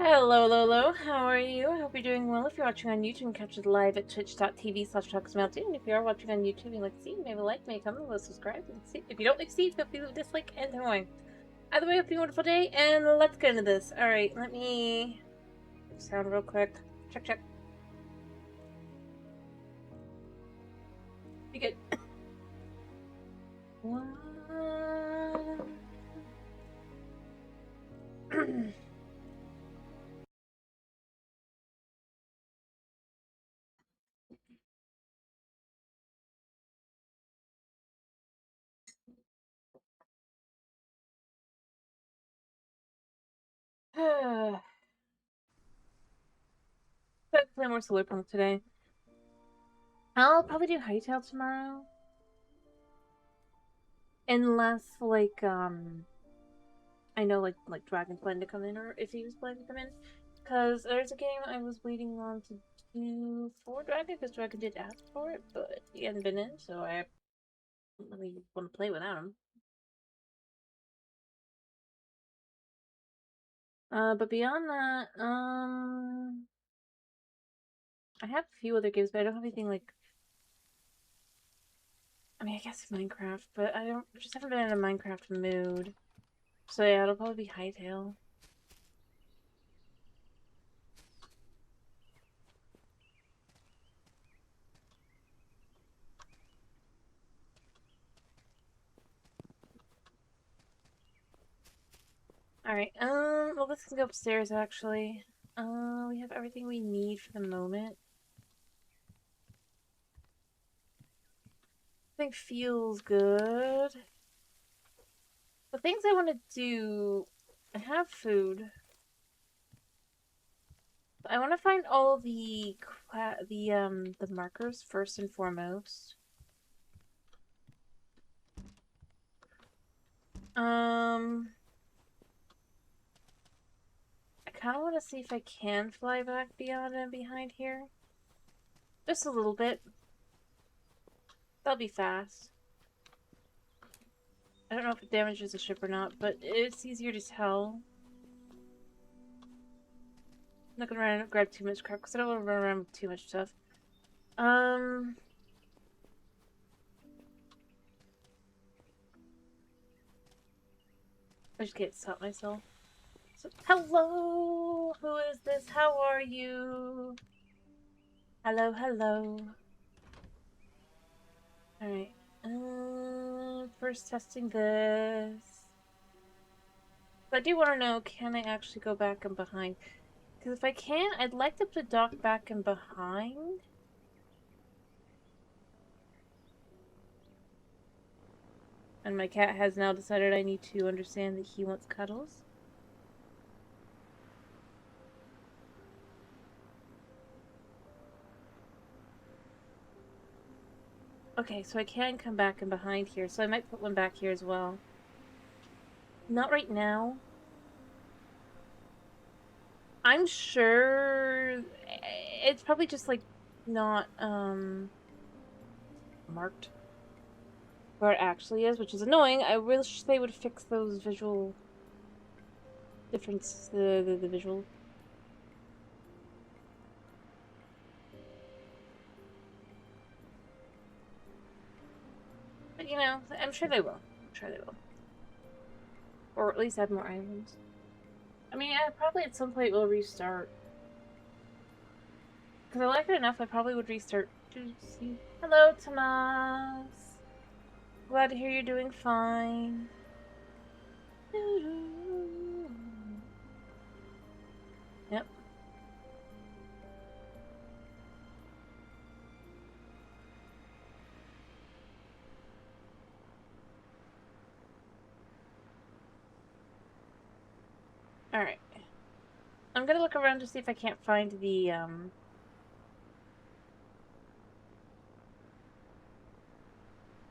Hello, Lolo. How are you? I hope you're doing well. If you're watching on YouTube, catch it live at twitch.tv/talksmelty. And if you are watching on YouTube and you like to see, maybe like, maybe comment, subscribe. If you don't like to see, feel free to dislike and turn away. Either way, hope you have a wonderful day, and let's get into this. Alright, let me sound real quick. Check. Be good. I'm play more Solarpunk today. I'll probably do Hightail tomorrow. Unless, I know, Dragon's planning to come in, or if he was planning to come in. Because there's a game I was waiting on to do for Dragon, because Dragon did ask for it, but he hadn't been in, so I don't really want to play without him. But beyond that, I have a few other games, but I don't have anything I mean, I guess Minecraft, but I just haven't been in a Minecraft mood. So yeah, it'll probably be Hightail. Alright, well, let's go upstairs, actually. We have everything we need for the moment. I think feels good. The things I want to do, I have food. I want to find all the markers first and foremost. I kind of want to see if I can fly back beyond and behind here. Just a little bit. That'll be fast. I don't know if it damages the ship or not, but it's easier to tell. I'm not gonna run and grab too much crap because I don't want to run around with too much stuff. I just can't stop myself. So, hello! Who is this? How are you? Hello. Alright. First testing this. But I do want to know, can I actually go back and behind? Because if I can, I'd like to put Doc back and behind. And my cat has now decided I need to understand that he wants cuddles. Okay, so I can come back and behind here, so I might put one back here as well. Not right now. I'm sure it's probably just not marked where it actually is, which is annoying. I wish they would fix those visual differences, the visual. But you know, I'm sure they will. Or at least add more islands. I mean, I probably at some point will restart. Because I like it enough, I probably would restart. Hello, Tomas. Glad to hear you're doing fine. Yep. Alright. I'm gonna look around to see if I can't find the,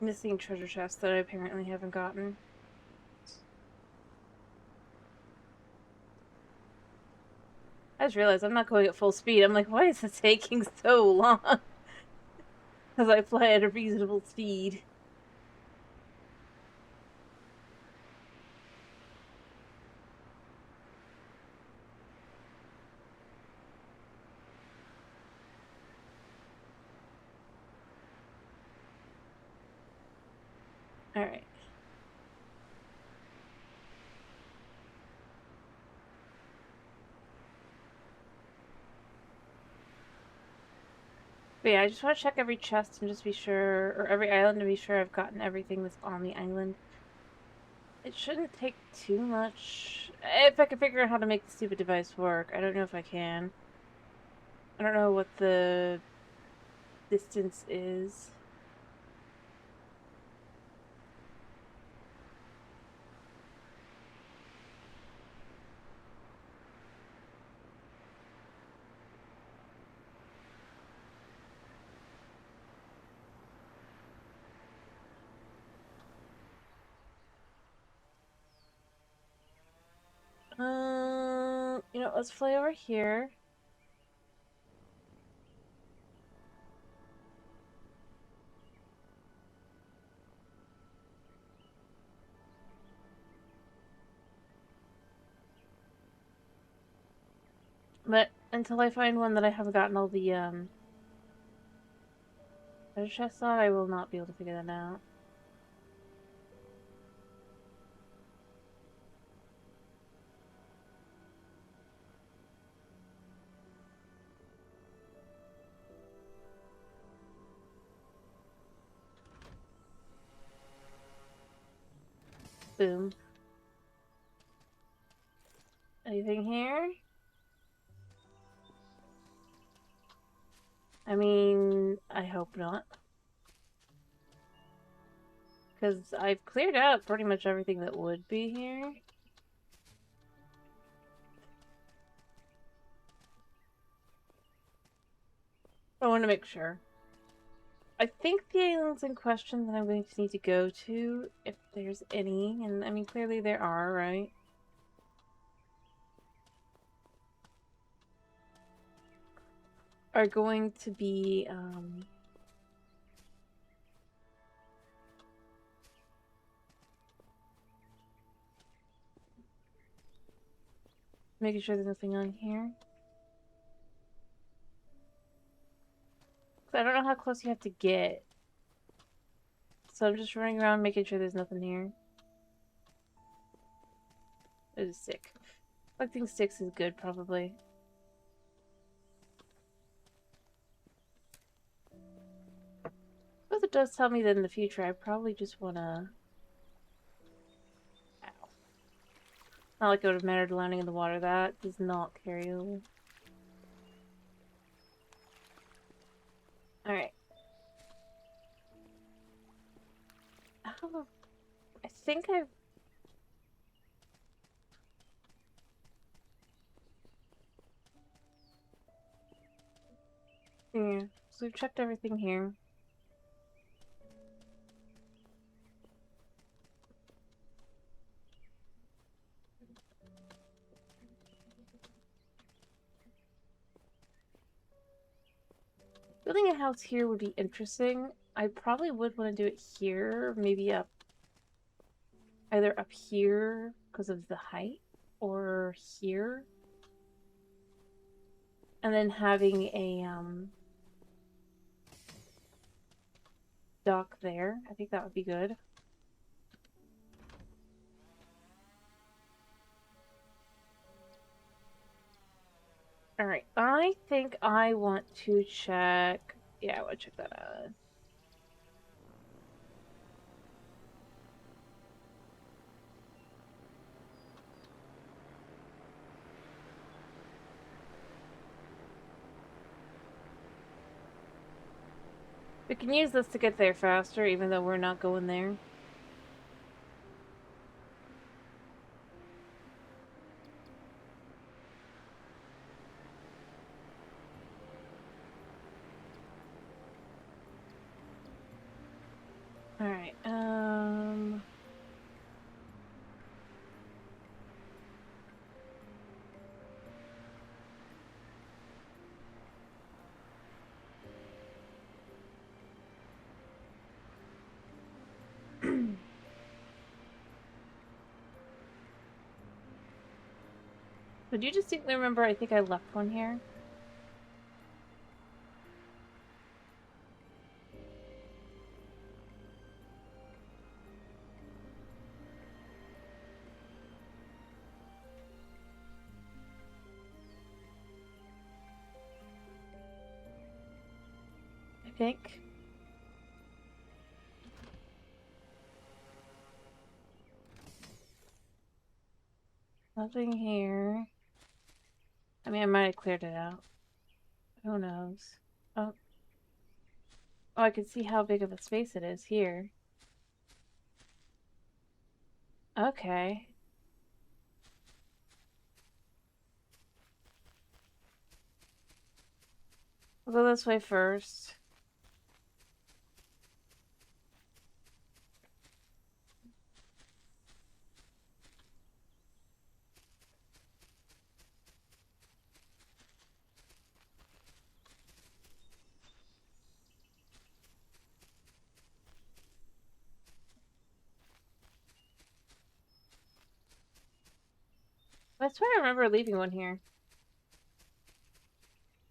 missing treasure chest that I apparently haven't gotten. I just realized I'm not going at full speed. I'm like, why is this taking so long? Because I fly at a reasonable speed. Alright. But yeah, I just want to check every chest and just be sure, or every island to be sure I've gotten everything that's on the island. It shouldn't take too much. If I can figure out how to make the stupid device work. I don't know if I can. I don't know what the distance is. Let's fly over here. But until I find one that I haven't gotten all the treasure chests on, I will not be able to figure that out. Boom. Anything here? I mean, I hope not. Because I've cleared out pretty much everything that would be here. I want to make sure. I think the aliens in question that I'm going to need to go to, if there's any, and I mean, clearly there are, right? Are going to be, making sure there's nothing on here. I don't know how close you have to get. So I'm just running around making sure there's nothing here. It is sick. Collecting sticks is good, probably. But it does tell me that in the future I probably just wanna... Ow. Not like it would have mattered landing in the water. That does not carry over. Alright. Oh, I think I've... Yeah, so we've checked everything here. Building a house here would be interesting. I probably would want to do it here, maybe up... Either up here, because of the height, or here. And then having a, dock there. I think that would be good. Alright, I think I want to check... Yeah, I want to check that out. We can use this to get there faster, even though we're not going there. Alright, Would you distinctly remember, I think I left one here? think. Nothing here. I mean, I might have cleared it out. Who knows? Oh. Oh, I can see how big of a space it is here. Okay. We'll go this way first. I swear I remember leaving one here.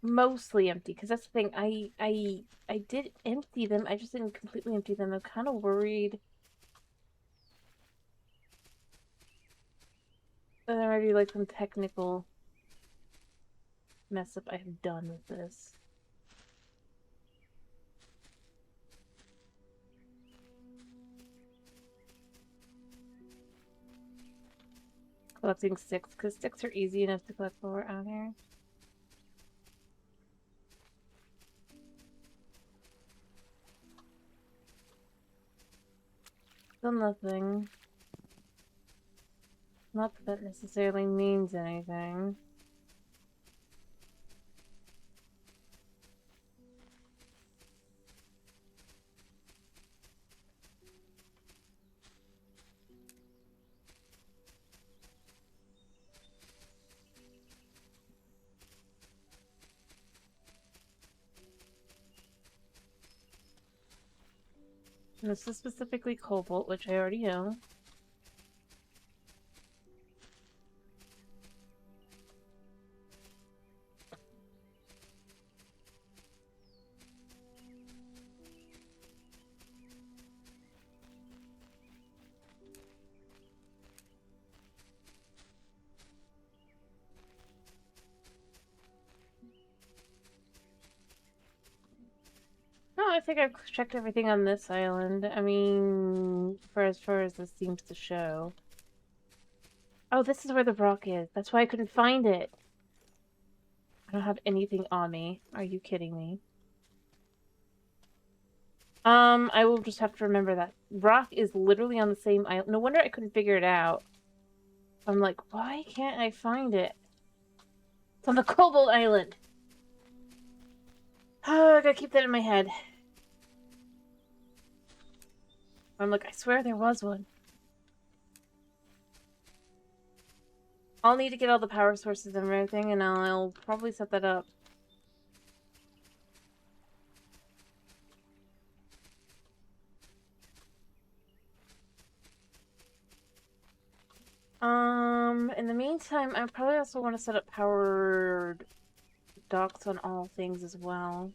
Mostly empty, because that's the thing. I did empty them. I just didn't completely empty them. I'm kind of worried that there might be like some technical mess up I have done with this. Collecting sticks, because sticks are easy enough to collect while we're out here. Still nothing. Not that that necessarily means anything. And this is specifically cobalt, which I already know. No, I think I've checked everything on this island. I mean, for as far as this seems to show. Oh, this is where the rock is. That's why I couldn't find it. I don't have anything on me. Are you kidding me? I will just have to remember that. Rock is literally on the same island. No wonder I couldn't figure it out. I'm like, why can't I find it? It's on the Cobalt Island. Oh, I gotta keep that in my head. I'm like, I swear there was one. I'll need to get all the power sources and everything, and I'll probably set that up. In the meantime, I probably also want to set up powered docks on all things as well.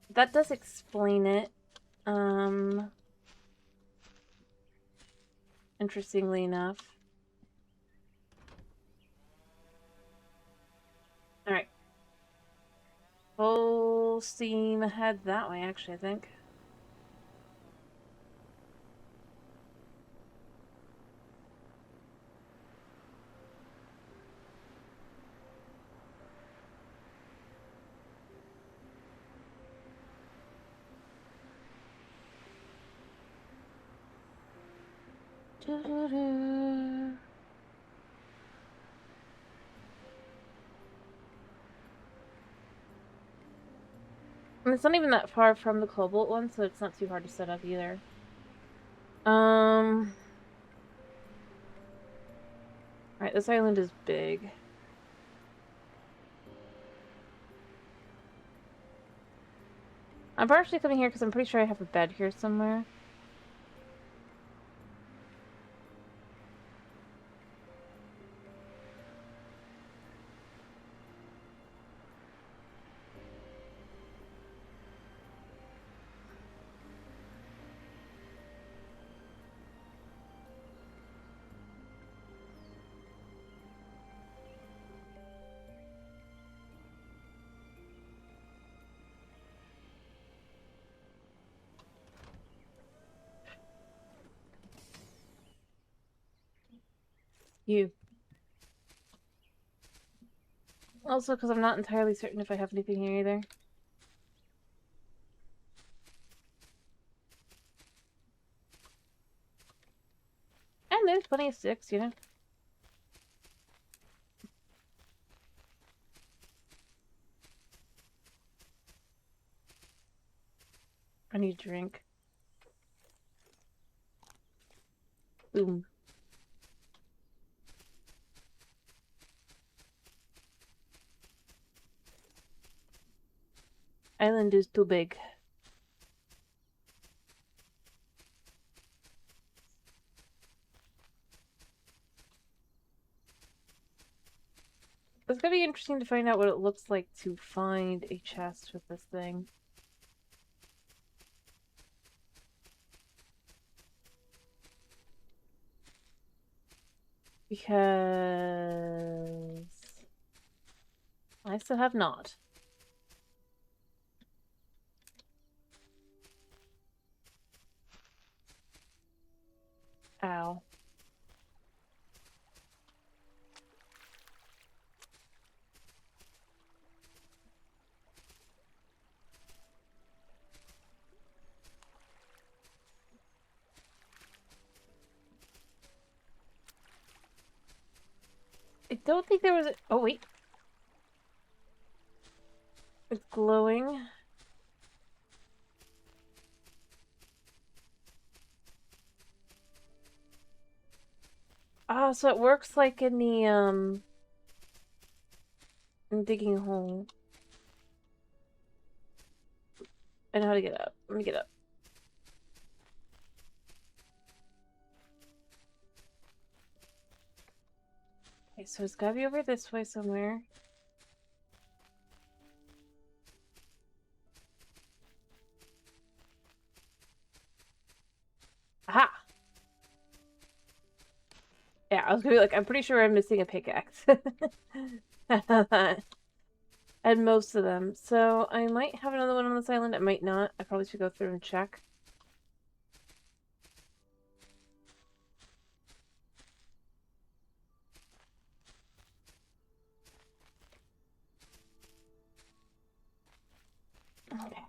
That does explain it. Interestingly enough. Alright. Full steam ahead that way, actually, I think. Doo-doo-doo. And it's not even that far from the Cobalt one, so it's not too hard to set up either. Alright, this island is big. I'm partially coming here because I'm pretty sure I have a bed here somewhere. You. Also, because I'm not entirely certain if I have anything here either. And there's plenty of sticks, you know? I need a drink. Boom. Island is too big. It's gonna be interesting to find out what it looks like to find a chest with this thing. Because I still have not. Ow. I don't think there was a... Oh, wait. It's glowing. Ah, so it works like in the, in digging a hole. I know how to get up. Let me get up. Okay, so it's gotta be over this way somewhere. Aha! Yeah, I was gonna be like, I'm pretty sure I'm missing a pickaxe. And most of them. So I might have another one on this island. I might not. I probably should go through and check. Okay.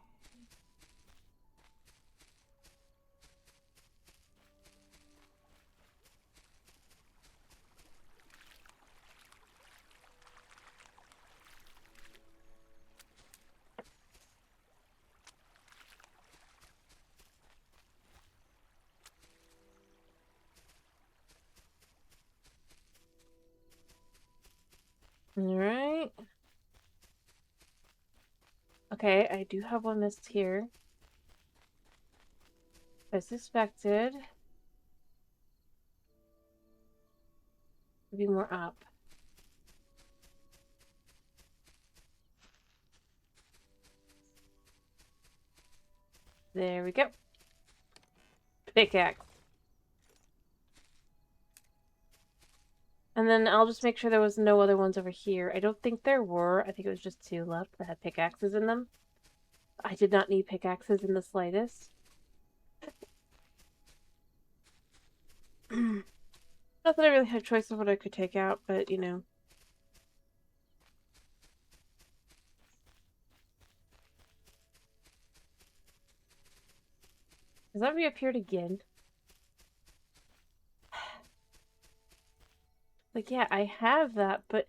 Alright. Okay, I do have one missed here. I suspected. Maybe more up. There we go. Pickaxe. And then I'll just make sure there was no other ones over here. I don't think there were. I think it was just two left that had pickaxes in them. I did not need pickaxes in the slightest. Not that I really had a choice of what I could take out, but you know. Has that reappeared again? Like, yeah, I have that, but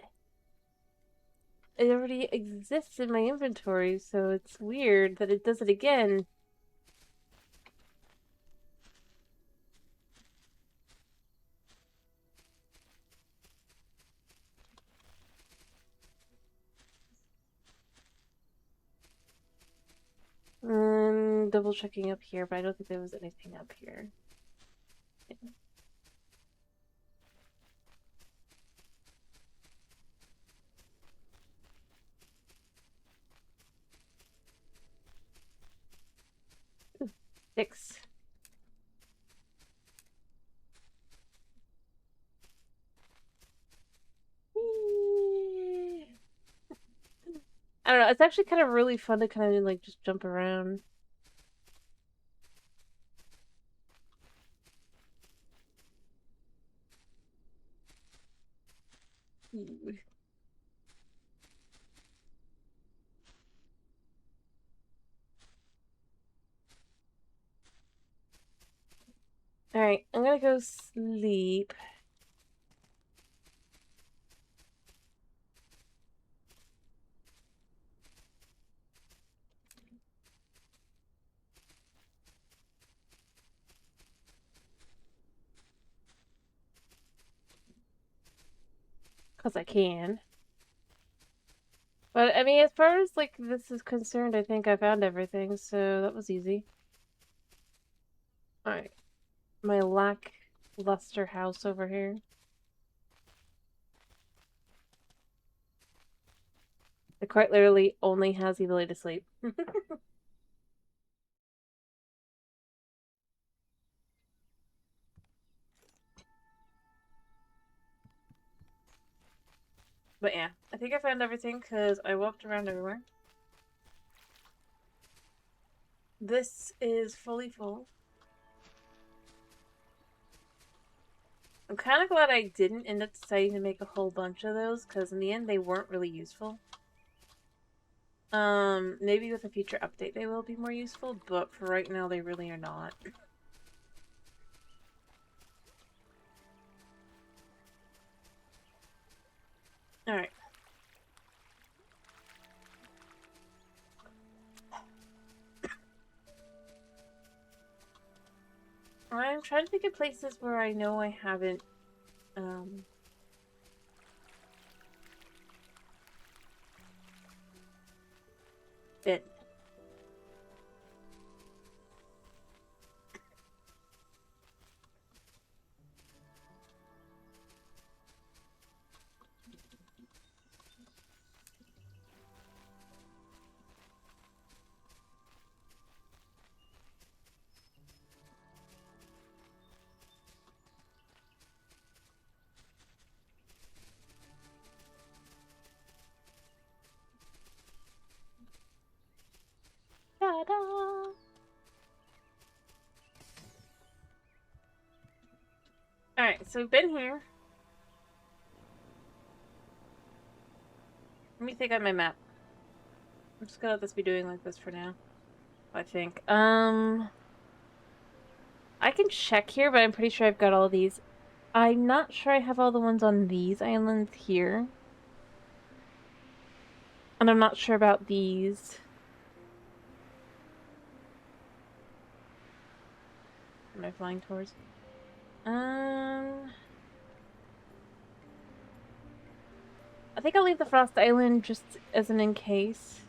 it already exists in my inventory, so it's weird that it does it again. Double checking up here, but I don't think there was anything up here. Yeah. Ooh, 6. I don't know, it's actually kind of really fun to kind of like just jump around. Alright, I'm gonna go sleep. Because I can. But, I mean, as far as, like, this is concerned, I think I found everything, so that was easy. Alright. My lackluster house over here. It quite literally only has the ability to sleep. But yeah, I think I found everything because I walked around everywhere. This is fully full. I'm kind of glad I didn't end up deciding to make a whole bunch of those because in the end they weren't really useful. Maybe with a future update they will be more useful, but for right now they really are not. Alright. I'm trying to think of places where I know I haven't, been. Ta-da! Alright, so we've been here. Let me think on my map. I'm just gonna let this be doing like this for now. I think. I can check here, but I'm pretty sure I've got all these. I'm not sure I have all the ones on these islands here. And I'm not sure about these. What am I flying towards? I think I'll leave the Frost Island just as an in case.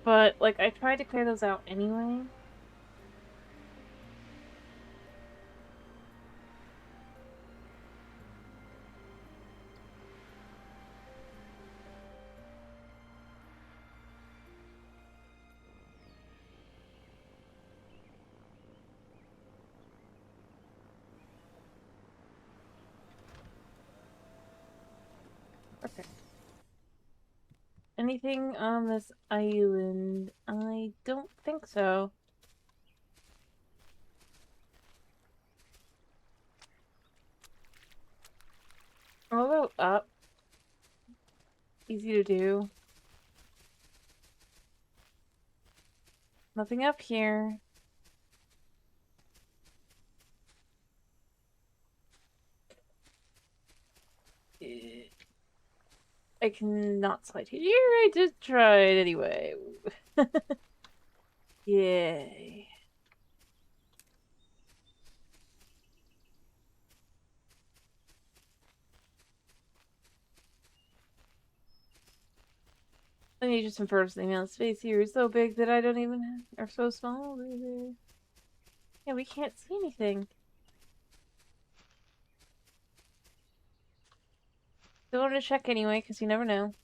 But, like, I tried to clear those out anyway. Perfect. Anything on this island? I don't think so. I'll go up. Easy to do. Nothing up here. I cannot slide here. I just tried anyway. Yay. I need just some first thing else. Space here is so big that I don't even have, or so small. Yeah, we can't see anything. Still wanted to check anyway, because you never know.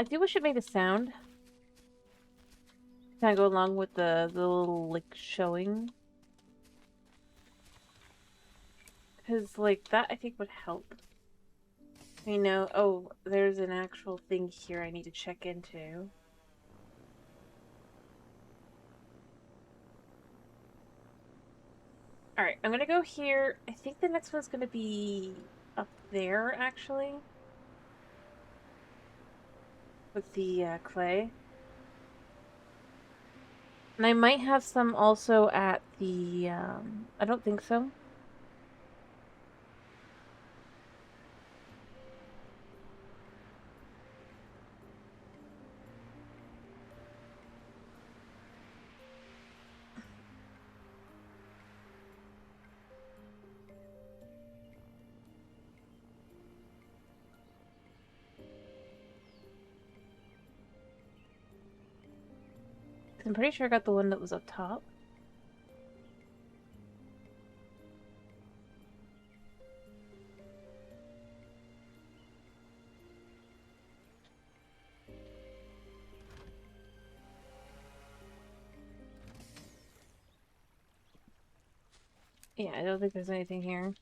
do wish it made a sound. Kind of go along with the little, like, showing. Because, like, that I think would help. I know. Oh, there's an actual thing here I need to check into. Alright, I'm gonna go here. I think the next one's gonna be up there, actually. With the clay. And I might have some also at the, I don't think so. I'm pretty sure I got the one that was up top. Yeah, I don't think there's anything here.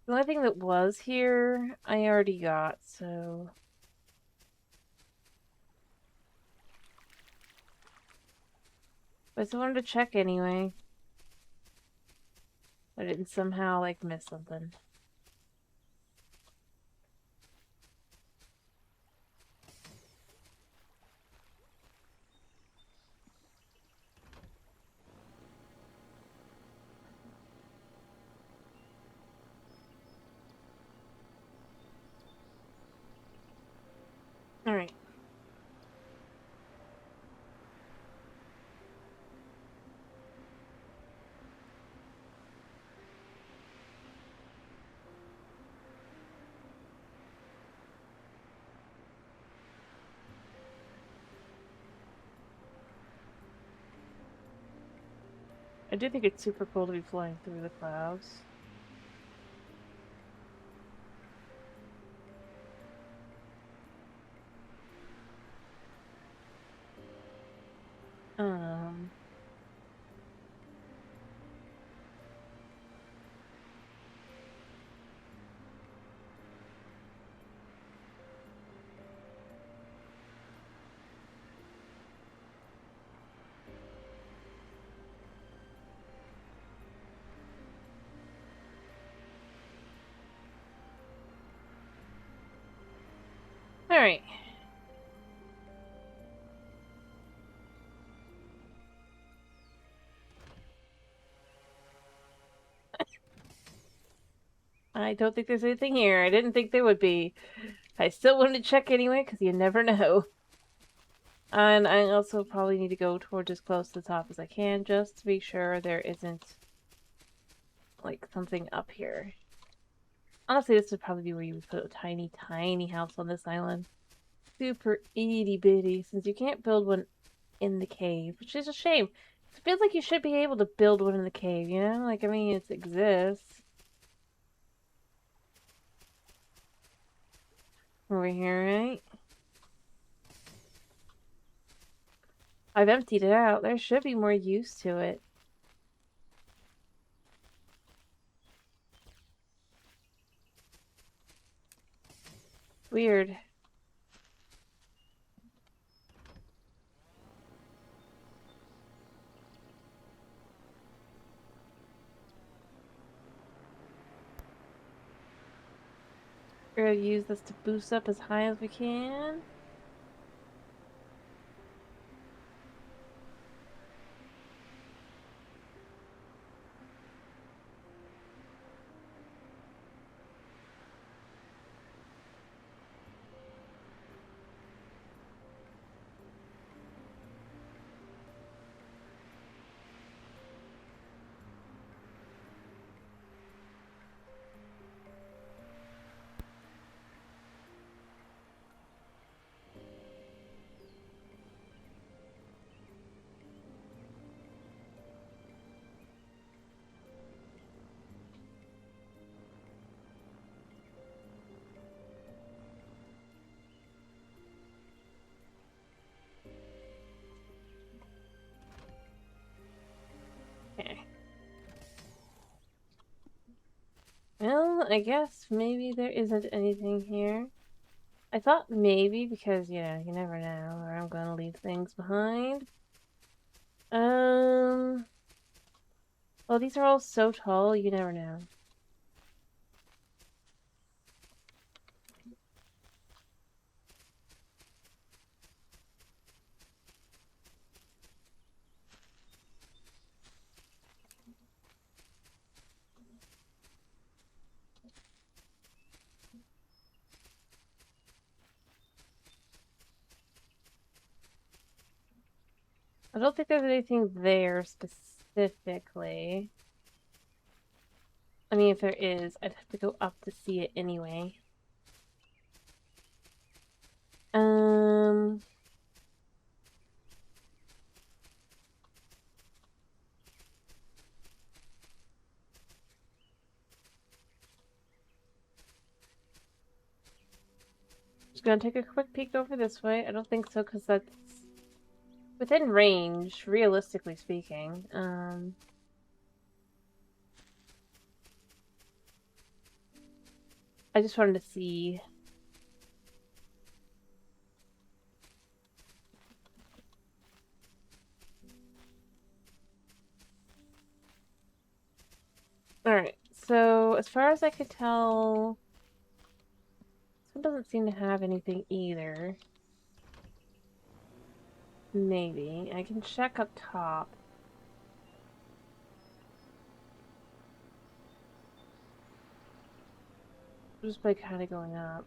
The only thing that was here, I already got, so... But I still wanted to check anyway. I didn't somehow, like, miss something. Alright. I do think it's super cool to be flying through the clouds. Um... Alright. I don't think there's anything here. I didn't think there would be. I still wanted to check anyway, because you never know. And I also probably need to go towards as close to the top as I can, just to be sure there isn't, like, something up here. Honestly, this would probably be where you would put a tiny, tiny house on this island. Super itty-bitty, since you can't build one in the cave, which is a shame. It feels like you should be able to build one in the cave, you know? Like, I mean, it exists. Over here, right? I've emptied it out. There should be more use to it. Weird. We're gonna use this to boost up as high as we can. Well, I guess maybe there isn't anything here. I thought maybe because, you know, you never know where I'm gonna leave things behind. Well, these are all so tall, you never know. I don't think there's anything there specifically. I mean, if there is, I'd have to go up to see it anyway. Um, just gonna take a quick peek over this way. I don't think so, because that's within range, realistically speaking. I just wanted to see. Alright, so as far as I could tell, this one doesn't seem to have anything either. Maybe. I can check up top. Just by kind of going up.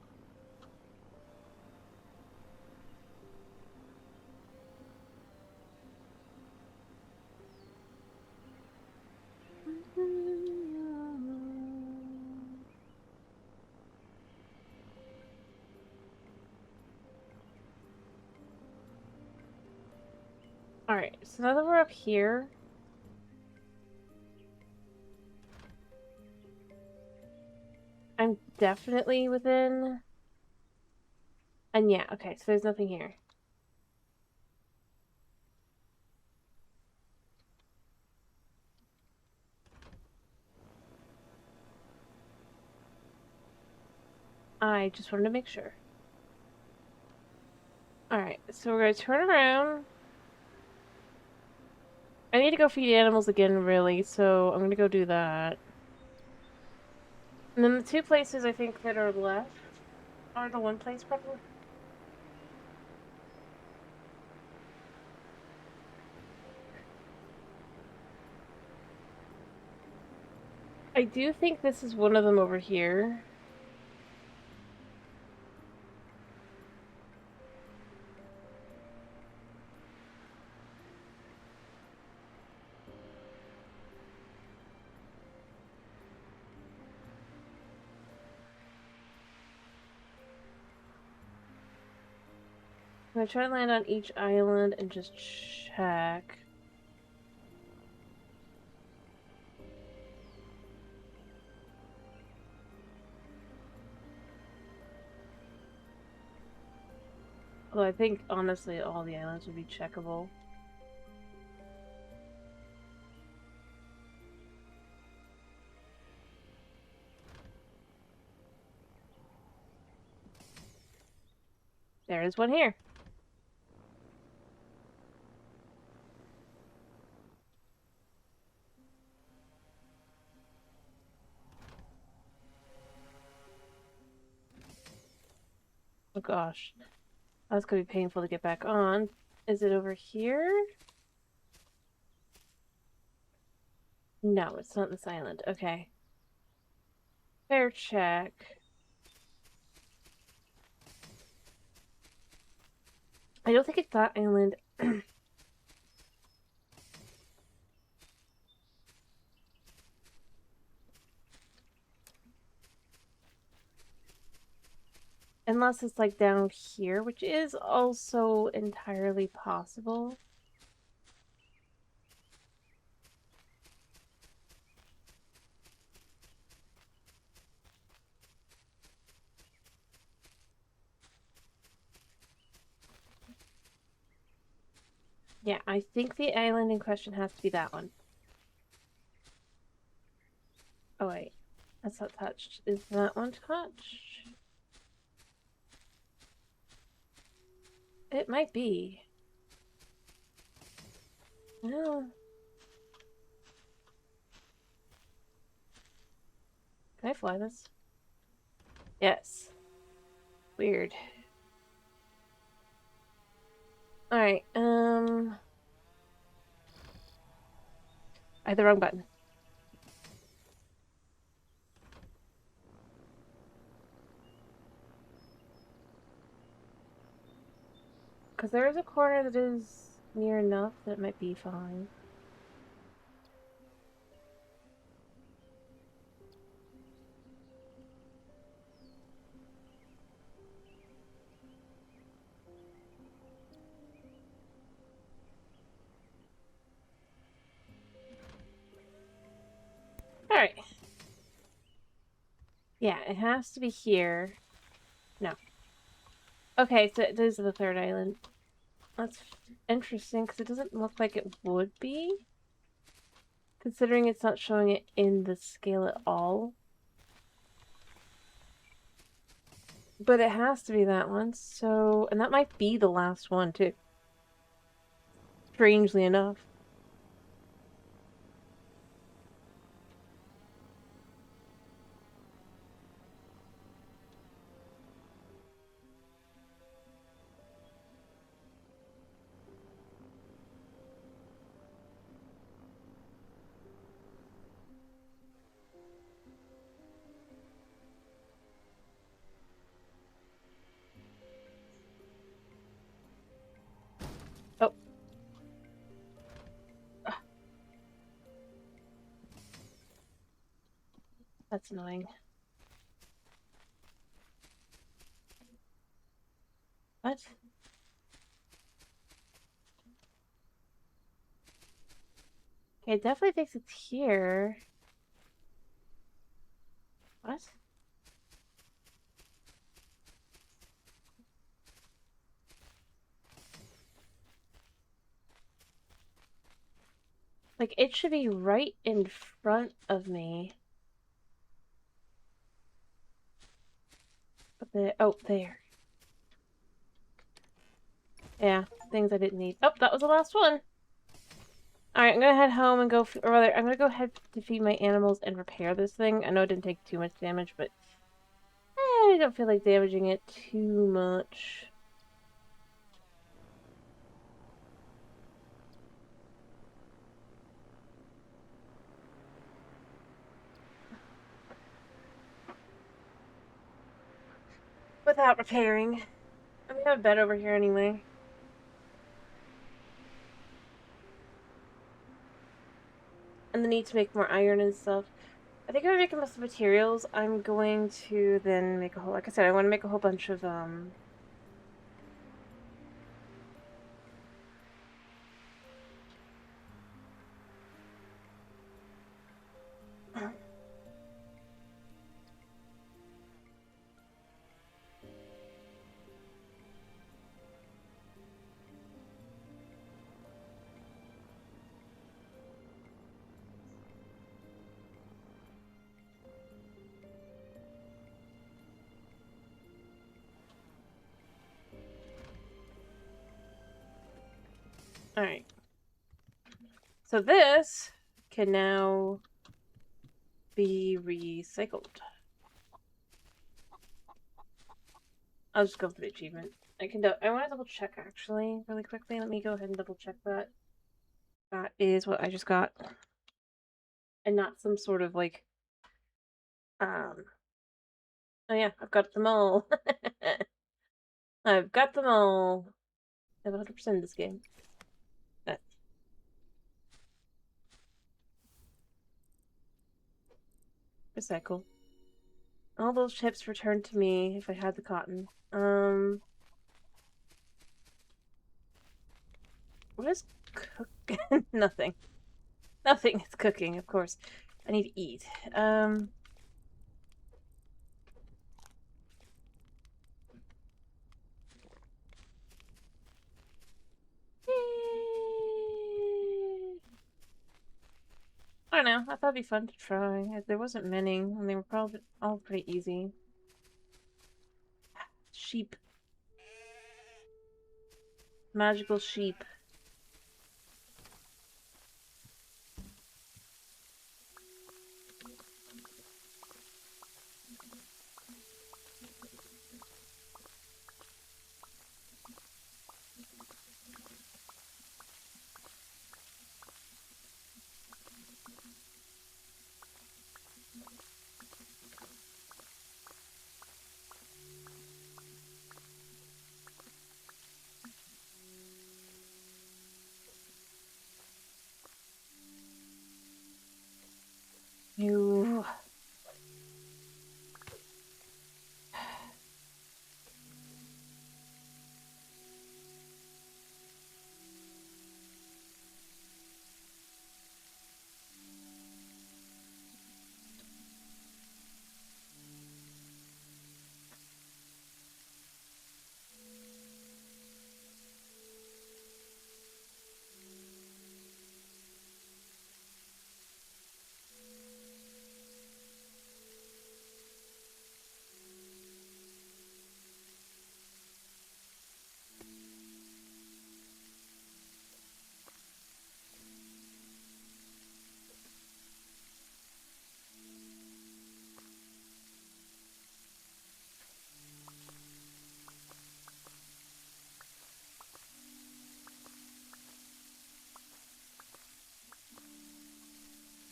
Alright, so now that we're up here, I'm definitely within. And yeah, okay, so there's nothing here. I just wanted to make sure. Alright, so we're gonna turn around. I need to go feed animals again, really, so I'm gonna go do that. And then the two places I think that are left are the one place probably. I do think this is one of them over here. I'm gonna try to land on each island and just check. Although I think, honestly, all the islands would be checkable. There is one here. Oh gosh. That's gonna be painful to get back on. Is it over here? No, it's not this island. Okay. Fair check. I don't think it's that island. Unless it's like down here, which is also entirely possible. Yeah, I think the island in question has to be that one. Oh, wait. That's not touched. Is that one touched? It might be. No. Can I fly this? Yes. Weird. Alright, I had the wrong button. Because there is a corner that is near enough that it might be fine. Alright. Yeah, it has to be here. No. Okay, so this is the third island. That's interesting, because it doesn't look like it would be. Considering it's not showing it in the scale at all. But it has to be that one, so... And that might be the last one, too. Strangely enough. Oh. Ah, that's annoying. What? Okay, it definitely thinks it's here. What? Like, it should be right in front of me. But oh, there. Yeah, things I didn't need. Oh, that was the last one! Alright, I'm gonna head home and go, or rather, I'm gonna go head to feed my animals and repair this thing. I know it didn't take too much damage, but I don't feel like damaging it too much. Without repairing. I'm gonna have a bed over here anyway. And the need to make more iron and stuff. I think I'm making most of the materials. I'm going to then make a whole, like I said, I want to make a whole bunch of, alright. So this can now be recycled. I'll just go for the achievement. I want to double check actually, really quickly. Let me go ahead and double check that. That is what I just got. And not some sort of like, oh yeah, I've got them all. I've got them all. I have 100% this game. Recycle. All those chips returned to me if I had the cotton. What is cook? Nothing. Nothing is cooking, of course. I need to eat. I don't know. I thought it'd be fun to try. There wasn't many, and they were probably all pretty easy. Sheep. Magical sheep. You.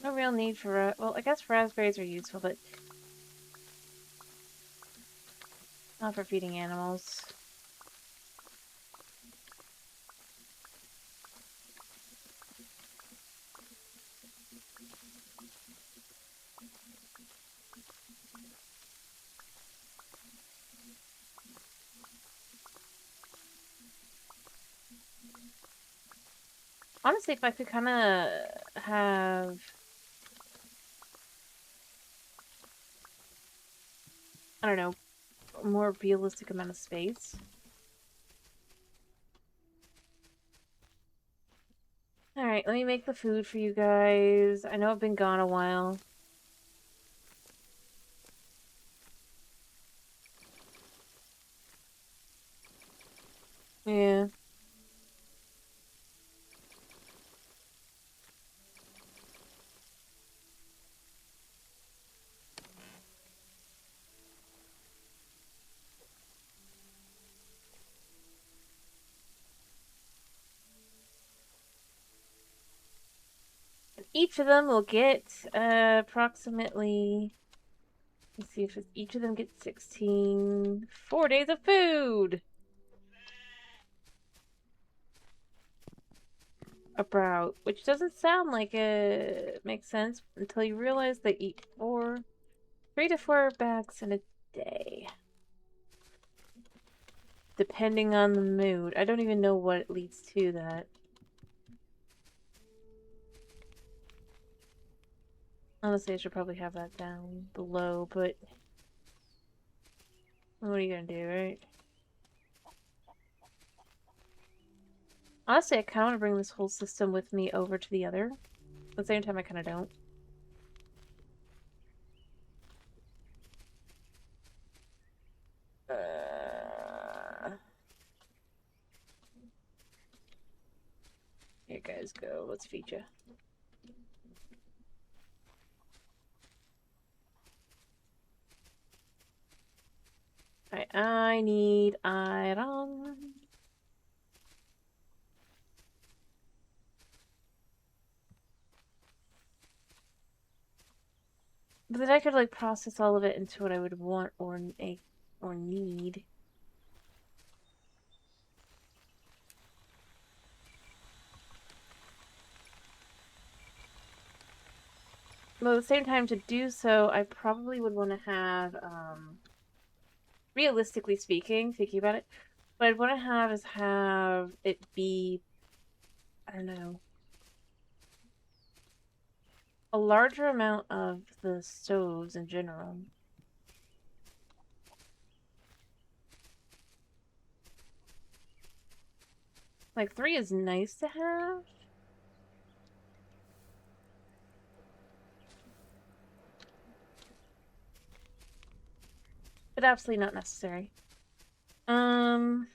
No real need for well, I guess raspberries are useful, but not for feeding animals. Honestly, if I could kind of have, I don't know, a more realistic amount of space. Alright, let me make the food for you guys. I know I've been gone a while. Yeah. Each of them will get approximately. Let's see if each of them gets 16. 4 days of food! About. Which doesn't sound like it makes sense until you realize they eat 3 to 4 bags in a day. Depending on the mood. I don't even know what leads to that. Honestly, I should probably have that down below, but what are you gonna do, right? Honestly, I kind of want to bring this whole system with me over to the other. At the same time, I kind of don't. Here guys go. Let's feed you. Alright, I need iron. But then I could like process all of it into what I would want or need. But at the same time, to do so, I probably would want to have, realistically speaking, thinking about it, what I'd want to have is have it be, I don't know, a larger amount of the stoves in general. Like 3 is nice to have. but absolutely not necessary. Um,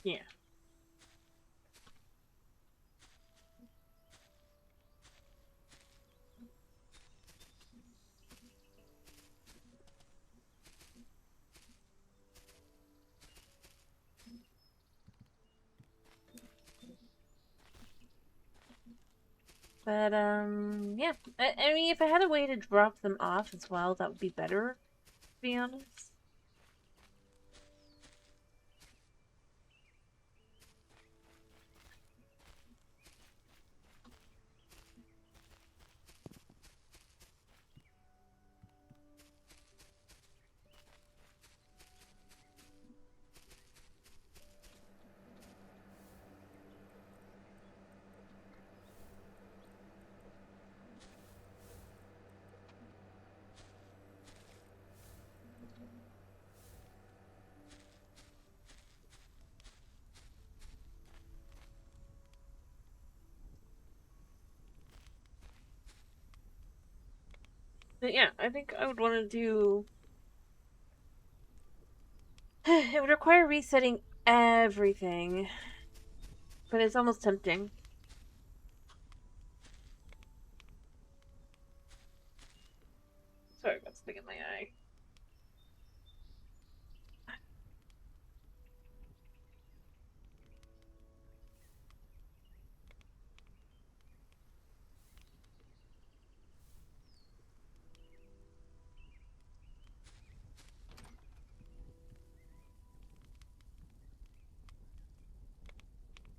yeah. But, yeah. I mean, if I had a way to drop them off as well, that would be better, to be honest. But yeah, I think I would want to do... It would require resetting everything, but it's almost tempting. Sorry, I got something in my eye.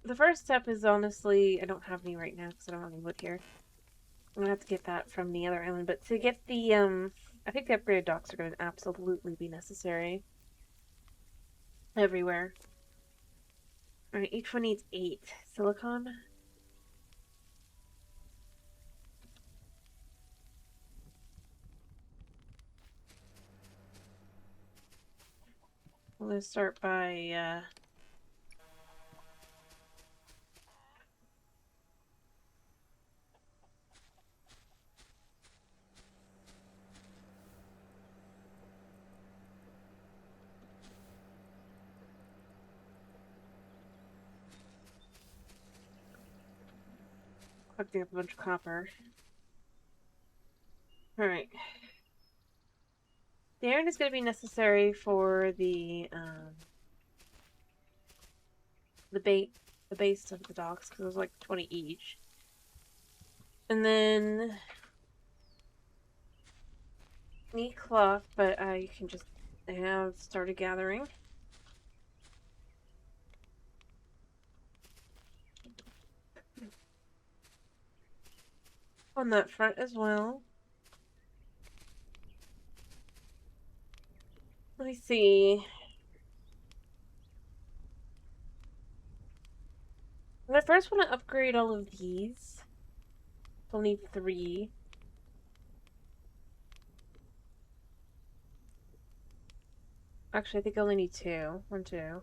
The first step is honestly, I don't have any right now because I don't have any wood here. I'm gonna have to get that from the other island, but to get the, I think the upgraded docks are gonna absolutely be necessary. Everywhere. Alright, each one needs 8 silicon. I'm gonna start by, collecting up a bunch of copper. Alright. The iron is gonna be necessary for the base of the docks, because it was like 20 each. And then need cloth, but I can just have started gathering. On that front as well. Let me see. When I first want to upgrade all of these, I'll need 3. Actually, I think I only need 2. 1, 2.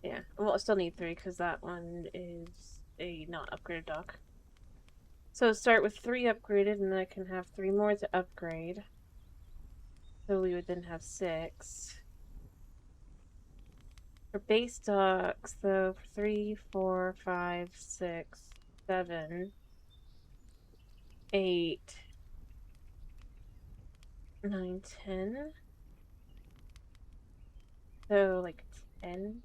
Yeah. Well, I still need 3 because that one is a not upgraded dock. So start with 3 upgraded, and then I can have 3 more to upgrade. So we would then have 6. For base docks, so 3, 4, 5, 6, 7, 8, 9, 10. So like 10.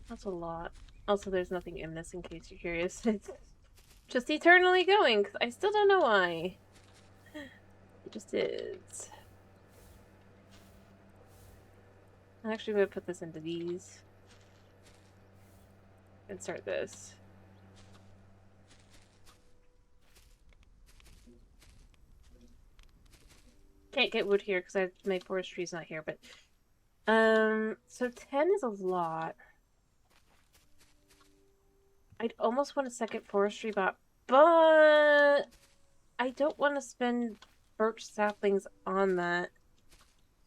That's a lot. Also, there's nothing in this in case you're curious. It's just eternally going. I still don't know why. It just is. I'm actually going to put this into these. And start this. Can't get wood here because my forestry's not here, but... so 10 is a lot. I'd almost want a second forestry bot But I don't want to spend birch saplings on that.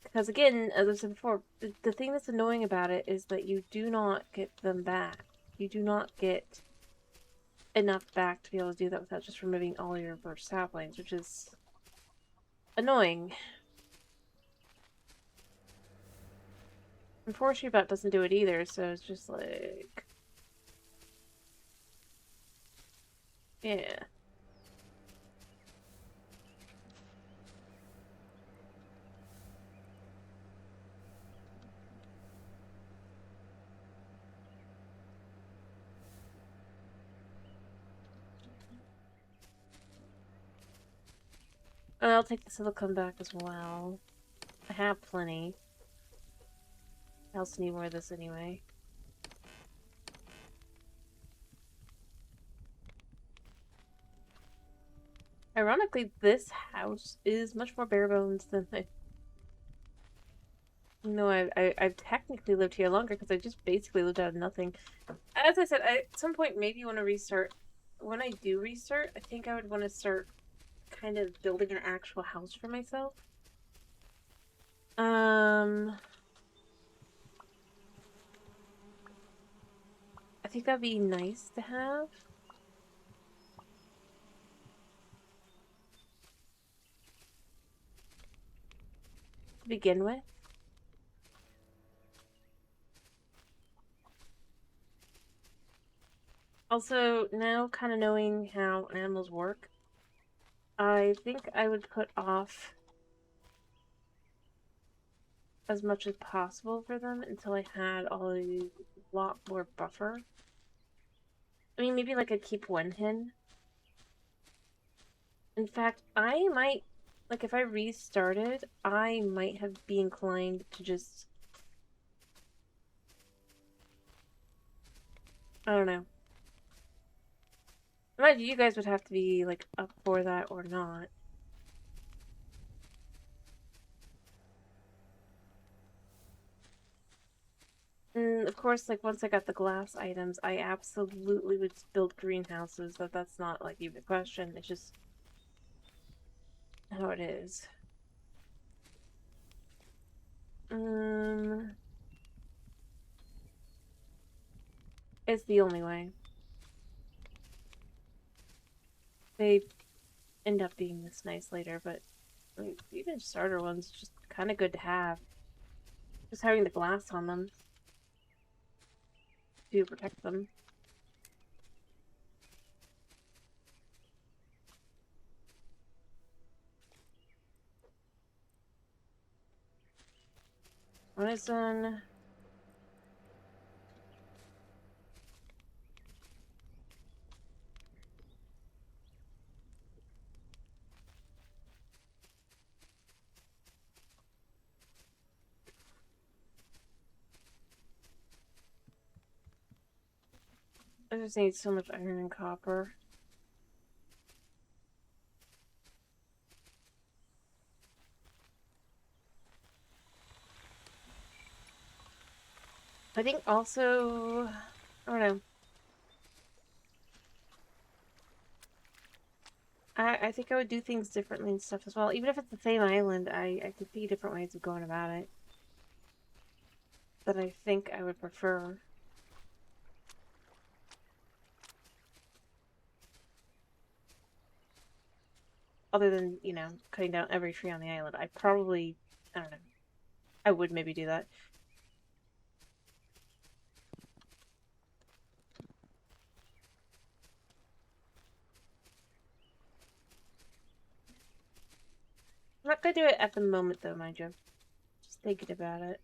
Because again, as I said before, the thing that's annoying about it is that you do not get them back. You do not get enough back to be able to do that without just removing all your birch saplings, which is annoying. And forestry bot doesn't do it either, so it's just like... yeah. And I'll take the silicone back as well. I have plenty. I also need more of this anyway. Ironically, this house is much more bare bones than I... No, I've technically lived here longer because I just basically lived out of nothing. As I said, at some point maybe want to restart. When I do restart, I think I would want to start kind of building an actual house for myself. I think that'd be nice to have. To begin with. Also, now kind of knowing how animals work, I think I would put off as much as possible for them until I had a lot more buffer. I mean, maybe like I'd keep one hen. In fact, I might, like if I restarted, I might have be inclined to just, I don't know. Mind you, you guys would have to be like up for that or not. And of course, like once I got the glass items, I absolutely would build greenhouses. That's not like even a question. It's just how it is. It's the only way. They end up being this nice later, but I mean, even starter ones just kind of good to have. Just having the glass on them to protect them. When it's done. I just need so much iron and copper. I think also, I don't know. I think I would do things differently and stuff as well. Even if it's the same island, I could see different ways of going about it that I think I would prefer. Other than, you know, cutting down every tree on the island. I probably, I don't know. I would maybe do that. I'm not gonna do it at the moment though, mind you. Just thinking about it.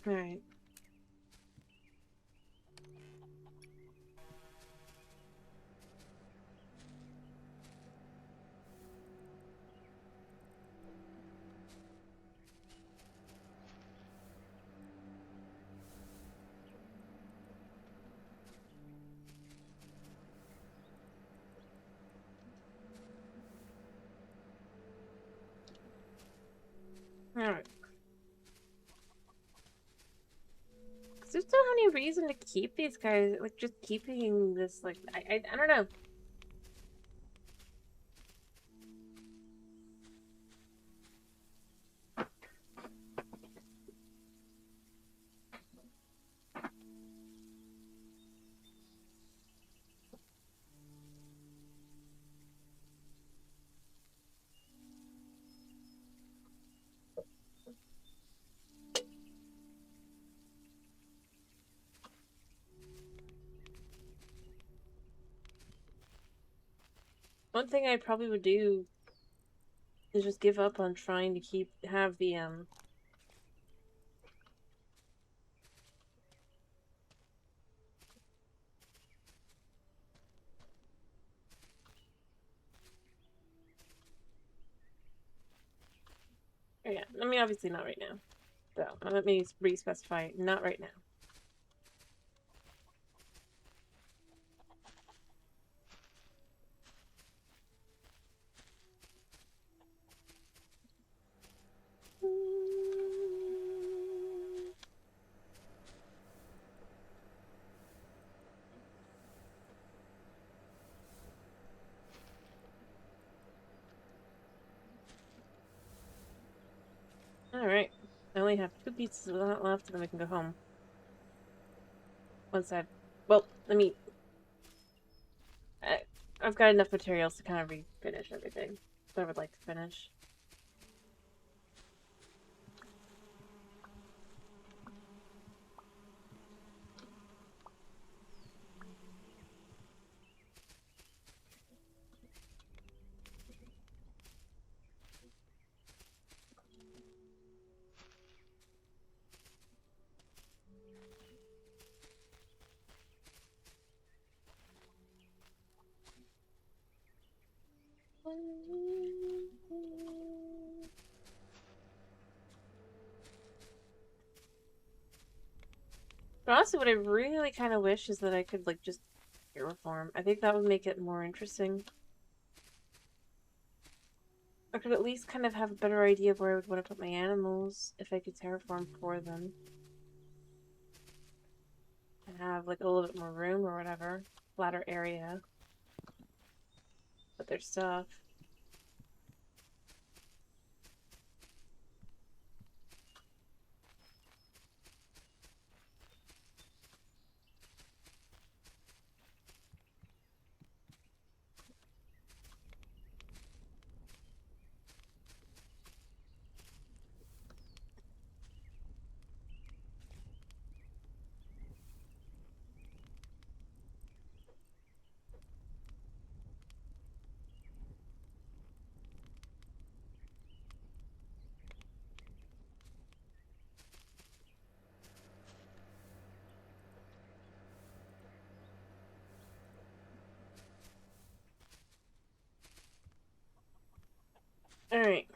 Alright. Alright. Because there's still any reason to keep these guys, like, just keeping this, like, I don't know. One thing I probably would do is just give up on trying to have the, oh yeah, I mean, obviously not right now. So, let me re-specify, not right now. Alright. I only have 2 pieces of that left, and then we can go home. Once I've... Well, I've got enough materials to kind of refinish everything that I would like to finish. But honestly, what I really kind of wish is that I could, like, just terraform. I think that would make it more interesting. I could at least kind of have a better idea of where I would want to put my animals if I could terraform for them. And have, like, a little bit more room or whatever. Flatter area. Put their stuff. Alright.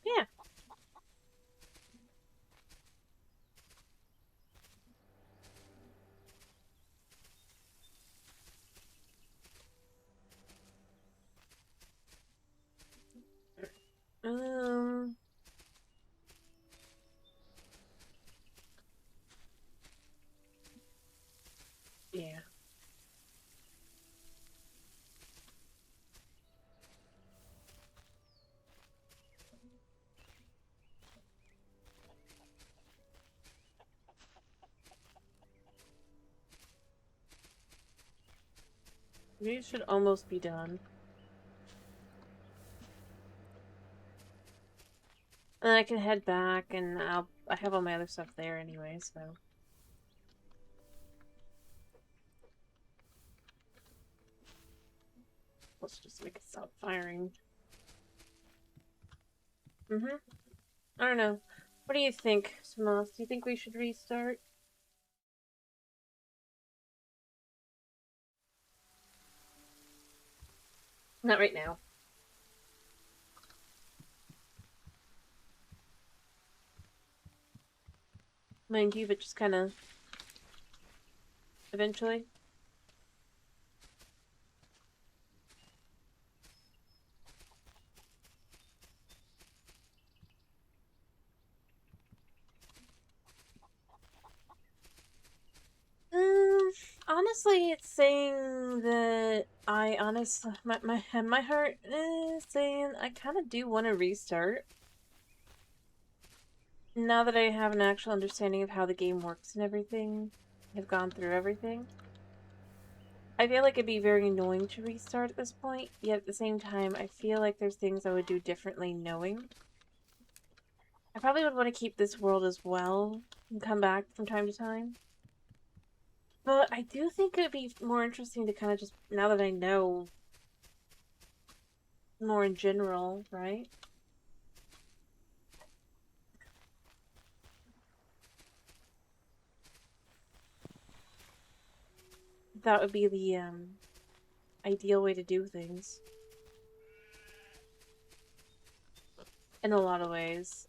Yeah. Um... Yeah. We should almost be done. And then I can head back, and I have all my other stuff there anyway, so... Let's just make it stop firing. Mm-hmm. I don't know. What do you think, Samos? Do you think we should restart? Not right now. Mind you, but just kind of eventually. Honestly, it's saying that I honestly, my heart is saying I kind of do want to restart. Now that I have an actual understanding of how the game works and everything, I've gone through everything. I feel like it'd be very annoying to restart at this point, yet at the same time, I feel like there's things I would do differently knowing. I probably would want to keep this world as well and come back from time to time. But I do think it would be more interesting to kind of just, now that I know more in general, right? That would be the ideal way to do things. In a lot of ways.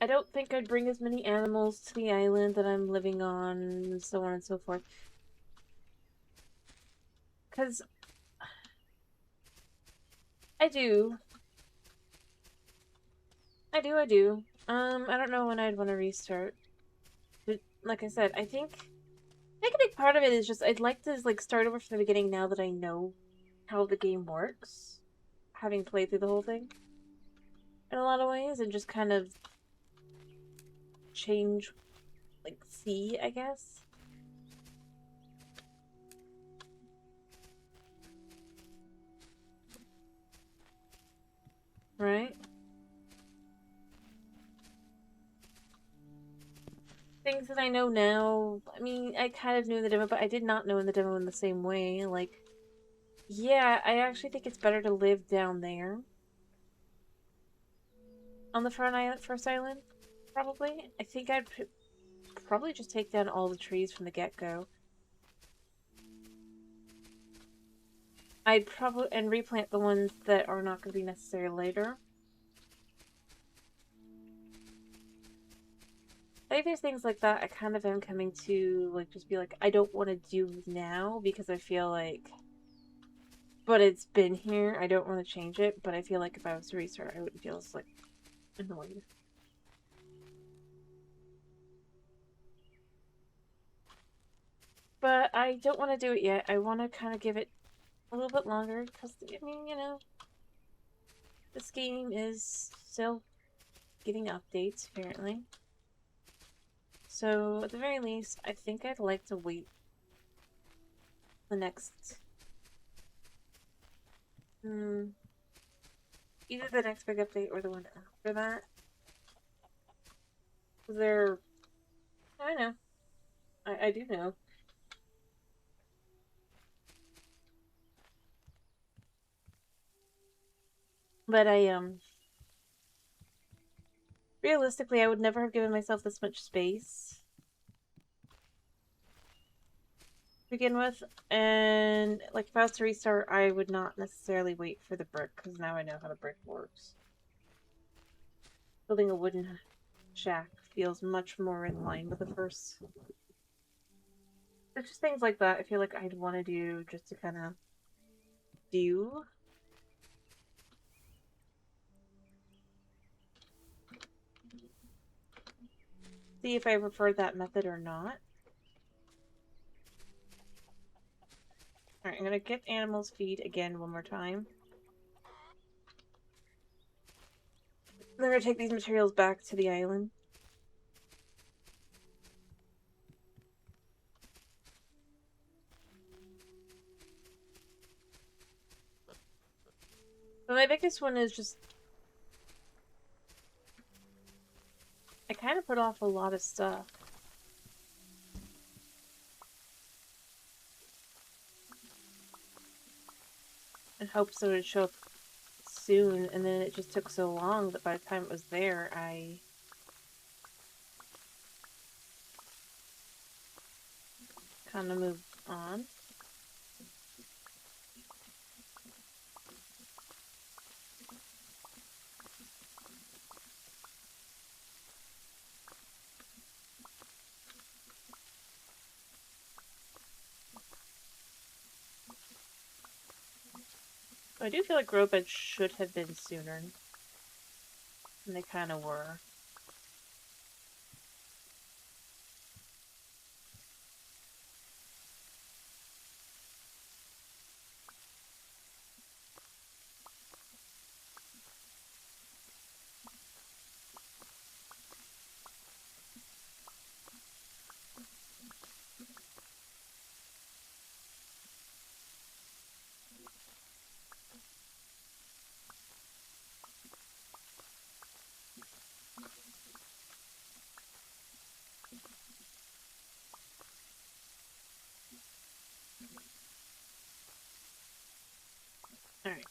I don't think I'd bring as many animals to the island that I'm living on, and so on and so forth. Because I do. I do. I don't know when I'd want to restart. But like I said, I think a big part of it is just I'd like to like start over from the beginning now that I know how the game works, having played through the whole thing in a lot of ways, and just kind of change, like, see, I guess. Right? Things that I know now, I mean, I kind of knew in the demo, but I did not know in the demo in the same way. Like, yeah, I actually think it's better to live down there. On the first island, probably. I think I'd probably just take down all the trees from the get-go. I'd probably, and replant the ones that are not going to be necessary later. I think there's things like that I kind of am coming to, like, just be like, I don't want to do now because I feel like, but it's been here. I don't want to change it, but I feel like if I was to restart, I wouldn't feel as, like, annoyed. But I don't want to do it yet. I want to kind of give it a little bit longer because, I mean, you know, this game is still getting updates, apparently. So, at the very least, I think I'd like to wait the next... either the next big update or the one after that. They're... I know. I do know. But realistically, I would never have given myself this much space to begin with. And, like, if I was to restart, I would not necessarily wait for the brick, because now I know how the brick works. Building a wooden shack feels much more in line with the first. There's just things like that I feel like I'd want to do just to kind of do. See if I prefer that method or not. Alright, I'm gonna get animals feed again one more time. Then I'm gonna take these materials back to the island. But my biggest one is just... I kind of put off a lot of stuff. hopes it would show up soon, and then it just took so long that by the time it was there, I kind of moved on. I do feel like grow beds should have been sooner, and they kind of were. Alright.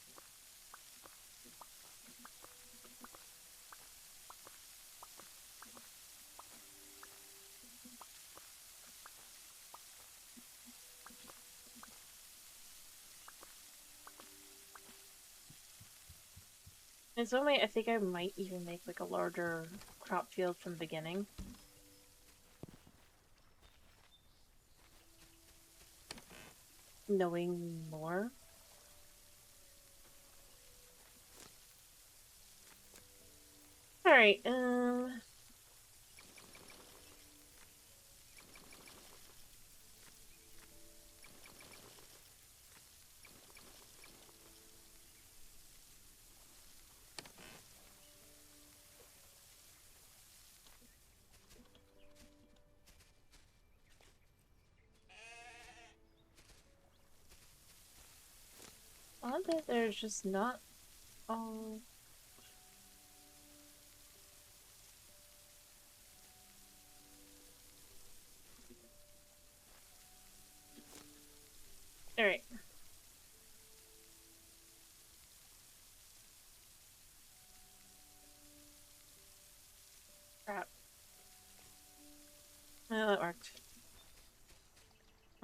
In some way, I think I might even make like a larger crop field from the beginning. Knowing more. Alright, odd that there's just not all... Alright. Crap. Well, that worked.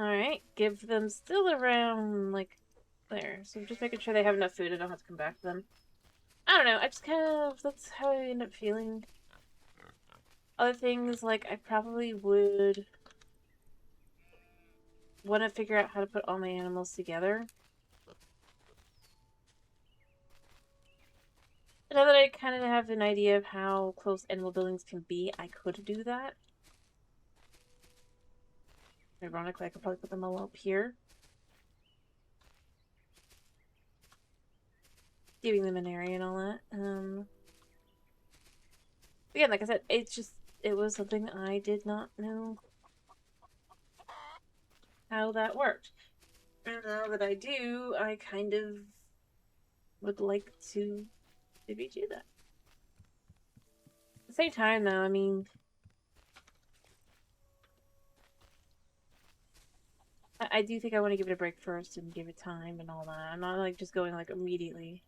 Alright, give them still around, like, there. So just making sure they have enough food, I don't have to come back to them. I don't know, I just kind of, that's how I end up feeling. Other things, like, I probably would want to figure out how to put all my animals together. Now that I kind of have an idea of how close animal buildings can be, I could do that. Ironically, I could probably put them all up here. Giving them an area and all that. Again, like I said, it was something I did not know how that worked. And now that I do, I kind of would like to maybe do that. At the same time, though, I mean, I do think I want to give it a break first and give it time and all that. I'm not like just going like immediately.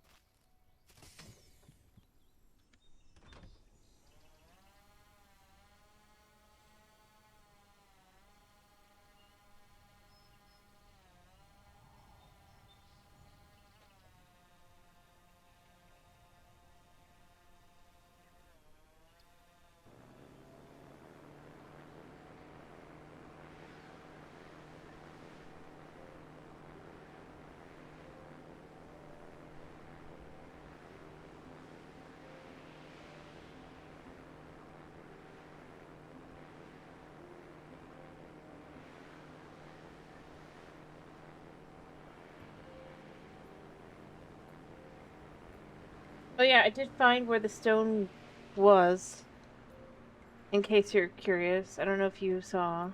Oh yeah, I did find where the stone was. In case you're curious. I don't know if you saw.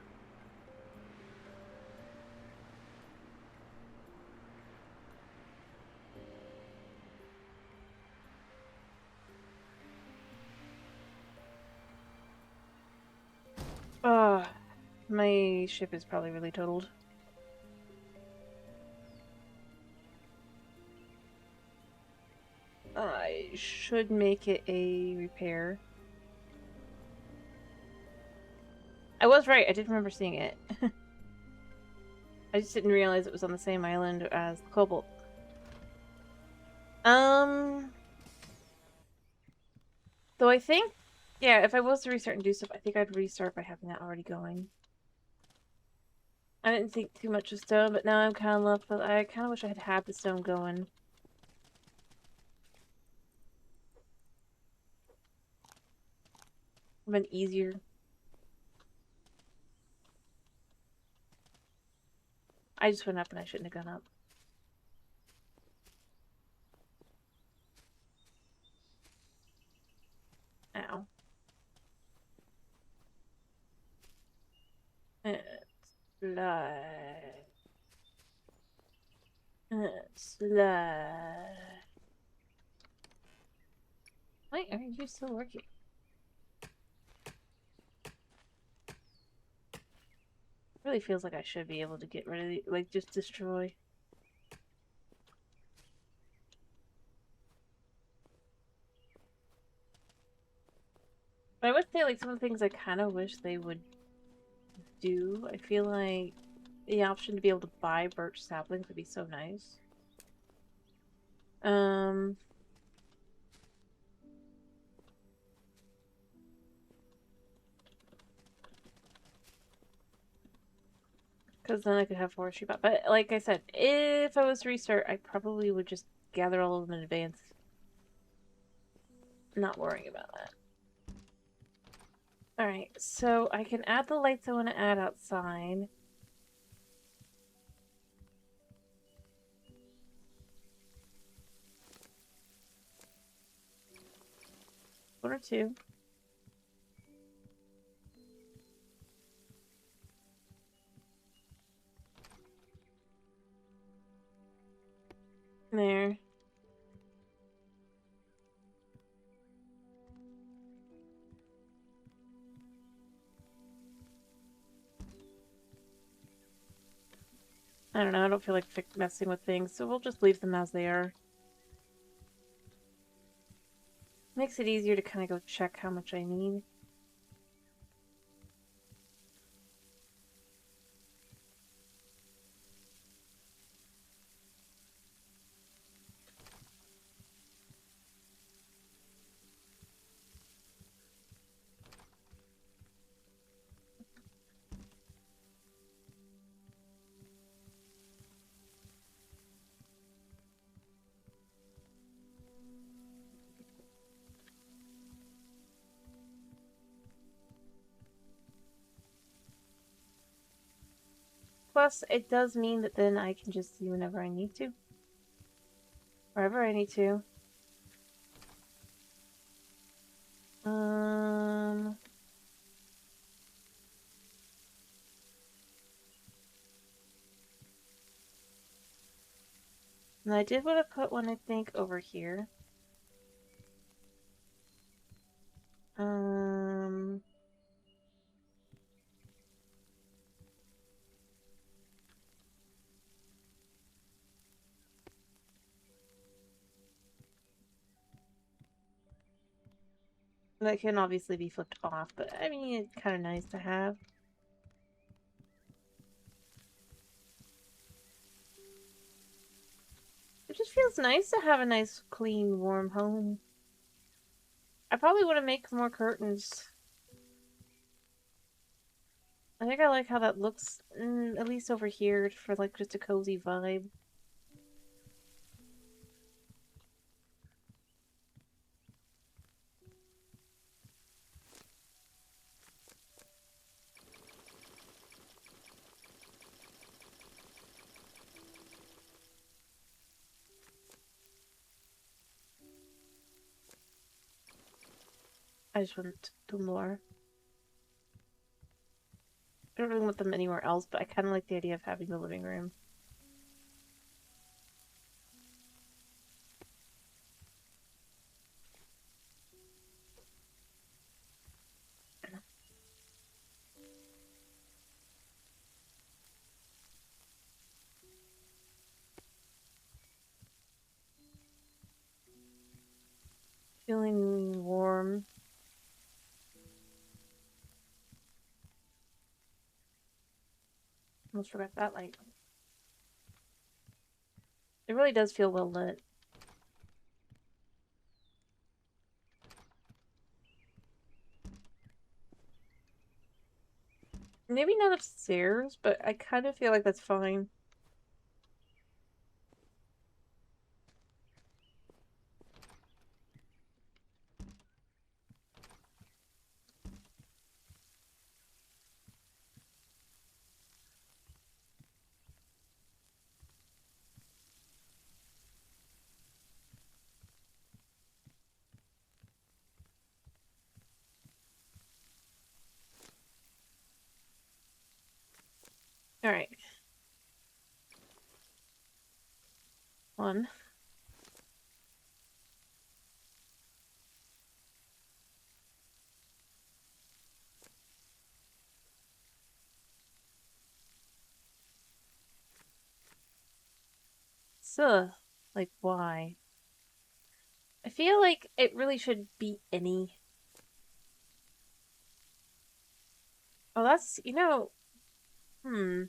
My ship is probably really totaled. should make it a repair. I was right. I did remember seeing it. I just didn't realize it was on the same island as the Cobalt. Though I think, yeah, if I was to restart and do stuff, I think I'd restart by having that already going. I didn't think too much of stone, but now I'm kind of left with, I kind of wish I had had the stone going. Would have been easier. I just went up and I shouldn't have gone up. Ow. Slide. Slide. Why are you still working? Really feels like I should be able to get rid of the, like, just destroy. But I would say, like, some of the things I kind of wish they would do. I feel like the option to be able to buy birch saplings would be so nice. Because then I could have forestry. But like I said, if I was to restart, I probably would just gather all of them in advance. Not worrying about that. Alright, so I can add the lights I want to add outside. One or two. There. I don't know, I don't feel like messing with things, so we'll just leave them as they are. Makes it easier to kind of go check how much I need. Plus, it does mean that then I can just see whenever I need to. Wherever I need to. And I did want to put one, I think, over here. That can obviously be flipped off, but I mean, it's kind of nice to have. It just feels nice to have a nice, clean, warm home. I probably want to make more curtains. I think I like how that looks, at least over here, for like just a cozy vibe. I just want two more. I don't really want them anywhere else, but I kind of like the idea of having the living room. Almost forgot that light. It really does feel well lit. Maybe not upstairs, but I kind of feel like that's fine. Alright. One. So, like, why? I feel like it really should be any. Oh, that's, hmm.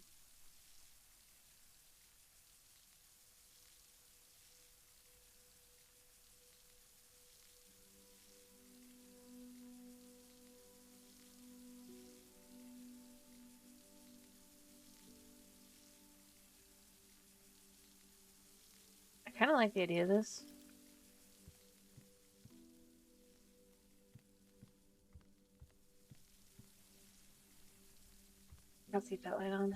I kind of like the idea of this. I'll keep that light on.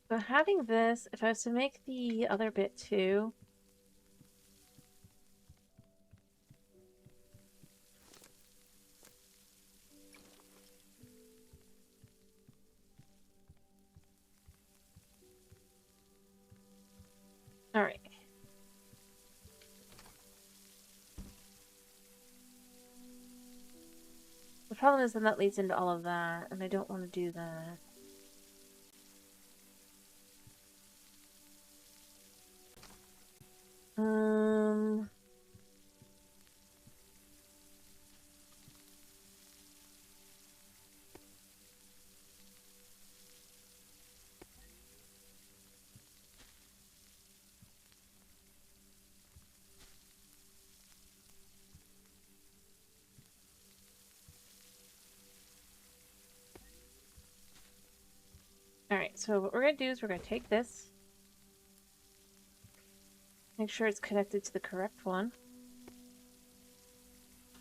So having this, if I was to make the other bit too. Alright. The problem is then that leads into all of that, and I don't want to do that. Um... Alright, so what we're going to do is we're going to take this. Make sure it's connected to the correct one.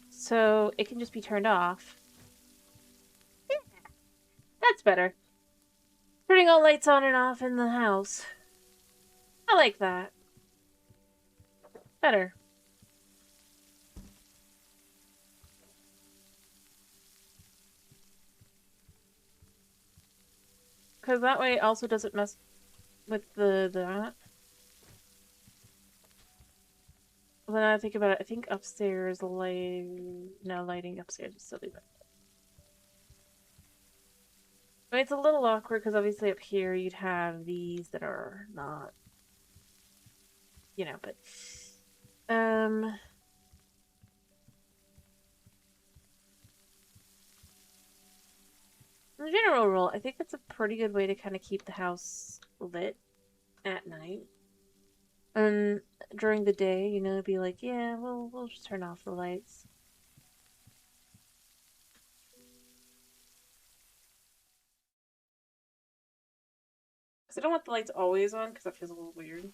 So it can just be turned off. Yeah, that's better. Turning all lights on and off in the house. I like that. Better. Because that way it also doesn't mess with that. When I think about it, I think upstairs lighting upstairs is silly. But it's a little awkward because obviously up here you'd have these that are not, but in general rule, I think that's a pretty good way to kind of keep the house lit at night. And during the day, be like, yeah, we'll just turn off the lights. Because I don't want the lights always on because that feels a little weird.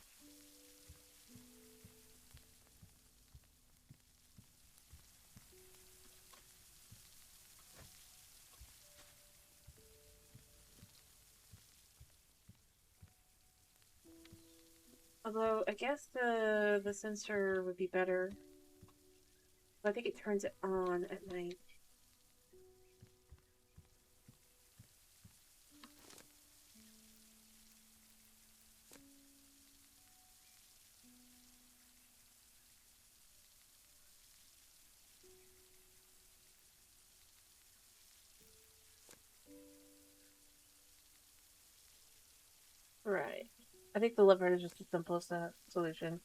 Although I guess the sensor would be better. But I think it turns it on at night. Right. I think the lever is just the simplest solution.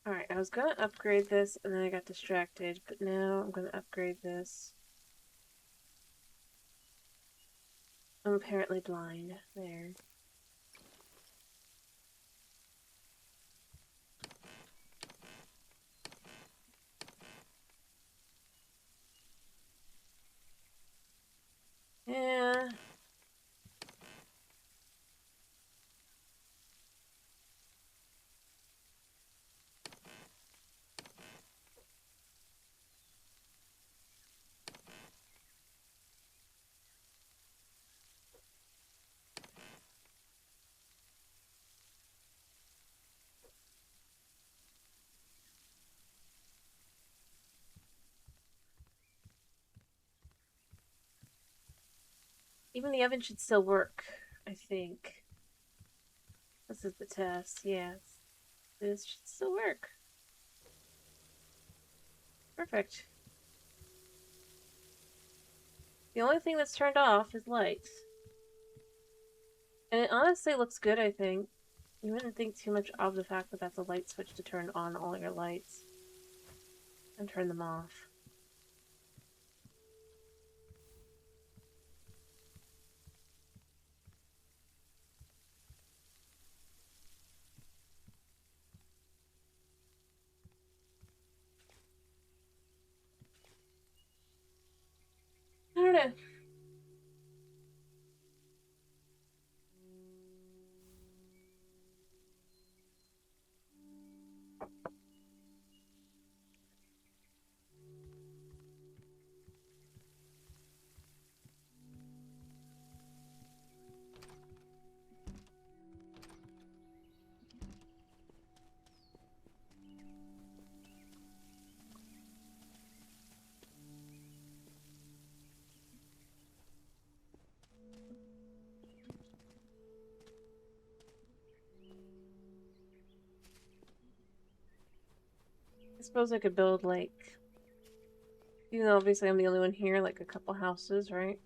Alright, I was gonna upgrade this and then I got distracted, but now I'm gonna upgrade this. I'm apparently blind. There. Yeah. Even the oven should still work, I think. This is the test, yes. This should still work. Perfect. The only thing that's turned off is lights. And it honestly looks good, I think. You wouldn't think too much of the fact that that's a light switch to turn on all your lights. And turn them off. I don't know. I suppose I could build, like... Even though obviously I'm the only one here, like a couple houses, right?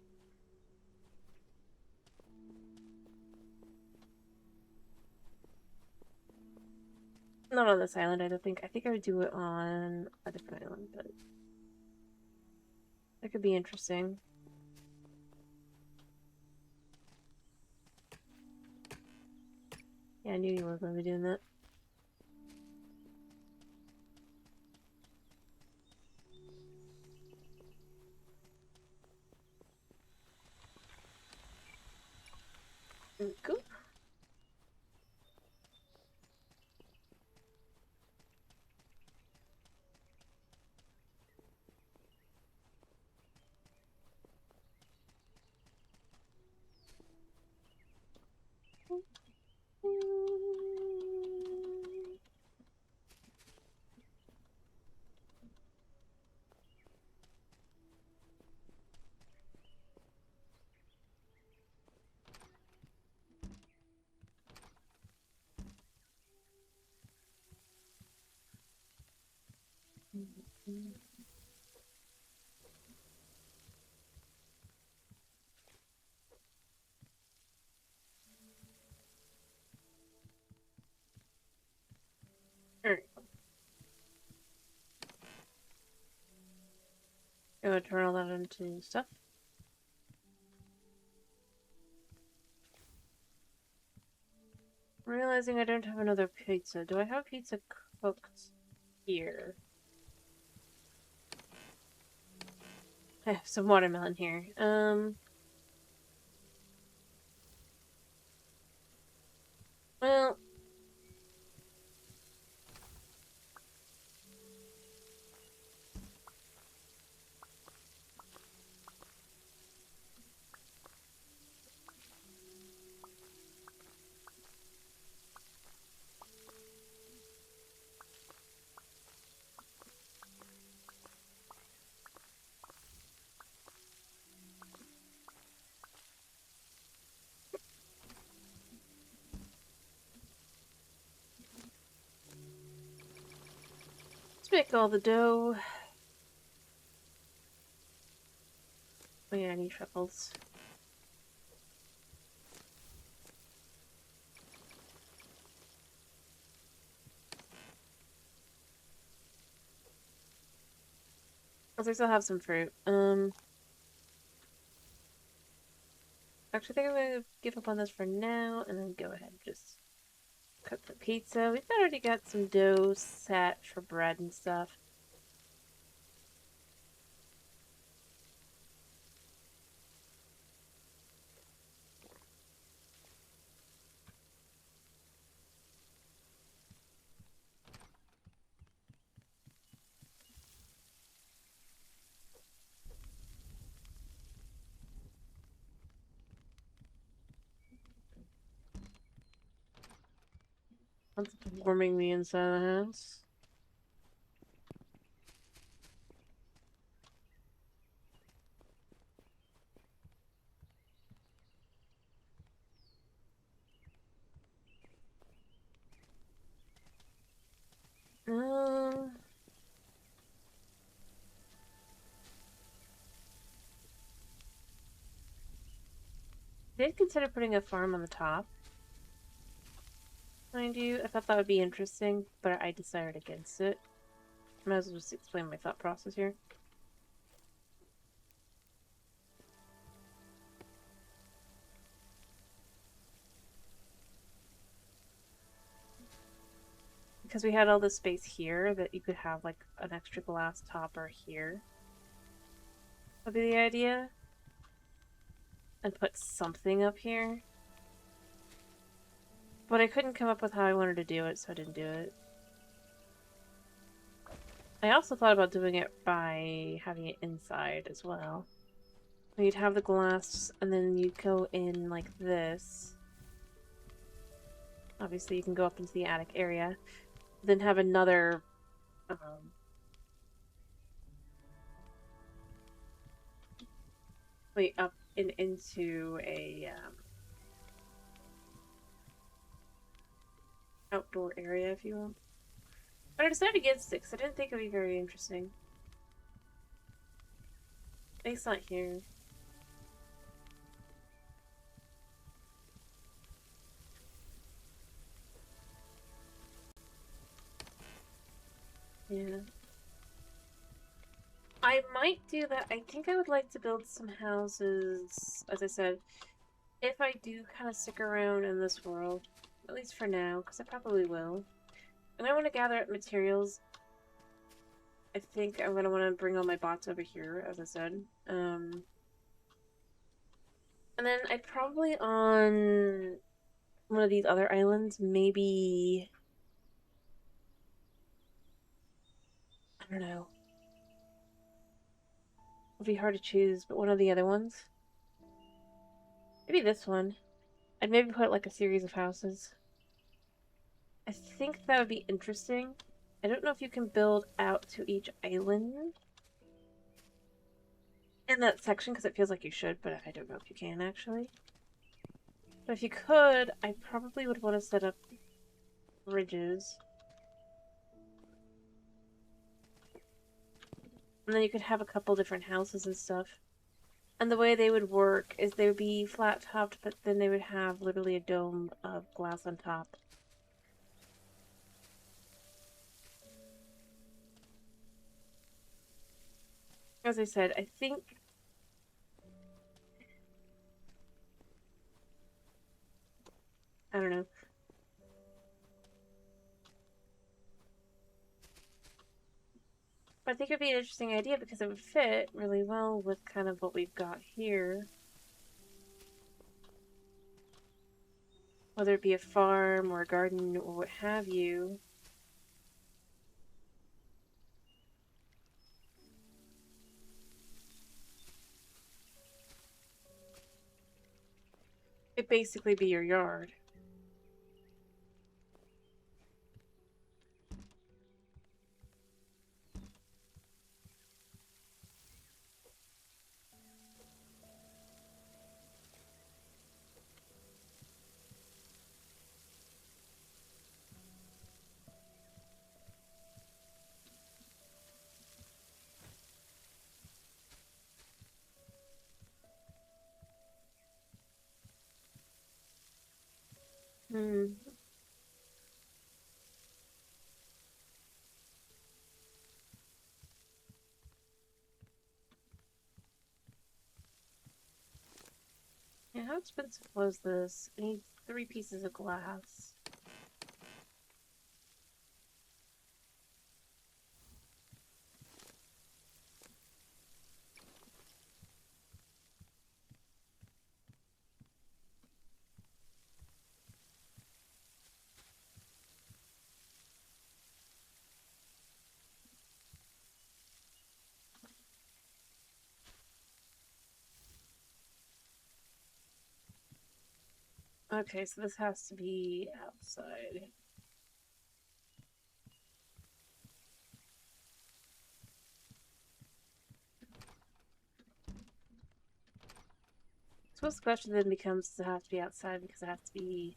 Not on this island, I don't think. I think I would do it on a different island, but... That could be interesting. Yeah, I knew you were going to be doing that. Cool. Alright. Go turn all that into stuff. Realizing I don't have another pizza. Do I have pizza cooked here? I have some watermelon here. Well... make all the dough. Oh yeah, I need truffles. I still have some fruit. Actually, I think I'm gonna give up on this for now, and then go ahead and just cook the pizza. We've already got some dough set for bread and stuff. That's warming the inside of the house. Um, did consider putting a farm on the top. Mind you, I thought that would be interesting, but I decided against it. Might as well just explain my thought process here. Because we had all this space here that you could have like an extra glass topper here. Would be the idea. And put something up here. But I couldn't come up with how I wanted to do it, so I didn't do it. I also thought about doing it by having it inside as well. You'd have the glass, and then you'd go in like this. Obviously, you can go up into the attic area. Then have another way up and into a outdoor area, if you will. But I decided against it because I didn't think it would be very interesting. At least not here. Yeah. I might do that. I think I would like to build some houses, as I said, if I do kind of stick around in this world. At least for now, because I probably will. And I want to gather up materials. I think I'm going to want to bring all my bots over here, as I said. And then I'd probably on one of these other islands, maybe... I don't know. It'd be hard to choose, but one of the other ones. Maybe this one. I'd maybe put like a series of houses. I think that would be interesting. I don't know if you can build out to each island in that section, because it feels like you should, but I don't know if you can actually. But if you could, I probably would want to set up bridges. And then you could have a couple different houses and stuff. And the way they would work is they would be flat topped, but then they would have literally a dome of glass on top. As I said, I think... I don't know. But I think it would be an interesting idea because it would fit really well with kind of what we've got here. Whether it be a farm or a garden or what have you. It'd basically be your yard. How expensive was this? I need 3 pieces of glass. Okay, so this has to be outside. I suppose the question then becomes, does it have to be outside because it has to be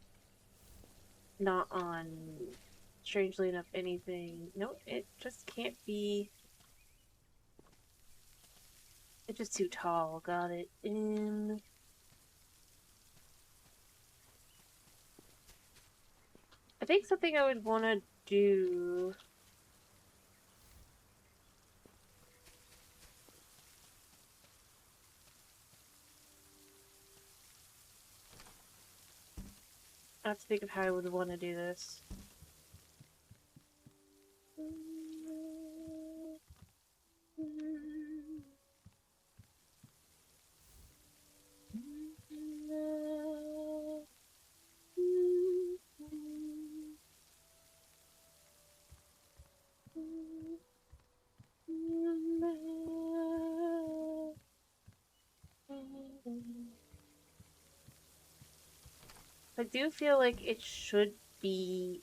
not on, strangely enough, anything. No, it just can't be. It's just too tall. Got it. I think something I would want to do. I have to think of how I would want to do this. I do feel like it should be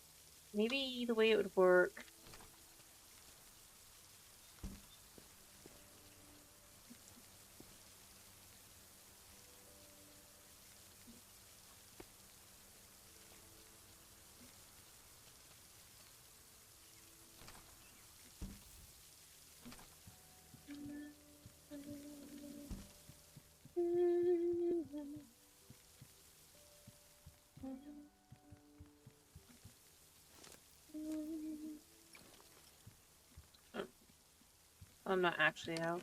maybe the way it would work. I'm not actually out.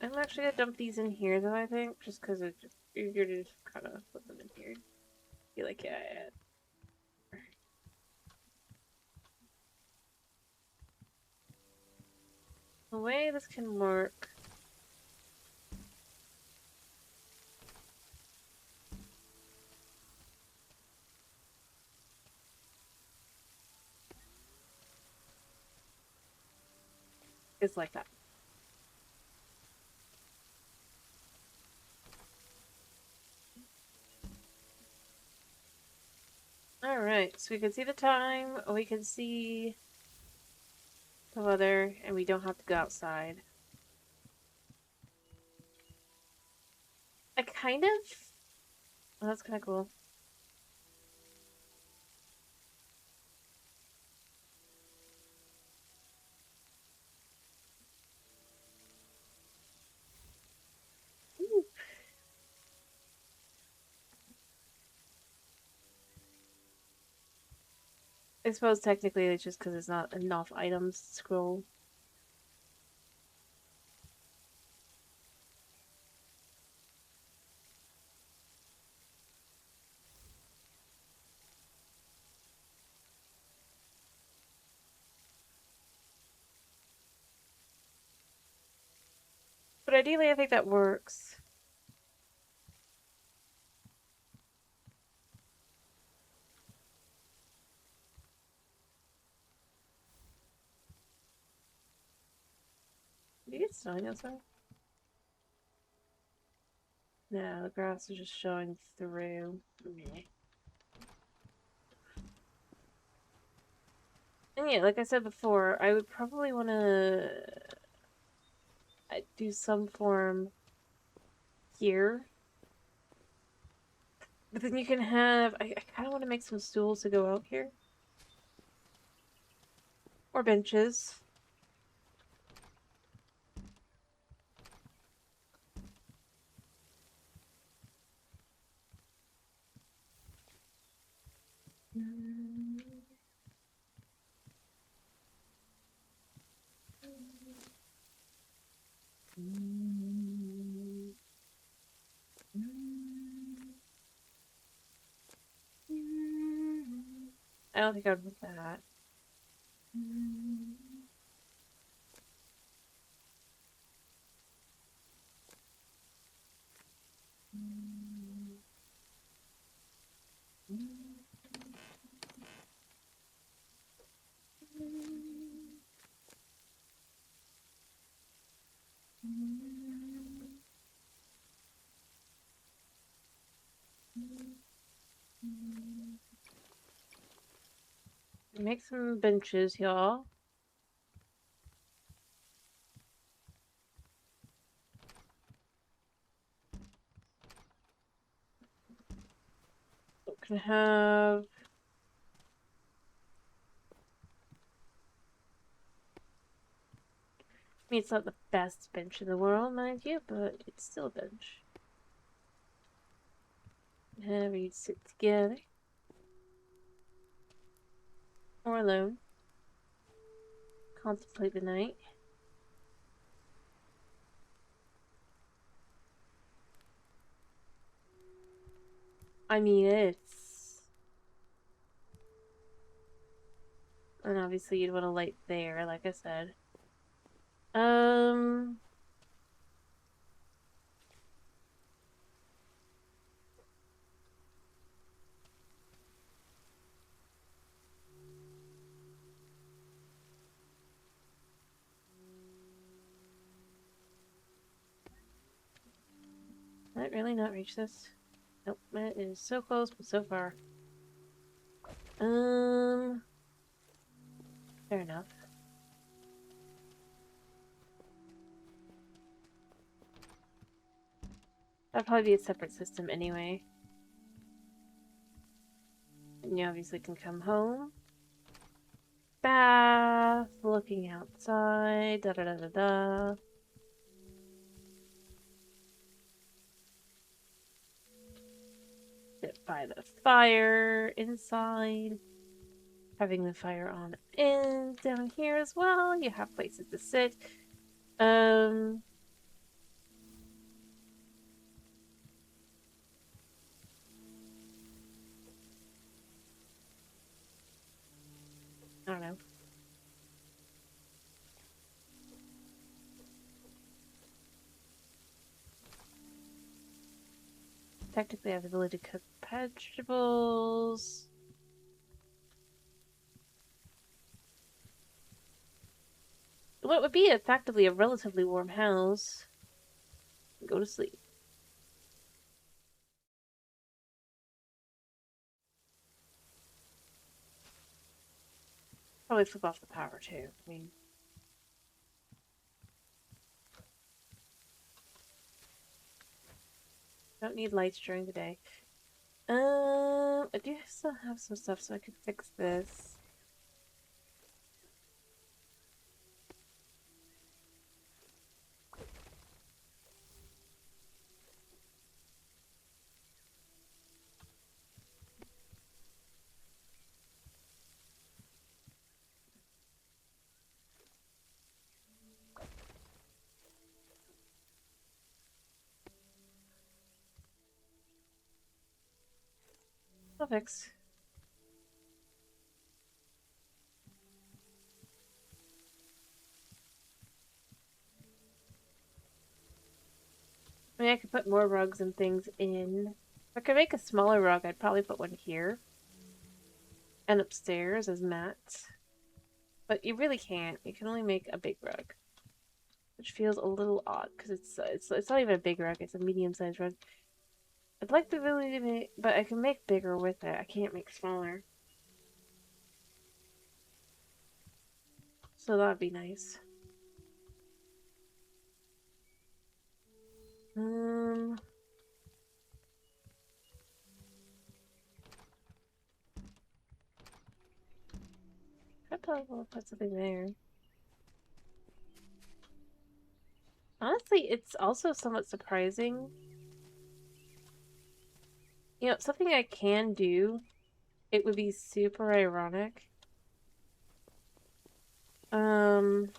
I'm actually gonna dump these in here though, I think, just because it's just easier to just kind of put them in here. Be like, yeah. The way this can work. Is like that. Alright, so we can see the time, we can see the weather, and we don't have to go outside. I kind of... Oh, that's kind of cool. Ooh. I suppose technically it's just because it's not enough items to scroll. But ideally I think that works. Did you get snowing outside? No, the grass is just showing through. Meh. And yeah, like I said before, I would probably want to do some form here. But then you can have... I kind of want to make some stools to go out here. Or benches. I don't think I would want that. Make some benches, y'all. Can have. I mean, it's not the best bench in the world, mind you, but it's still a bench. Have you sit together or alone, contemplate the night. I mean, it's. And obviously, you'd want a light there, like I said. Might really not reach this. Nope, it is so close, but so far. Fair enough. That'd probably be a separate system anyway. And you obviously can come home. Bath, looking outside, da da da da da. Sit by the fire inside. Having the fire on and down here as well. You have places to sit. I don't know. Technically, I have the ability to cook vegetables. What would be effectively a relatively warm house. Go to sleep. Probably flip off the power too. I mean, don't need lights during the day. I do still have some stuff, so I could fix this. I'll fix. I mean, I could put more rugs and things in. If I could make a smaller rug, I'd probably put one here. And upstairs as mats. But you really can't. You can only make a big rug. Which feels a little odd, because it's not even a big rug, it's a medium-sized rug. I'd like the ability to make, but I can make bigger with it. I can't make smaller. So that'd be nice. I'd probably put something there. Honestly, it's also somewhat surprising. You know, something I can do, it would be super ironic. But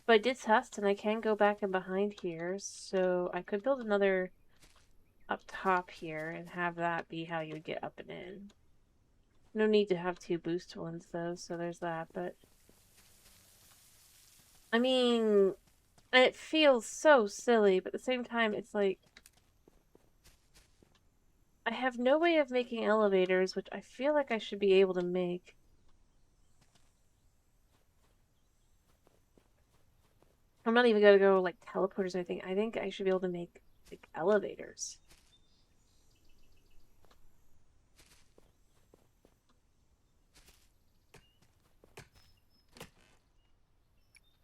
I did test and I can go back and behind here, so I could build another up top here and have that be how you would get up and in. No need to have two boost ones though, so there's that, but I mean, it feels so silly, but at the same time it's like I have no way of making elevators, which I feel like I should be able to make. I'm not even gonna go like teleporters or anything. I think I should be able to make like elevators.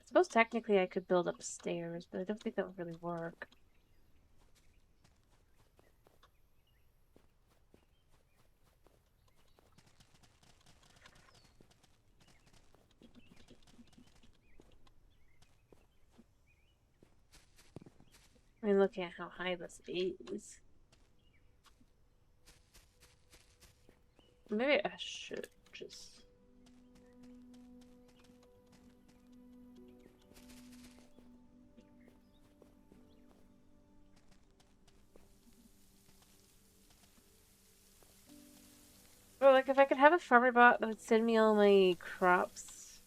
I suppose technically I could build upstairs, but I don't think that would really work. I mean, looking at how high this is. Maybe I should just... Or like if I could have a farmer bot that would send me all my crops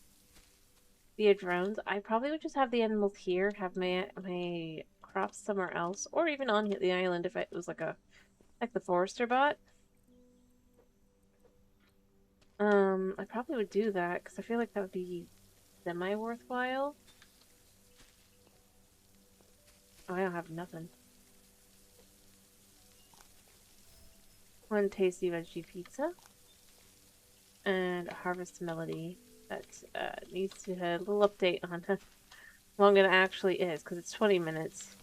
via drones, I probably would just have the animals here, have my crops somewhere else, or even on the island if it was like the forester bot. I probably would do that because I feel like that would be semi-worthwhile. Oh, I don't have nothing. One tasty veggie pizza. And a harvest melody that needs to have a little update on how long it actually is, because it's 20 minutes.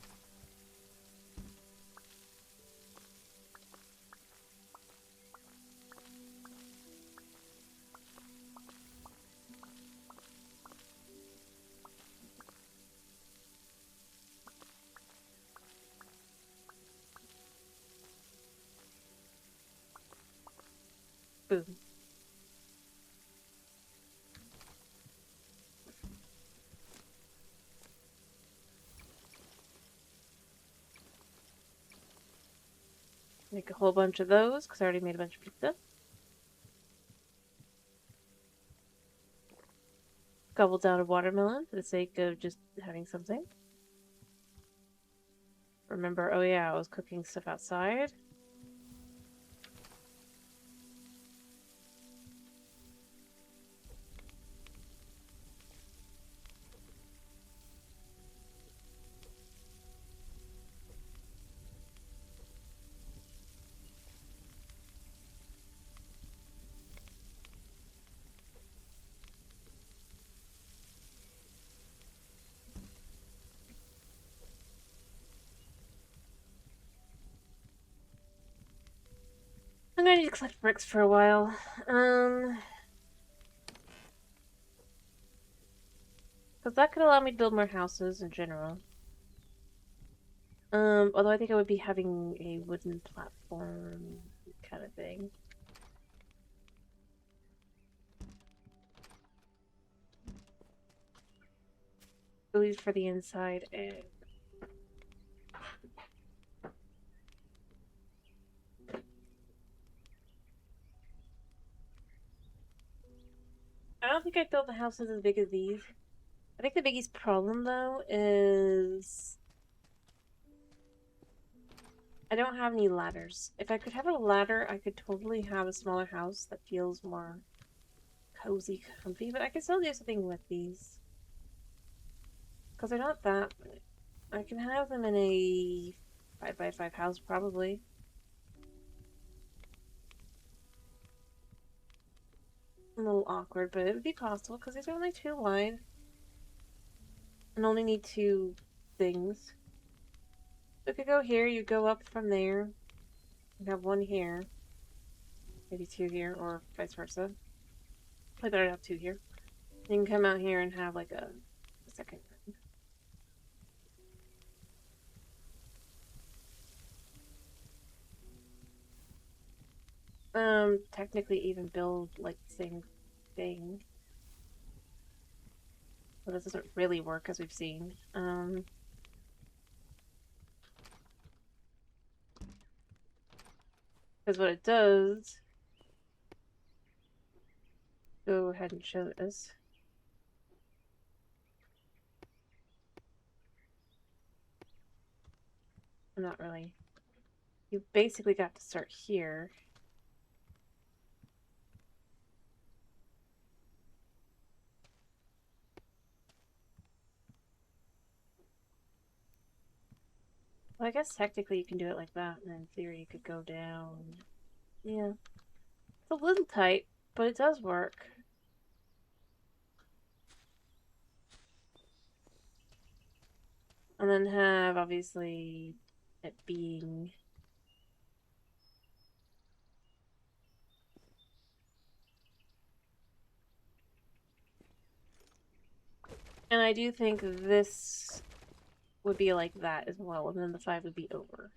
Boom. Make a whole bunch of those, because I already made a bunch of pizza. Gobble down a watermelon for the sake of just having something. Remember, oh yeah, I was cooking stuff outside. I'm gonna need to collect bricks for a while. Because that could allow me to build more houses in general. Although I think I would be having a wooden platform kind of thing. At least for the inside and I don't think I built the houses as big as these. I think the biggest problem though is I don't have any ladders. If I could have a ladder, I could totally have a smaller house that feels more cozy, comfy, but I can still do something with these. Because they're not that big. I can have them in a 5x5 house probably. A little awkward, but it would be possible because these are only 2 wide. And only need 2 things. So if you go here, you go up from there. You have 1 here. Maybe 2 here, or vice versa. Probably better to have 2 here. You can come out here and have like a second room. Technically even build like the same thing. But this doesn't really work as we've seen. Because what it does go ahead and show this. Not really. You basically got to start here. Well, I guess technically you can do it like that, and in theory you could go down. Yeah. It's a little tight, but it does work. And then have, obviously, it being... And I do think this would be like that as well, and then the 5 would be over.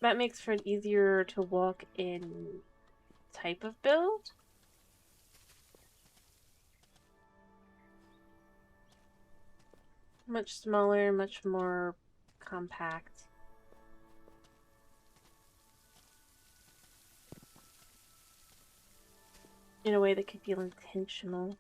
That makes for an easier to walk in type of build. Much smaller, much more compact. In a way that could feel intentional.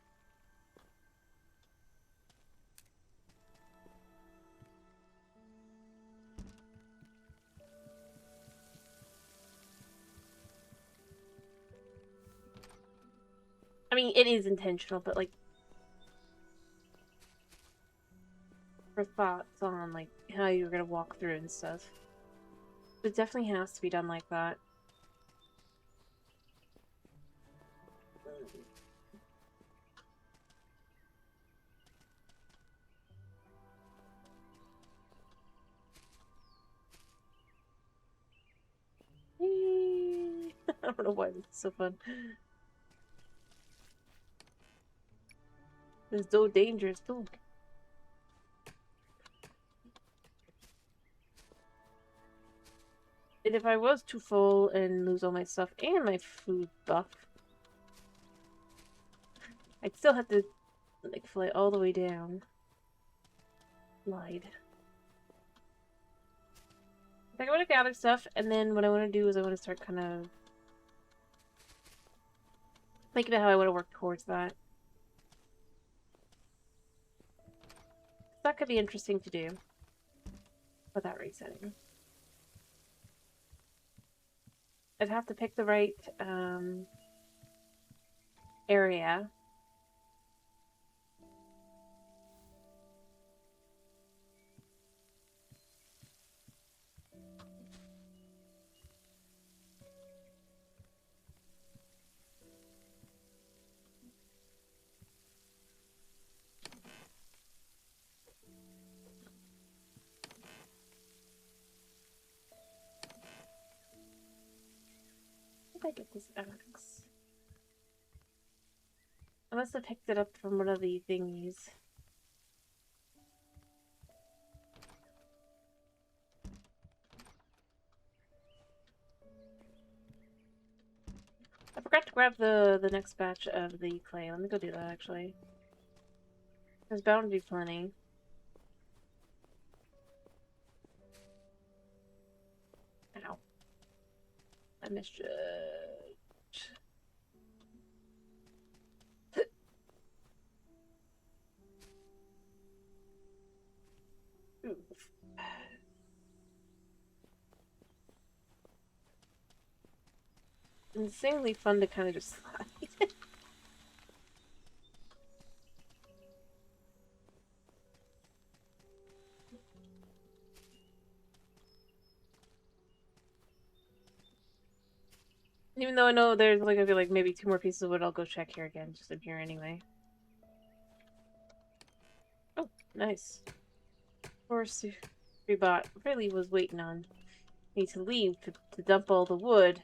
I mean, it is intentional, but like for thoughts on like how you're gonna walk through and stuff. It definitely has to be done like that. I don't know why this is so fun. It's so dangerous too. And if I was too full and lose all my stuff and my food buff, I'd still have to like fly all the way down. Lied. I think I want to gather stuff, and then what I want to do is I want to start kind of thinking about how I want to work towards that. That could be interesting to do without resetting. I'd have to pick the right area. How did I get this axe? I must have picked it up from one of the thingies. I forgot to grab the next batch of the clay. Let me go do that, actually. There's bound to be plenty. Ow. I misjudged. Oof. Insanely fun to kind of just slide. Even though I know there's like gonna be like maybe 2 more pieces of wood, I'll go check here again, just in here anyway. Oh, nice. Forestry bot really was waiting on me to leave to dump all the wood.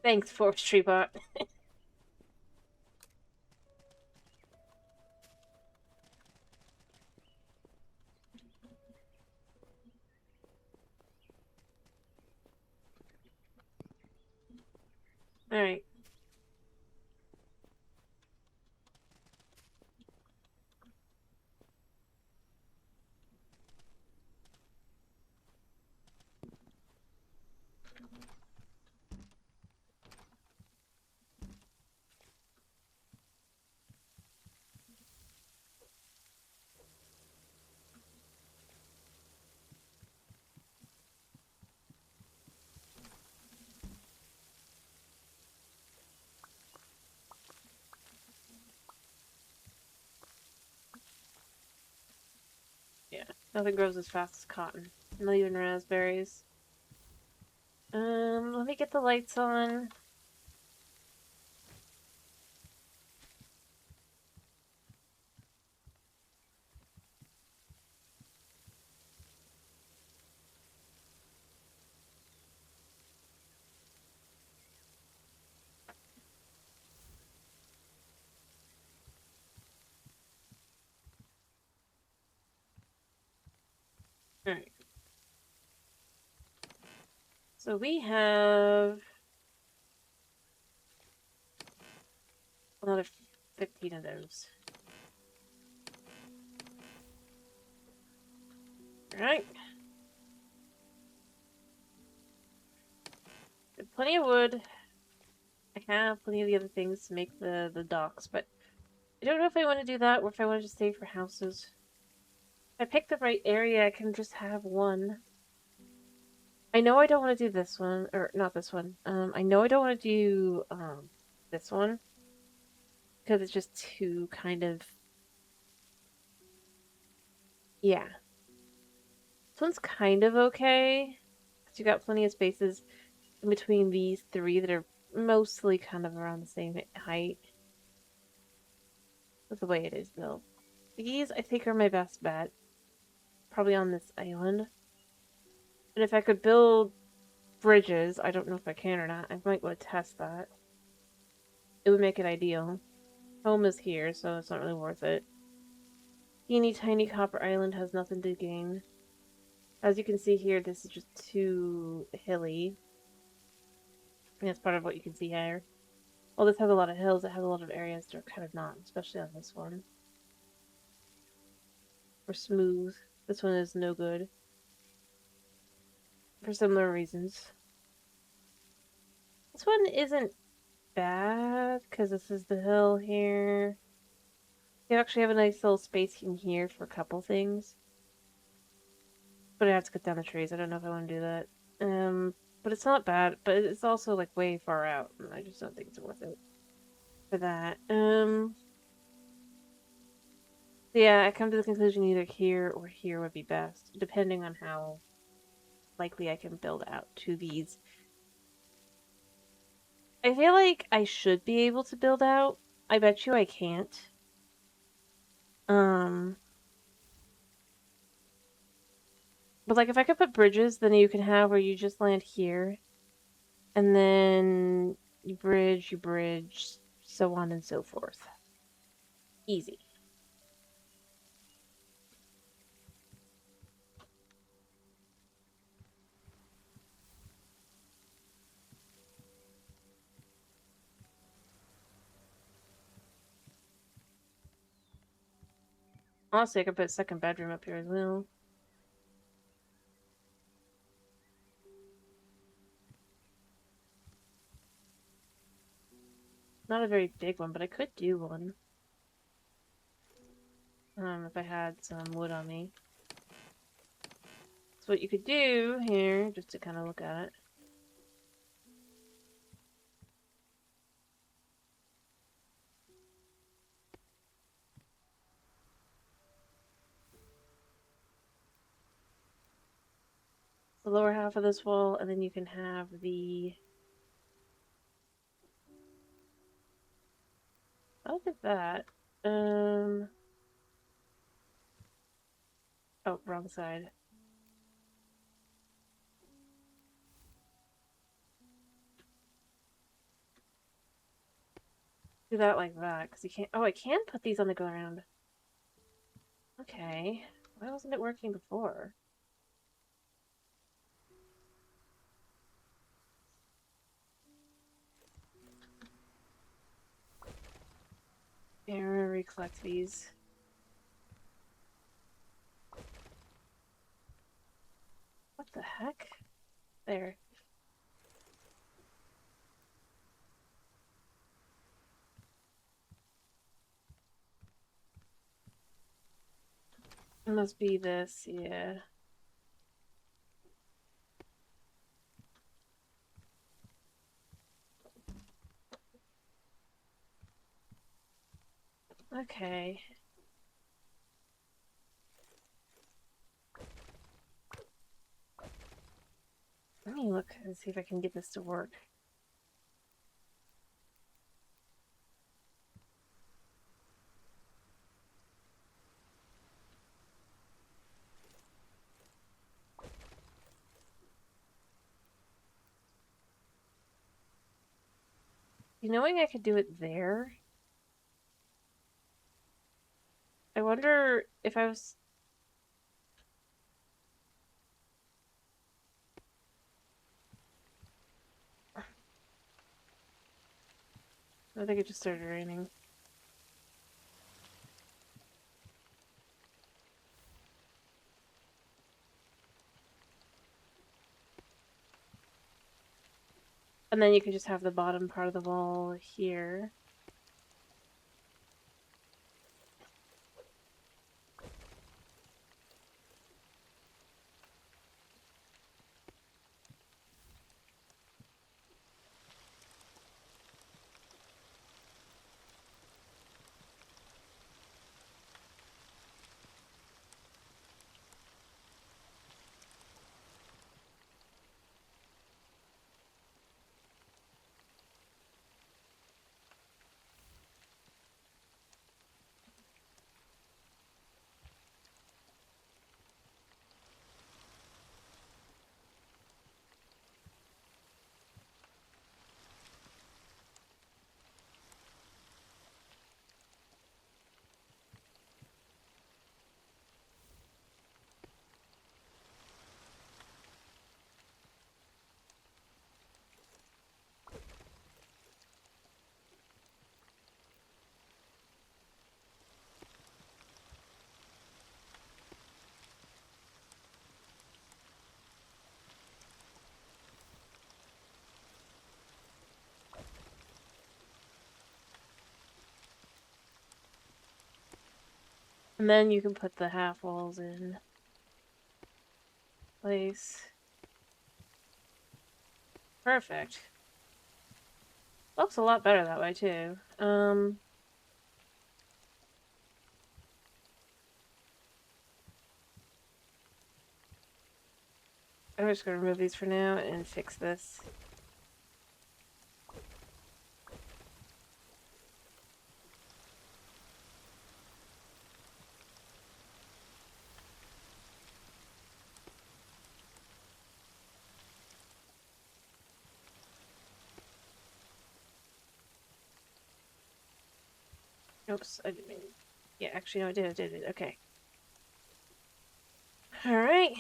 Thanks, Forestry bot. Alright. Yeah, nothing grows as fast as cotton. Not even raspberries. Let me get the lights on. Alright. So we have another 15 of those. Alright. Plenty of wood. I have plenty of the other things to make the docks, but I don't know if I want to do that or if I want to just save for houses. If I pick the right area, I can just have one. I know I don't want to do this one, or not this one. I know I don't want to do this one because it's just too kind of, yeah. This one's kind of okay because you got plenty of spaces in between these three that are mostly kind of around the same height. That's the way it is built. These I think are my best bet, probably on this island. And if I could build bridges, I don't know if I can or not. I might want to test that. It would make it ideal. Home is here, so it's not really worth it. Teeny tiny copper island has nothing to gain. As you can see here, this is just too hilly. And that's part of what you can see here. Well, this has a lot of hills. It has a lot of areas that are kind of not, especially on this one. Or smooth. This one is no good. For similar reasons. This one isn't bad, because this is the hill here. You actually have a nice little space in here for a couple things. But I have to cut down the trees. I don't know if I want to do that. But it's not bad. But it's also like way far out. And I just don't think it's worth it for that. Yeah, I come to the conclusion either here or here would be best, depending on how likely I can build out to these. I feel like I should be able to build out. I bet you I can't. But like if I could put bridges, then you can have where you just land here. And then you bridge, so on and so forth. Easy. Honestly, I could put a second bedroom up here as well. Not a very big one, but I could do one. If I had some wood on me. So what you could do here, just to kind of look at it. The lower half of this wall, and then you can have the... I'll get that. Oh, wrong side. Do that like that, because you can't... Oh, I can put these on the ground. Okay. Why wasn't it working before? Here, I'm gonna recollect these. What the heck? There. It must be this, yeah. Okay. look and see if I can get this to work. You knowing I could do it there? I wonder if I was... I think it just started raining. And then you could just have the bottom part of the wall here. And then you can put the half walls in place. Perfect. Looks a lot better that way too. I'm just gonna remove these for now and fix this. Oops, I didn't mean... Yeah, actually, no, I did it. Okay. Alright.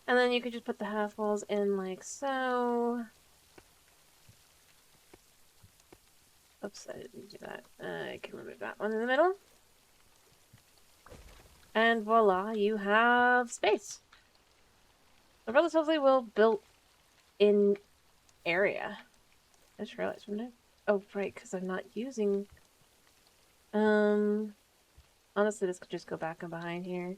And then you could just put the half walls in like so. Oops, I didn't do that. I can remove that one in the middle. And voila, you have space. A relatively well built in area. I just realized, when I... Oh, right, because I'm not using... Honestly, this could just go back and behind here.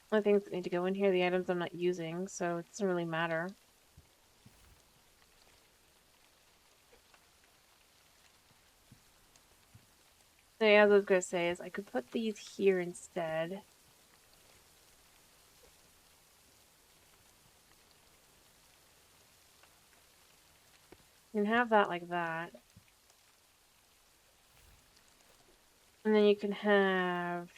Only things that need to go in here, the items I'm not using, so it doesn't really matter. So yeah, as I was gonna say is I could put these here instead. You can have that like that. And then you can have...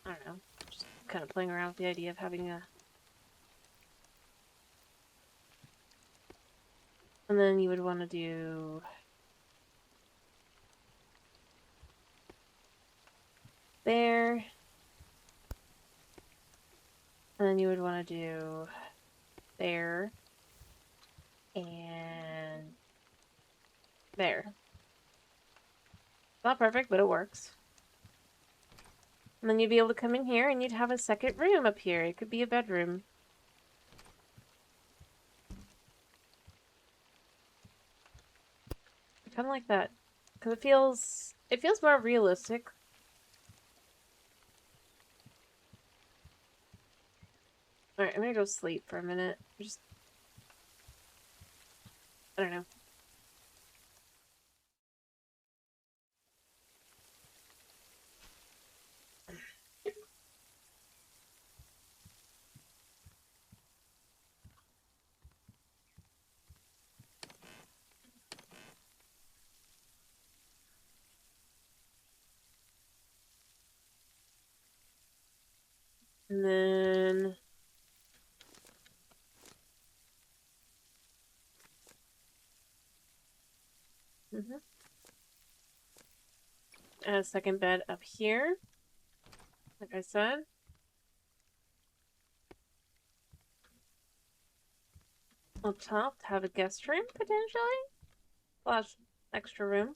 I don't know, just kind of playing around with the idea of having a... And then you would want to do... there. And then you would want to do... there. And there. Not perfect, but it works. And then you'd be able to come in here and you'd have a second room up here. It could be a bedroom. I kind of like that. Because it feels more realistic. Alright, I'm gonna go sleep for a minute. I don't know. And then... add a second bed up here. Like I said. Up top, to have a guest room, potentially? Slash extra room.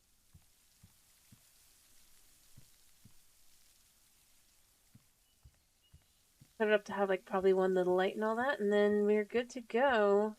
Put it up to have, like, probably one little light and all that, and then we're good to go.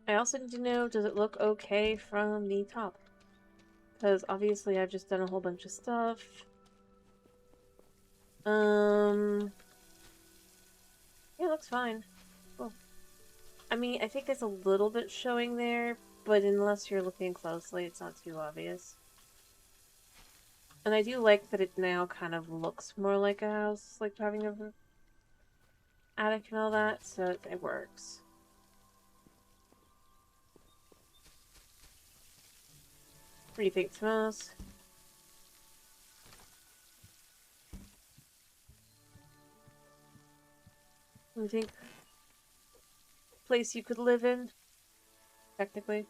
I also need to know, does it look okay from the top? Because obviously I've just done a whole bunch of stuff. Yeah, it looks fine. Cool. I mean, I think there's a little bit showing there, but unless you're looking closely, it's not too obvious. And I do like that it now kind of looks more like a house, like having a attic and all that, so it works. What do you think, Tomas? What do you think? Place you could live in? Technically.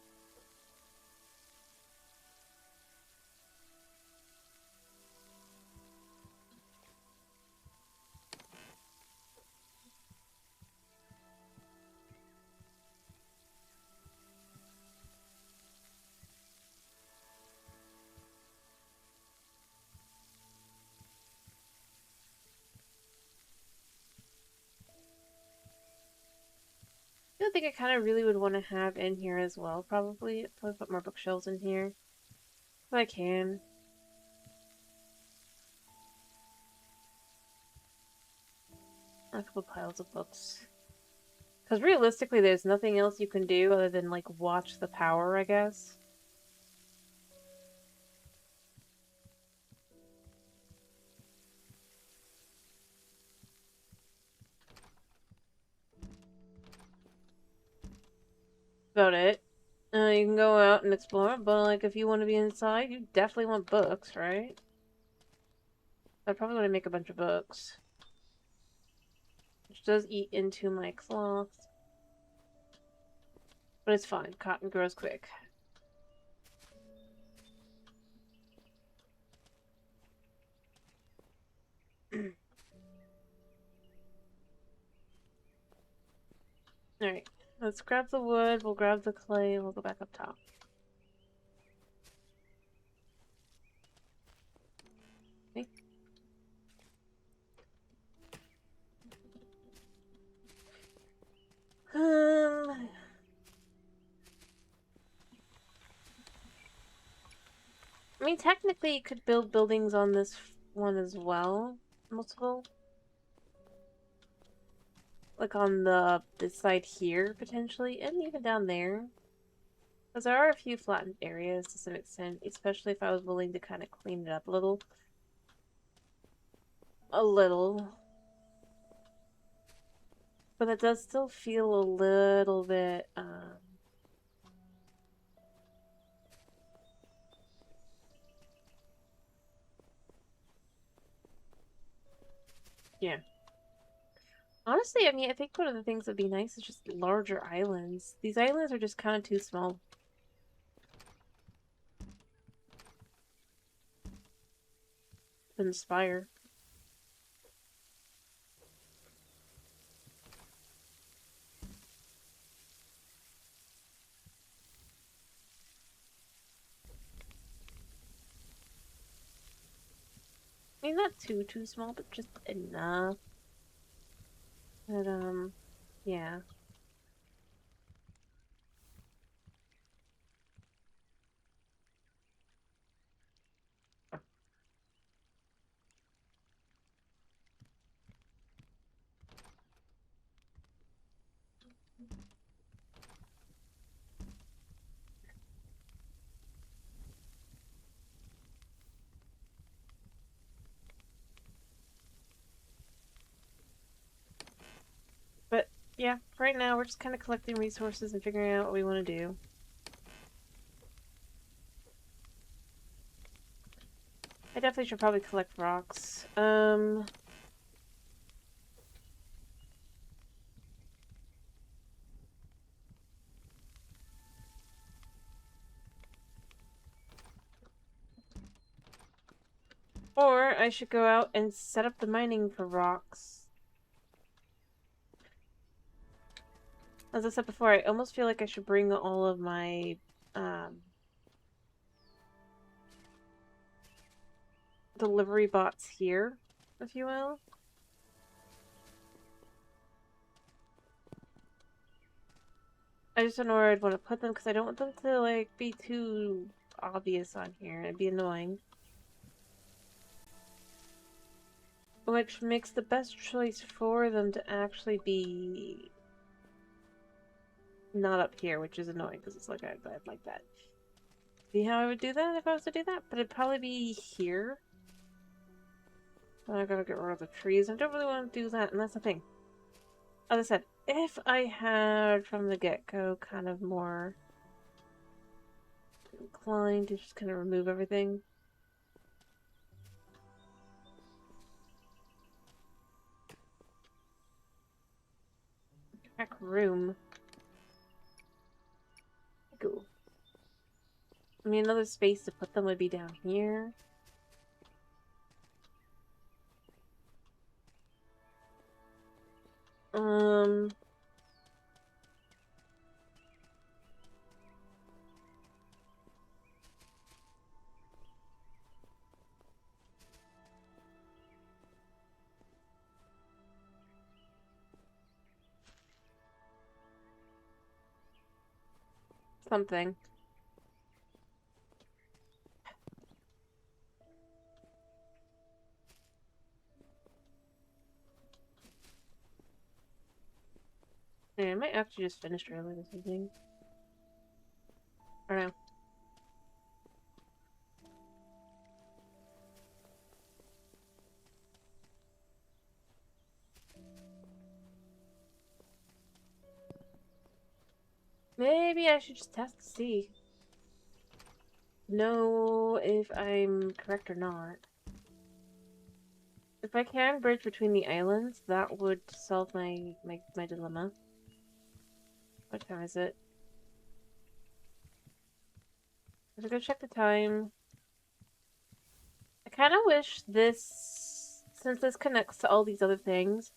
The other thing I kind of really would want to have in here as well, probably put more bookshelves in here. If I can. A couple piles of books. Because realistically, there's nothing else you can do other than, like, watch the power, I guess. About it. You can go out and explore, but, like, if you want to be inside, you definitely want books, right? I probably want to make a bunch of books. Which does eat into my cloth. But it's fine. Cotton grows quick. Alright. Let's grab the wood. We'll grab the clay. We'll go back up top. Okay. I mean, technically, you could build buildings on this one as well. Multiple. Like on this side here, potentially, and even down there. Because there are a few flattened areas to some extent, especially if I was willing to kind of clean it up a little. A little. But it does still feel a little bit, yeah. Honestly, I mean, I think one of the things that'd be nice is just larger islands. These islands are just kind of too small to inspire. I mean, not too small, but just enough. But, yeah. But, yeah, right now we're just kind of collecting resources and figuring out what we want to do. I definitely should probably collect rocks. Or I should go out and set up the mining for rocks. As I said before, I almost feel like I should bring all of my, delivery bots here, if you will. I just don't know where I'd want to put them because I don't want them to, like, be too obvious on here. It'd be annoying. Which makes the best choice for them to actually be not up here, which is annoying because it's like I'd like that. See how I would do that if I was to do that? But it'd probably be here. I gotta get rid of the trees. I don't really want to do that, and that's the thing. As I said, if I had from the get-go kind of more inclined to just kind of remove everything. Back room. Cool. I mean, another space to put them would be down here. Something. Yeah, I might actually just finish early or something. I don't know. Maybe I should just test to see. Know if I'm correct or not. If I can bridge between the islands, that would solve my dilemma. What time is it? Let's go check the time. I kind of wish this, since this connects to all these other things,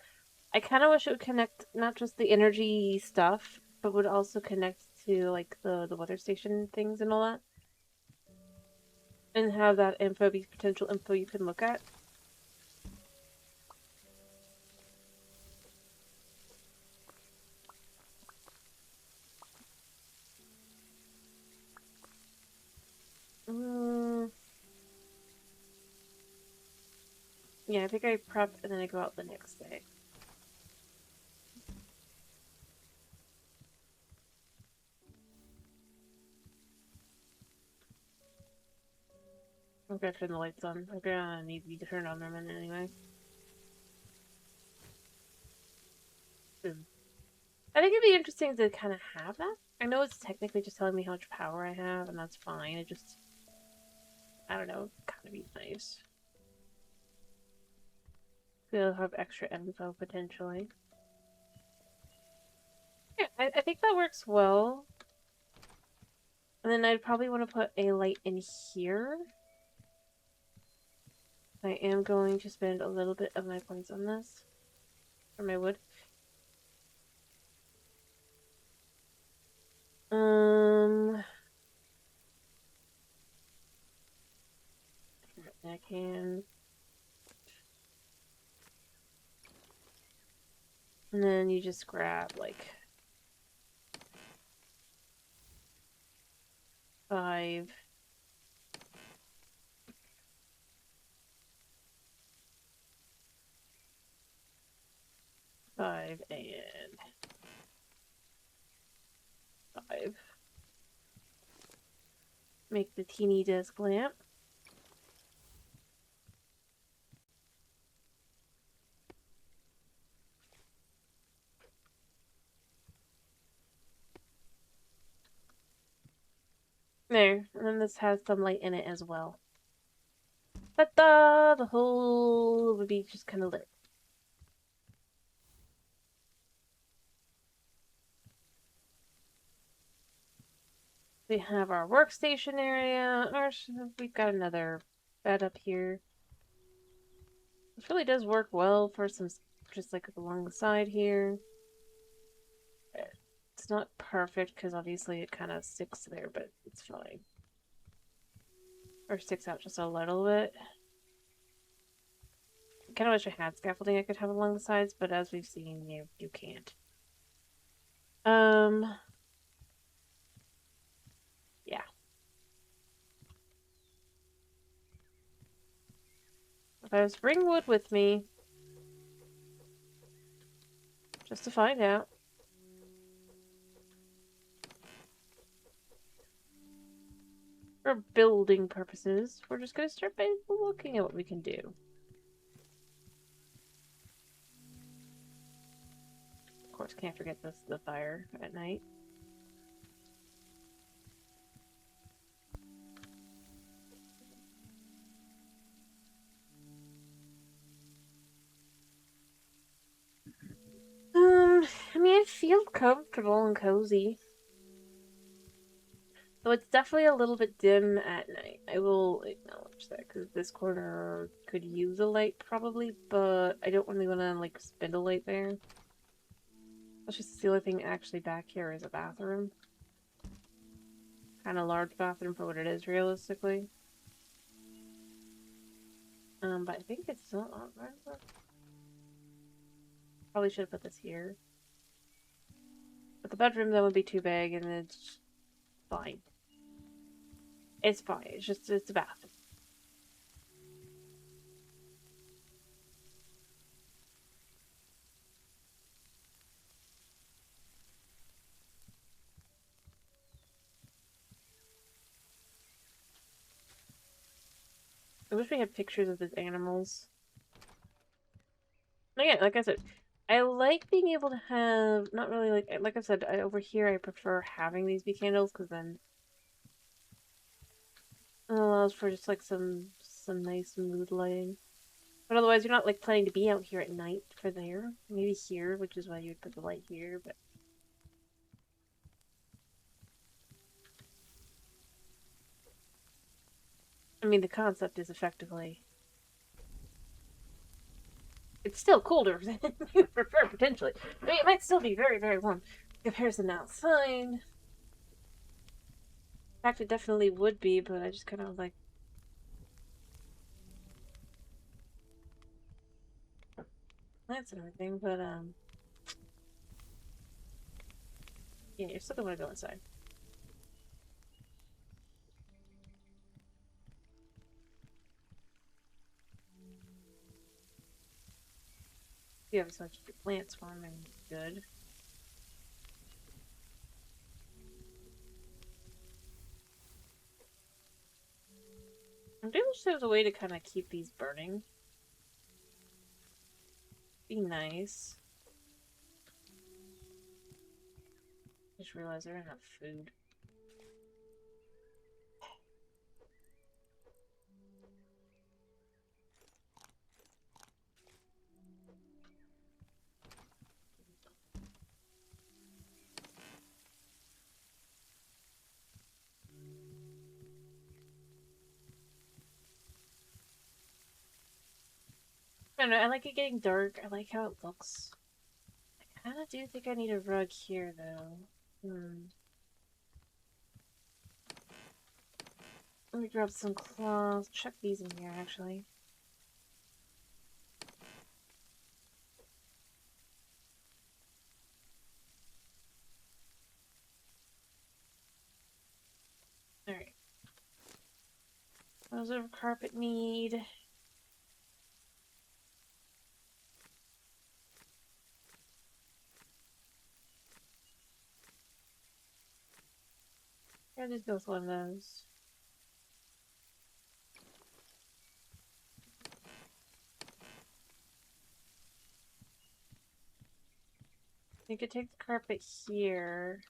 I kind of wish it would connect not just the energy stuff, but would also connect to, like, the weather station things and all that. And have that info be potential info you can look at. Yeah, I think I prep and then I go out the next day. I'm gonna turn the lights on. I'm gonna need you to turn on them anyway. I think it'd be interesting to kind of have that. I know it's technically just telling me how much power I have, and that's fine. It just, I don't know, kind of be nice. We'll have extra info potentially. Yeah, I think that works well. And then I'd probably want to put a light in here. I am going to spend a little bit of my points on this. For my wood. I can. And then you just grab like 5. 5 and 5. Make the teeny desk lamp. There, and then this has some light in it as well. Ta-da! The whole would be just kind of lit. We have our workstation area. We've got another bed up here. This really does work well for some, just like along the side here. It's not perfect because obviously it kind of sticks there, but it's fine. Or sticks out just a little bit. I kind of wish I had scaffolding I could have along the sides, but as we've seen, you can't. Yeah. If I was to bring wood with me, just to find out. For building purposes, we're just going to start by looking at what we can do. Of course, can't forget the fire at night. I mean, it feels comfortable and cozy. Though it's definitely a little bit dim at night. I will acknowledge that, because this corner could use a light probably, but I don't really want to, like, spend a light there. That's just the only thing actually back here is a bathroom. Kind of large bathroom for what it is, realistically. But I think it's still on. Probably should have put this here. But the bedroom then would be too big, and it's fine. It's fine. It's a bathroom. I wish we had pictures of these animals. Again, like I said, I like being able to have, not really like I said, over here I prefer having these be candles, because then it allows for just like some nice mood lighting. But otherwise, you're not like planning to be out here at night for there. Maybe here, which is why you would put the light here, but. I mean, the concept is effectively. It's still colder than you prefer, potentially. I mean, it might still be very, very warm in comparison to outside. In fact, it definitely would be, but I just kind of like. Plants and everything, but, yeah, you're still gonna want to go inside. You have such plants farming, good. do wish there was a way to kind of keep these burning. Be nice. Just realized I don't have food. I don't know, I like it getting dark. I like how it looks. I kind of do think I need a rug here, though. Let me grab some cloths. Check these in here, actually. Alright. What does our carpet need? I'll just go with one of those. You could take the carpet here.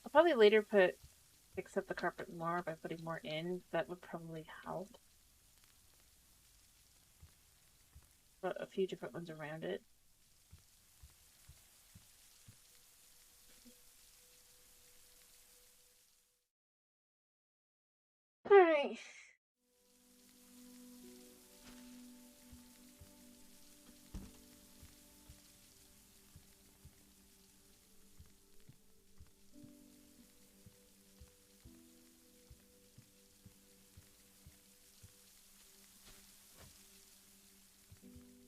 I'll probably later fix up the carpet more by putting more in. That would probably help. Put a few different ones around it. Alright.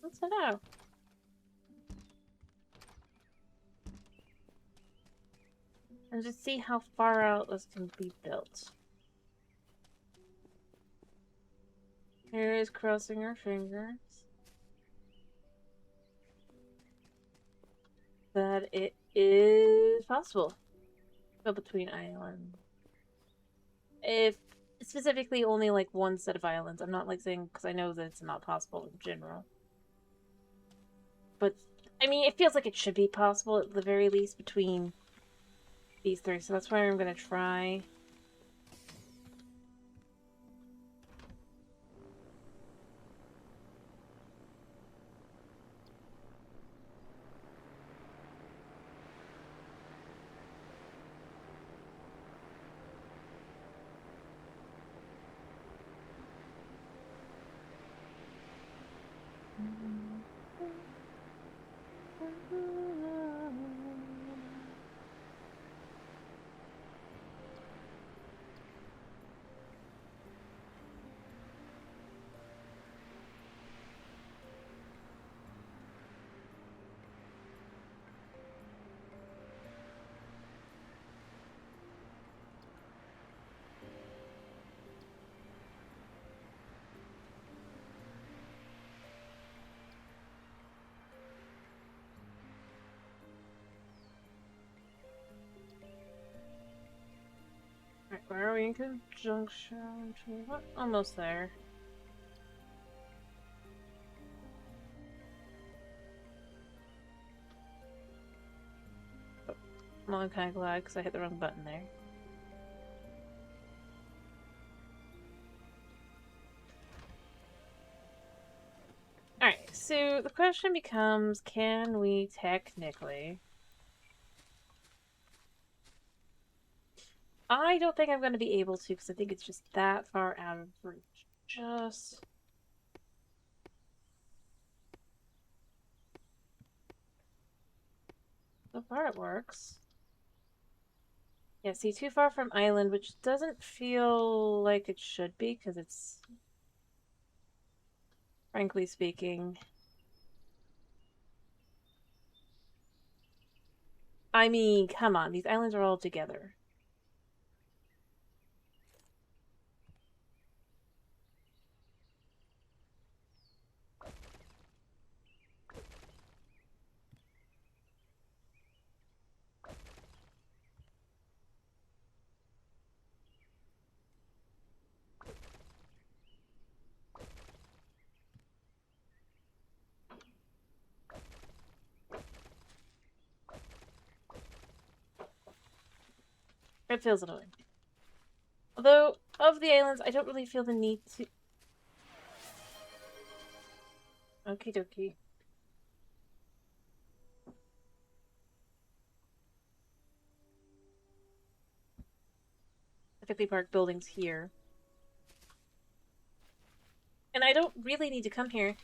Let's head out. And just see how far out this can be built. Here is crossing our fingers that it is possible. Go between islands. If specifically only like one set of islands. I'm not like saying because I know that it's not possible in general. But I mean, it feels like it should be possible at the very least between these three. So that's why I'm gonna try. Alright, where are we in conjunction to what? Almost there. Well, I'm kind of glad because I hit the wrong button there. Alright, so the question becomes, can we technically... I don't think I'm going to be able to because I think it's just that far out of reach. Just... So far it works. Yeah, see, too far from island, which doesn't feel like it should be because it's... Frankly speaking... I mean, come on, these islands are all together. it feels annoying. Although, of the islands, I don't really feel the need to... Okie dokie. Typically park buildings here. And I don't really need to come here.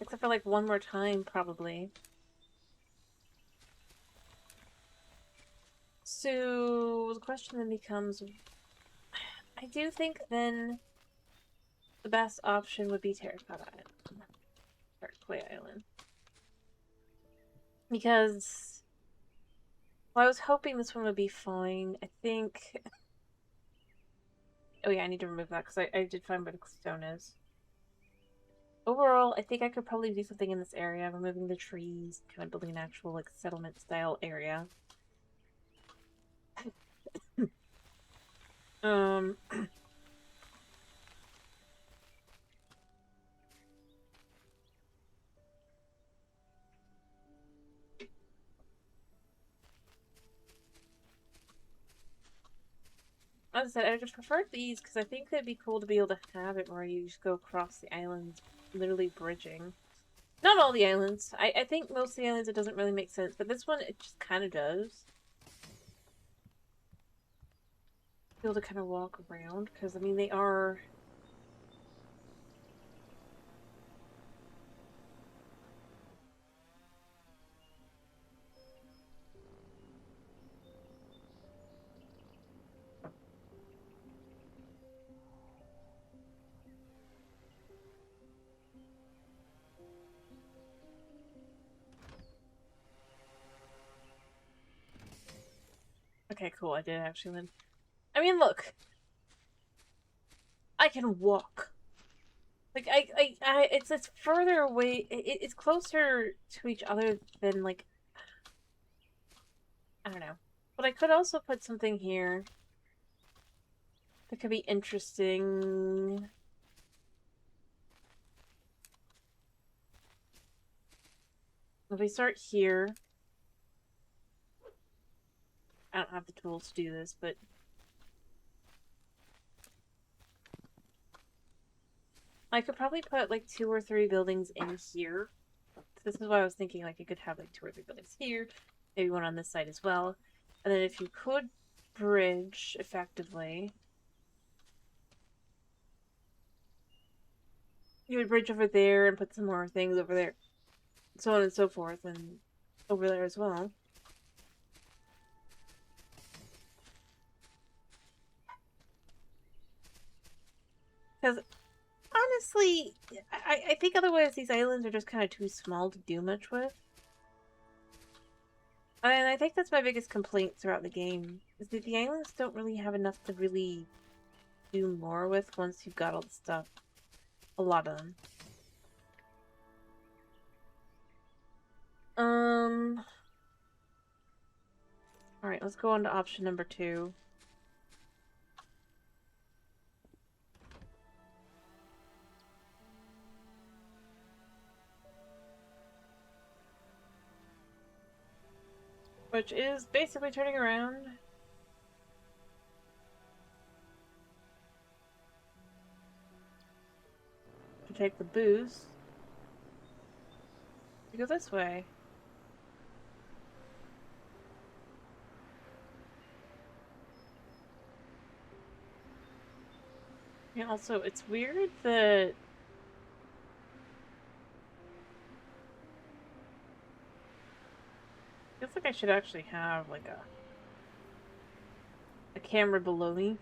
Except for like one more time, probably. So, the question then becomes... I do think then the best option would be Terracotta Island. Or Clay Island. Because... Well, I was hoping this one would be fine. I think... Oh yeah, I need to remove that because I did find where the stone is. Overall, I think I could probably do something in this area, removing the trees, kind of building an actual like settlement style area. um As I said, I just preferred these because I think it'd be cool to be able to have it where you just go across the islands, literally bridging. Not all the islands. I think most of the islands it doesn't really make sense, but this one it just kind of does. Be able to kind of walk around because I mean they are. Okay, cool. I did actually win. I mean, look. I can walk. Like it's further away. It's closer to each other than like I don't know. But I could also put something here that could be interesting. If we start here, I don't have the tools to do this, but I could probably put like 2 or 3 buildings in here. This is why I was thinking like you could have like 2 or 3 buildings here, maybe one on this side as well. And then if you could bridge effectively, you would bridge over there and put some more things over there, so on and so forth, and over there as well. Because honestly, I think otherwise these islands are just kind of too small to do much with. And I think that's my biggest complaint throughout the game, is that the islands don't really have enough to really do more with once you've got all the stuff. A lot of them. Alright, let's go on to option number 2. Which is basically turning around. To take the boost. To go this way. Yeah, also, it's weird that... Feels like I should actually have, like, a camera below me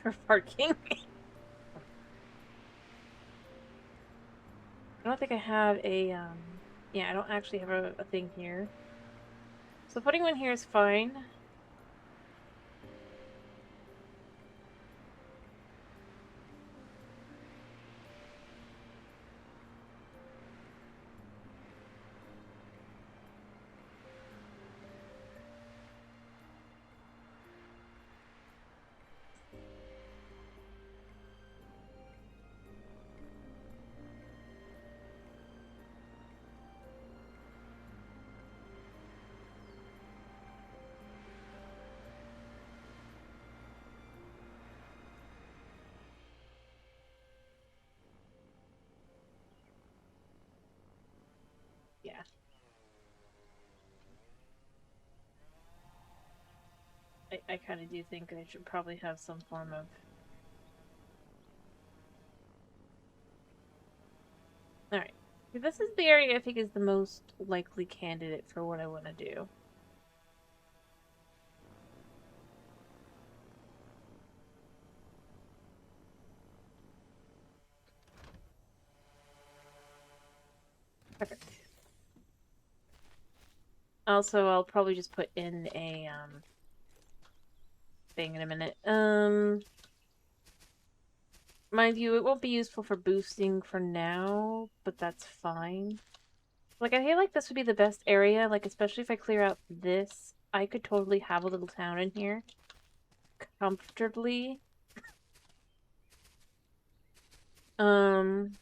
for parking. I don't think I have a, yeah, I don't actually have a thing here. So putting one here is fine. I kind of do think I should probably have some form of... Alright. This is the area I think is the most likely candidate for what I want to do. Perfect. Also, I'll probably just put in a, thing in a minute. Mind you, it won't be useful for boosting for now, but that's fine. Like, I feel like this would be the best area, like, especially if I clear out this. I could totally have a little town in here. Comfortably. And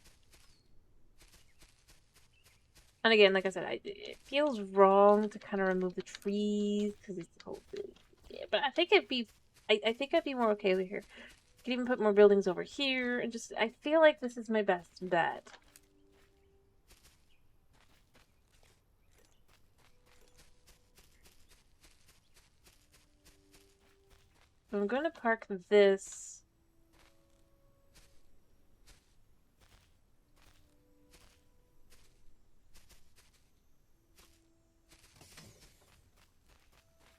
again, like I said, it feels wrong to kind of remove the trees, because it's the whole thing. Yeah, but I think it'd be... I think I'd be more okay with here. I could even put more buildings over here, and just... I feel like this is my best bet. So I'm going to park this...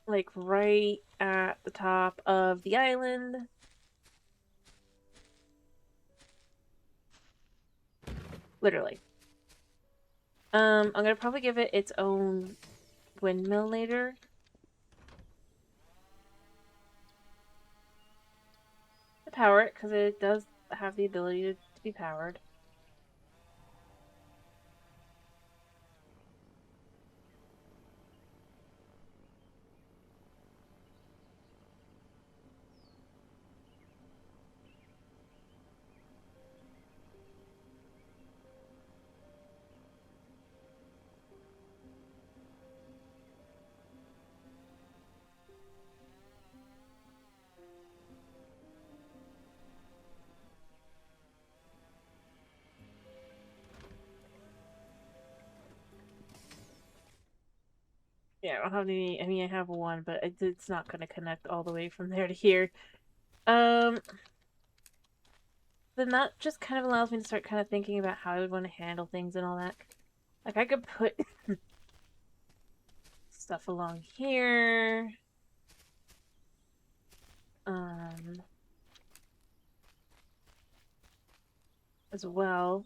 like, right at the top of the island. Literally. I'm gonna probably give it its own windmill later. To power it, because it does have the ability to be powered. Yeah, I don't have any... I mean, I have one, but it's not going to connect all the way from there to here. Then that just kind of allows me to start kind of thinking about how I would want to handle things and all that. Like, I could put stuff along here. As well.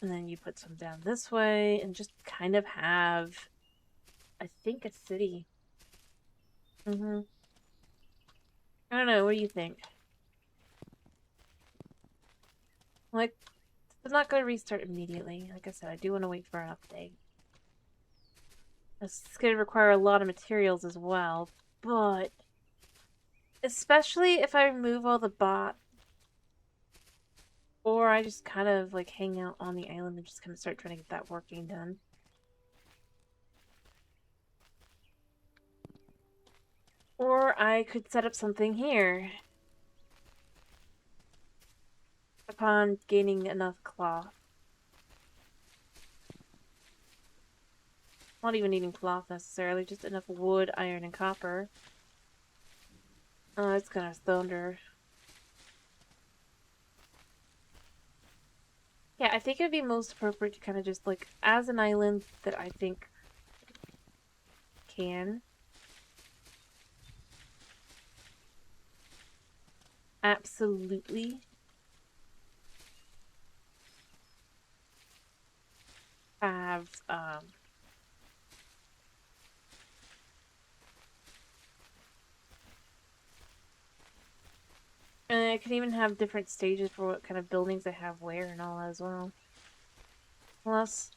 And then you put some down this way and just kind of have, I think, a city. I don't know, what do you think? Like, it's not going to restart immediately. Like I said, I do want to wait for an update. This is going to require a lot of materials as well, but especially if I remove all the bot, or I just kind of like hang out on the island and just kind of start trying to get that working done. Or I could set up something here upon gaining enough cloth. Not even needing cloth necessarily, just enough wood, iron, and copper. Oh, it's kind of thunder. Yeah, I think it would be most appropriate to kind of just, like, as an island that I think can absolutely have, and I can even have different stages for what kind of buildings I have where and all as well. Plus,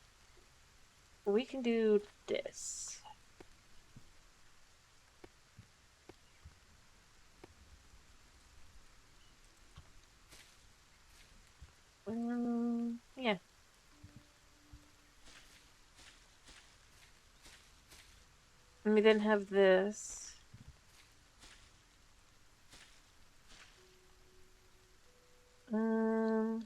we can do this. Yeah. And we then have this. Um,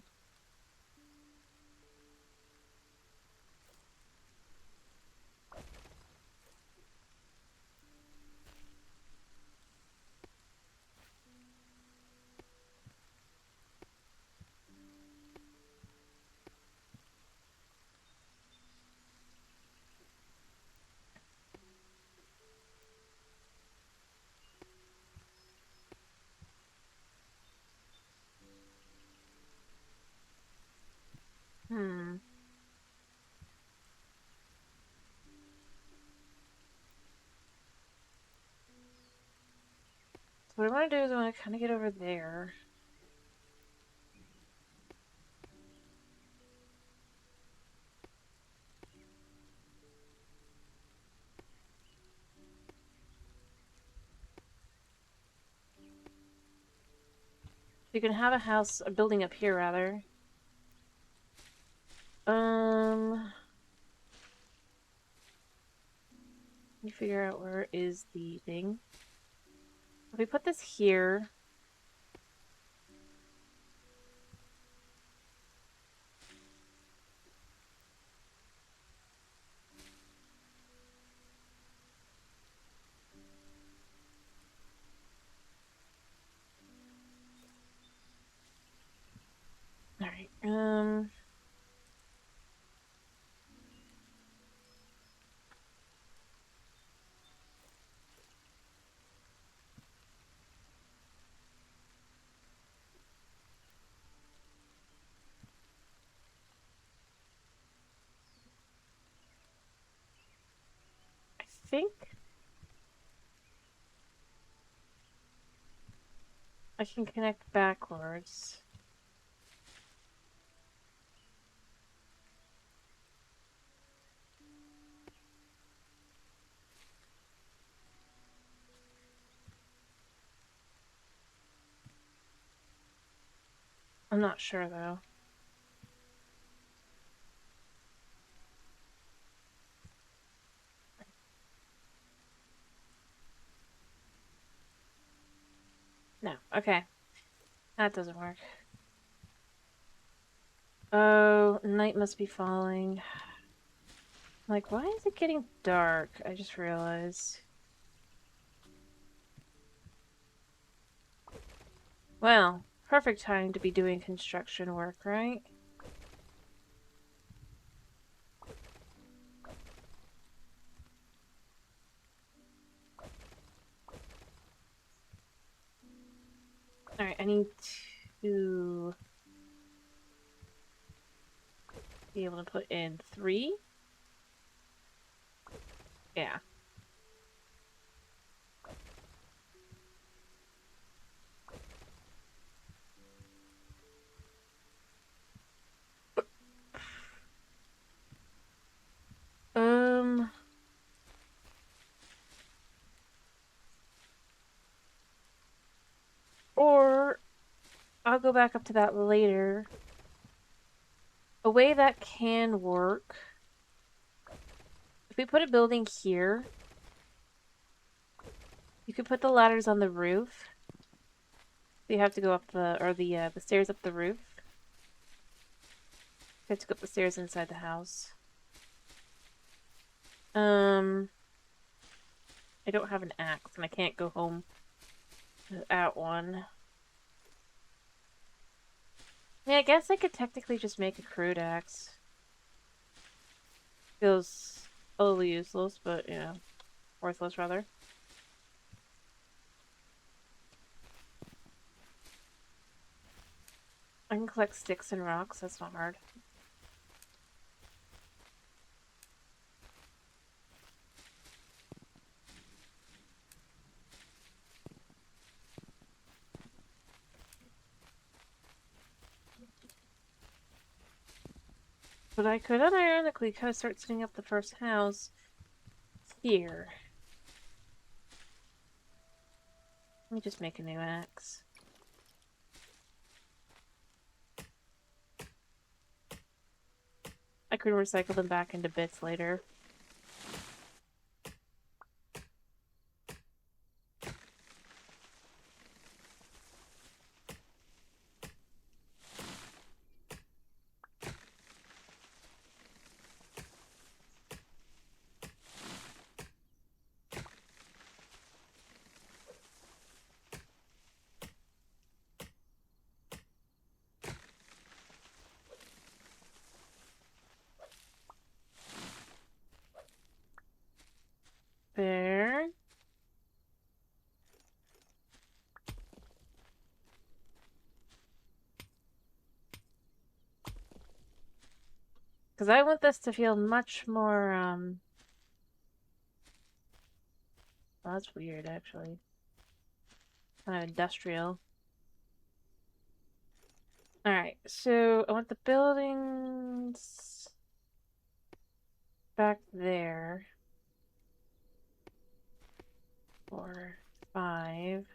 Hmm. So what I want to do is I want to kind of get over there. You can have a building up here rather. Let me figure out where is the thing. If we put this here. Alright, I think I can connect backwards. I'm not sure though. No, okay. That doesn't work. Oh, night must be falling. Like, why is it getting dark? I just realized. Well, perfect time to be doing construction work, right? Alright, I need to be able to put in 3. Yeah. Um, or I'll go back up to that later. A way that can work, if we put a building here, you could put the ladders on the roof. So you have to go up the stairs up the roof. You have to go up the stairs inside the house. I don't have an axe, and I can't go home without one. Yeah, I guess I could technically just make a crude axe. Feels a little useless, but, you know, worthless rather. I can collect sticks and rocks, that's not hard. But I could unironically kind of start setting up the first house here. Let me just make a new axe. I could recycle them back into bits later. Because I want this to feel much more, well, that's weird, actually. Kind of industrial. Alright, so I want the buildings back there. 4, 5.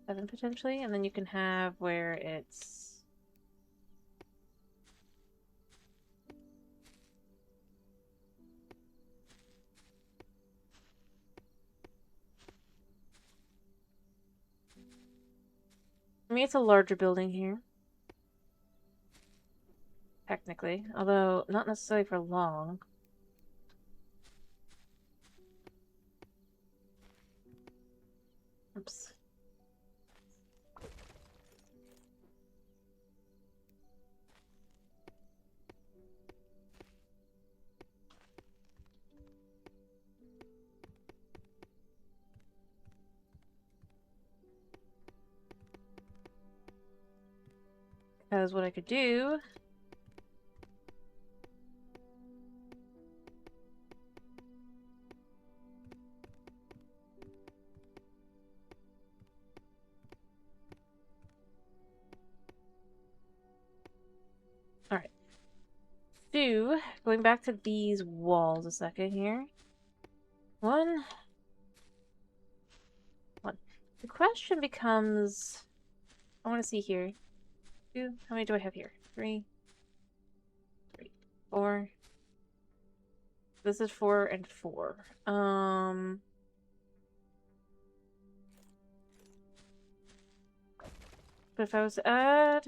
7 potentially, and then you can have where it's I mean, it's a larger building here. Technically, although not necessarily for long. Oops. Because what I could do Alright. So, going back to these walls a second here. One. The question becomes, I want to see here. 2. How many do I have here? 3. 4. This is 4 and 4. But if I was to add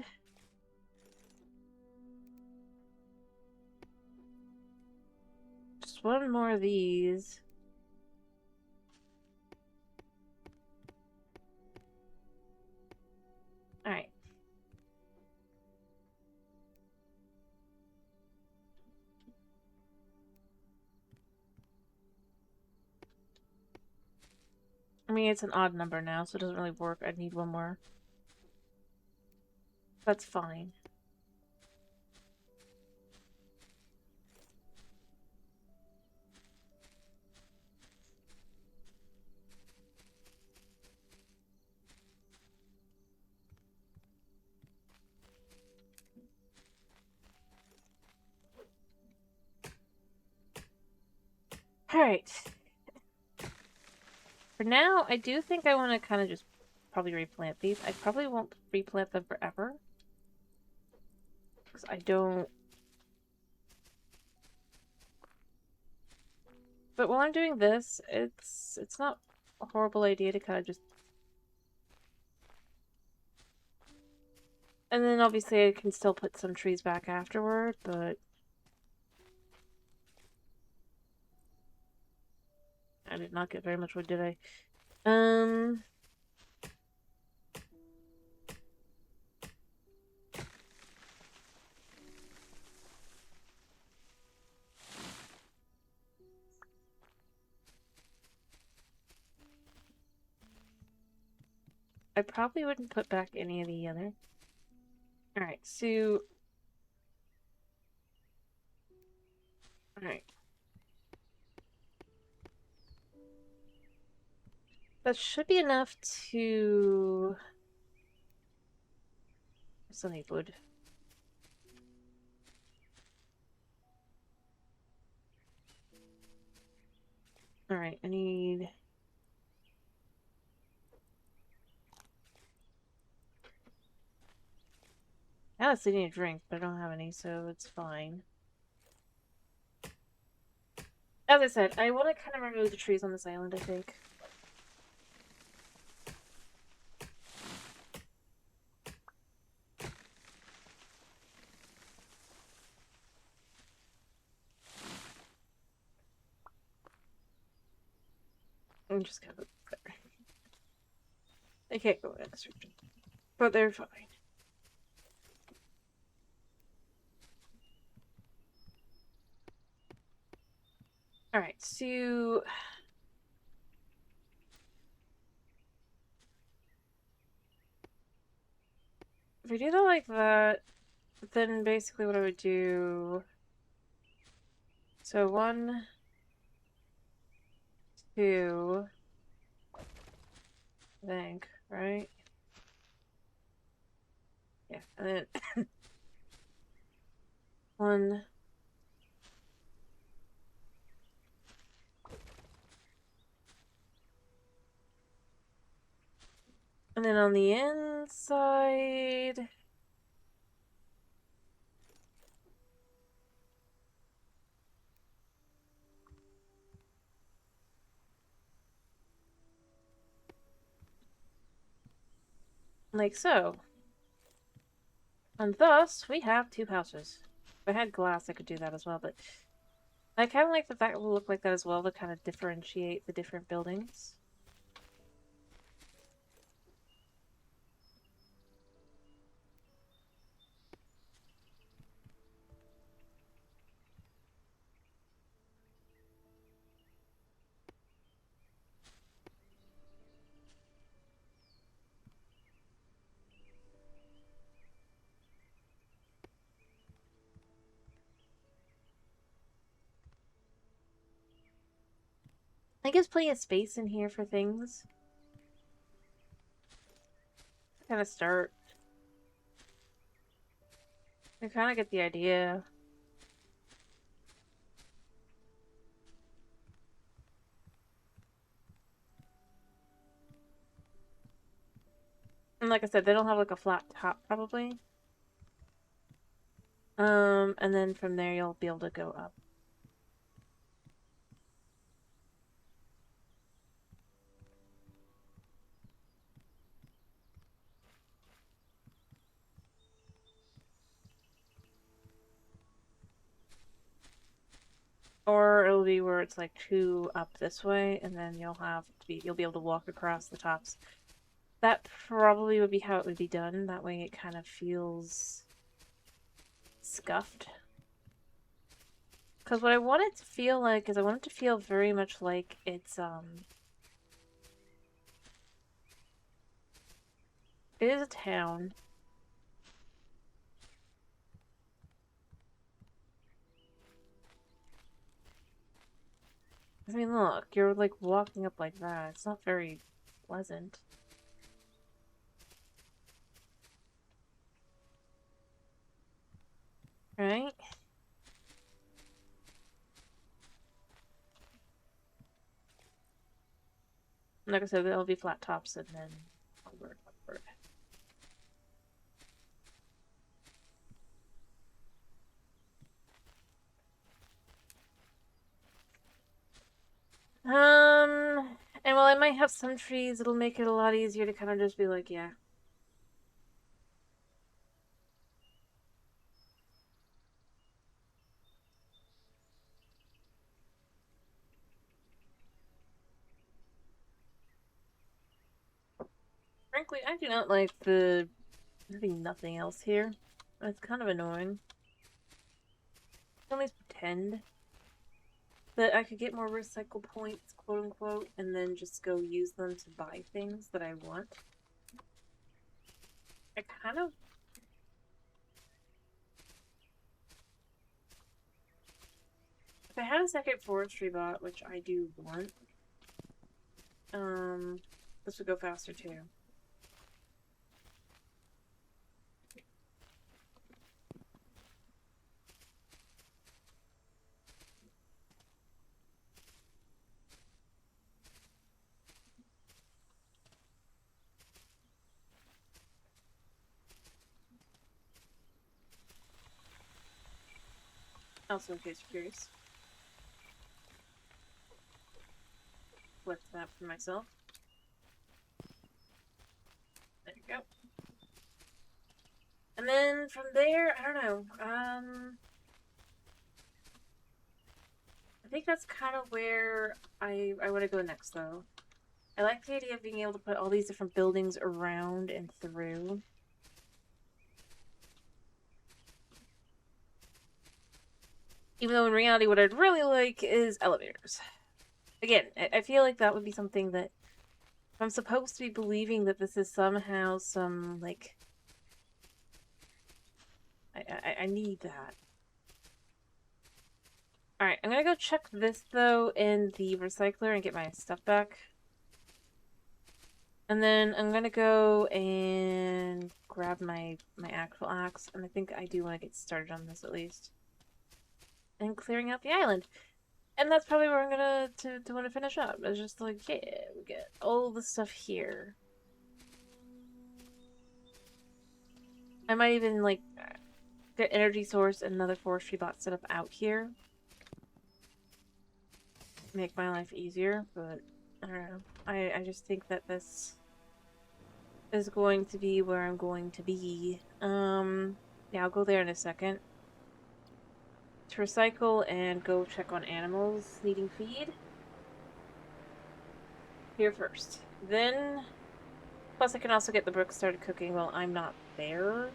just one more of these. Alright. I mean, it's an odd number now, so it doesn't really work. I need one more. That's fine. Alright. For now, I do think I want to kind of just probably replant these. I probably won't replant them forever. Because I don't... But while I'm doing this, it's not a horrible idea to kind of just... And then obviously I can still put some trees back afterward, but... I did not get very much wood, did I? I probably wouldn't put back any of the other. Alright, so... Alright. That should be enough to... I still need wood. Alright, I need... I honestly need a drink, but I don't have any, so it's fine. As I said, I want to kind of remove the trees on this island, I think. I'm just kind of... They can't go in this region. But they're fine. Alright, so... If we do that like that, then basically what I would do... So 1, 2... I think, right? Yeah, and then... 1... And then on the inside... Like so. And thus, we have 2 houses. If I had glass, I could do that as well, but... I kind of like that that will look like that as well to kind of differentiate the different buildings. I guess plenty of space in here for things. Kind of start. I kind of get the idea. And like I said, they don't have like a flat top probably. And then from there you'll be able to go up. Or it'll be where it's like 2 up this way, and then you'll be able to walk across the tops. That probably would be how it would be done. That way it kind of feels scuffed. Because what I want it to feel like is I want it to feel very much like it's, it is a town. I mean, look, you're like walking up like that. It's not very pleasant. Right? Like I said, there'll be flat tops and then upward. And while I might have some trees, it'll make it a lot easier to kind of just be like, yeah. Frankly, I do not like having nothing else here. It's kind of annoying. At least pretend that I could get more recycle points, quote unquote, and then just go use them to buy things that I want. I kind of... If I had a second forestry bot, which I do want, this would go faster too. Also, in case you're curious. Flip that for myself. There you go. And then from there, I don't know. I think that's kind of where I want to go next, though. I like the idea of being able to put all these different buildings around and through. Even though in reality, what I'd really like is elevators. Again, I feel like that would be something that if I'm supposed to be believing that this is somehow some, like, I need that. Alright, I'm gonna go check this, though, in the recycler and get my stuff back. And then I'm gonna go and grab my actual axe, and I think I do want to get started on this, at least. And clearing out the island. And that's probably where I'm gonna to want to finish up. It's just like, yeah, we get all the stuff here. I might even, like, get energy source and another forestry bot set up out here. Make my life easier, but I don't know. I just think that this is going to be where I'm going to be. Yeah, I'll go there in a second. To recycle and go check on animals needing feed. Here first. Then, plus I can also get the brook started cooking while I'm not there.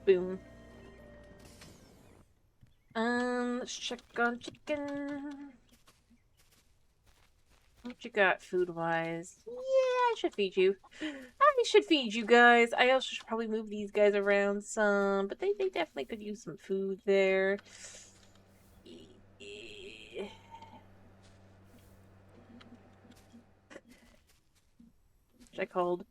Boom. Let's check on chicken. What you got food-wise? Yeah, I should feed you. I should feed you guys. I also should probably move these guys around some, but they definitely could use some food there. Which I called.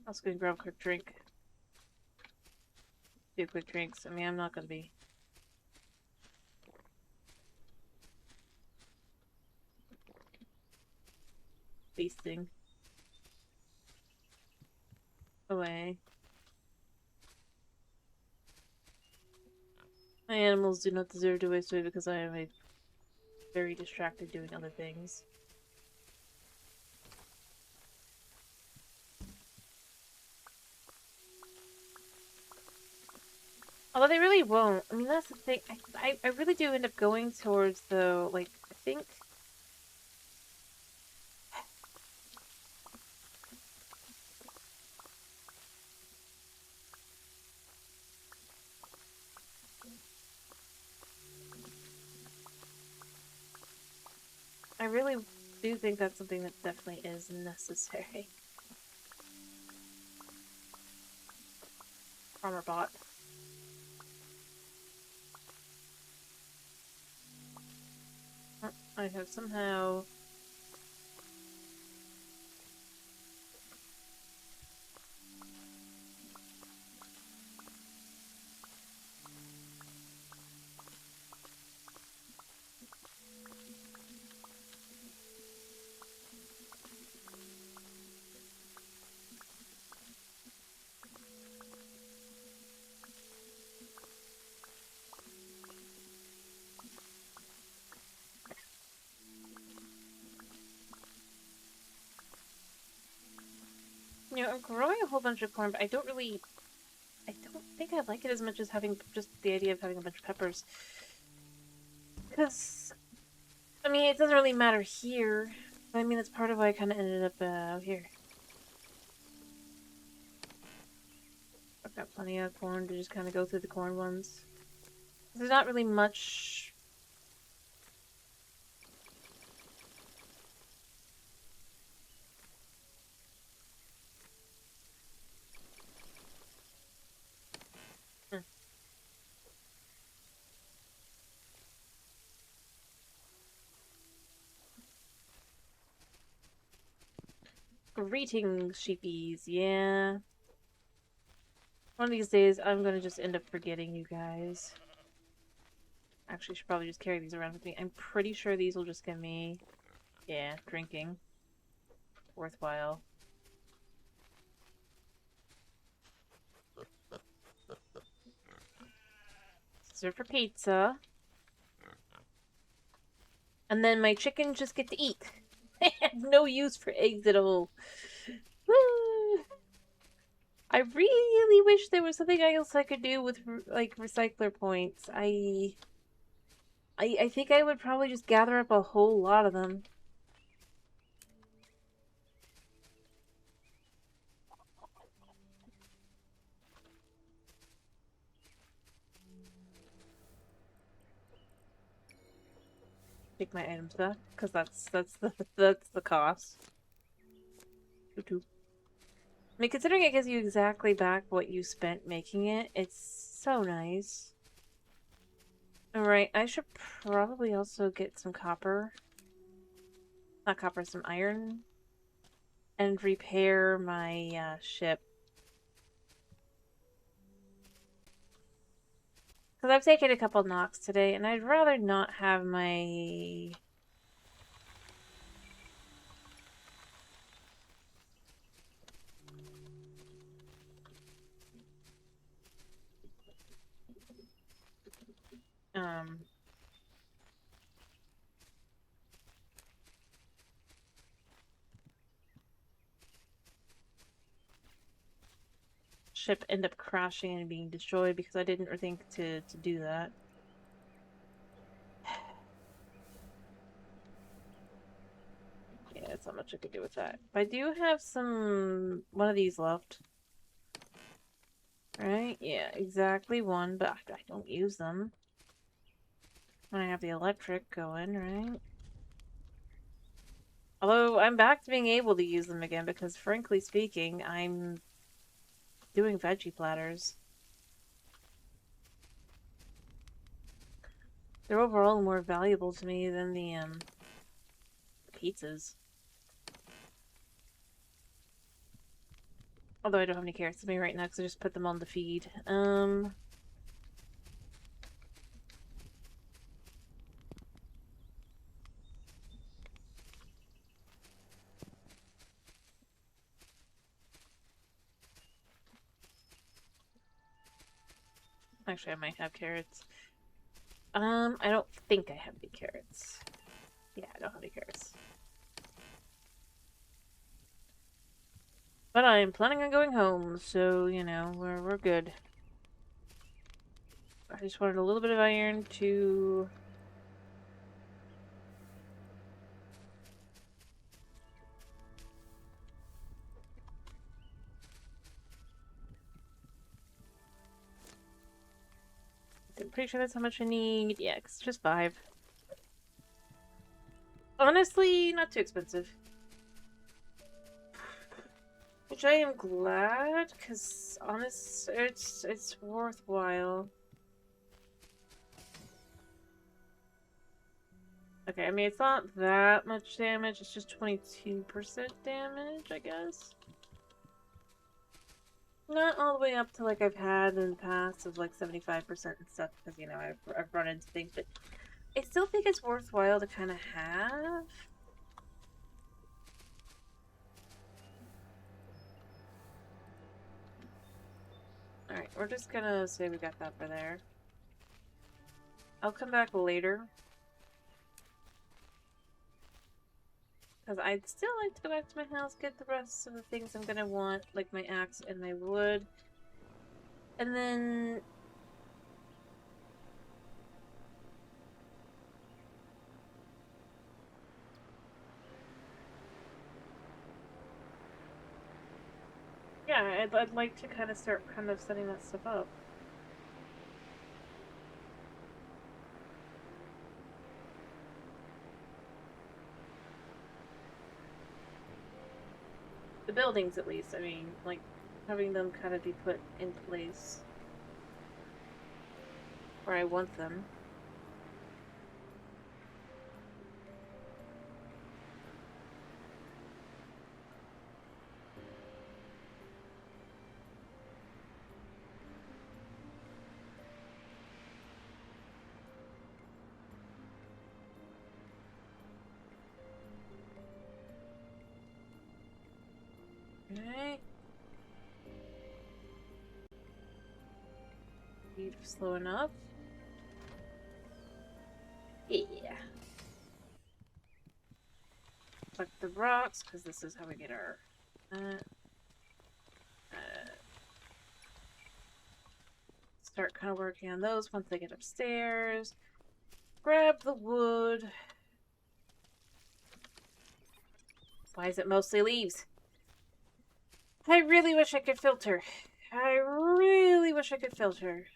I was gonna grab a quick drink. Do quick drinks. I mean, I'm not gonna be feasting away. My animals do not deserve to waste away because I am very distracted doing other things. Although they really won't. I mean, that's the thing. I really do end up going towards, though, like, I think... I really do think that's something that definitely is necessary. Armor bot. I have somehow... You know, I'm growing a whole bunch of corn, but I don't think I like it as much as having just the idea of having a bunch of peppers. Because, I mean, it doesn't really matter here. But I mean, that's part of why I kind of ended up out here. I've got plenty of corn to just kind of go through the corn ones. There's not really much... Greetings, sheepies. Yeah. One of these days, I'm gonna just end up forgetting you guys. Actually, I should probably just carry these around with me. I'm pretty sure these will just get me... Yeah, drinking. worthwhile. Serve for pizza. And then my chickens just get to eat. They have no use for eggs at all. Woo! I really wish there was something else I could do with, like, recycler points. I think I would probably just gather up a whole lot of them. Take my items back, because that's the cost. I mean, considering it gives you exactly back what you spent making it, it's so nice. Alright, I should probably also get some copper. Not copper, some iron. And repair my ship. Because I've taken a couple knocks today, and I'd rather not have my... ship end up crashing and being destroyed because I didn't think to do that. Yeah, that's not much I could do with that. But I do have one of these left. Right? Yeah, exactly one, but I don't use them. When I have the electric going, right? Although I'm back to being able to use them again because, frankly speaking, I'm doing veggie platters. They're overall more valuable to me than the pizzas. Although I don't have any carrots with me right now because I just put them on the feed. Actually, I might have carrots. I don't think I have any carrots. Yeah, I don't have any carrots. But I'm planning on going home, so, you know, we're good. I just wanted a little bit of iron to... I'm pretty sure that's how much I need. Yeah, it's just 5. Honestly, not too expensive. Which I am glad, because it's worthwhile. Okay, I mean, it's not that much damage, it's just 22% damage, I guess. Not all the way up to, like, I've had in the past of, like, 75% and stuff, because, you know, I've run into things, but I still think it's worthwhile to kind of have. Alright, we're just gonna say we got that for there. I'll come back later. Because I'd still like to go back to my house, get the rest of the things I'm gonna want, like my axe and my wood. And then... yeah, I'd like to kind of start setting that stuff up. The buildings, at least. I mean, like, having them kind of be put in place where I want them. Okay. Speed slow enough. Yeah. Collect the rocks, because this is how we get our... start kind of working on those once they get upstairs. Grab the wood. Why is it mostly leaves? I really wish I could filter. I really wish I could filter.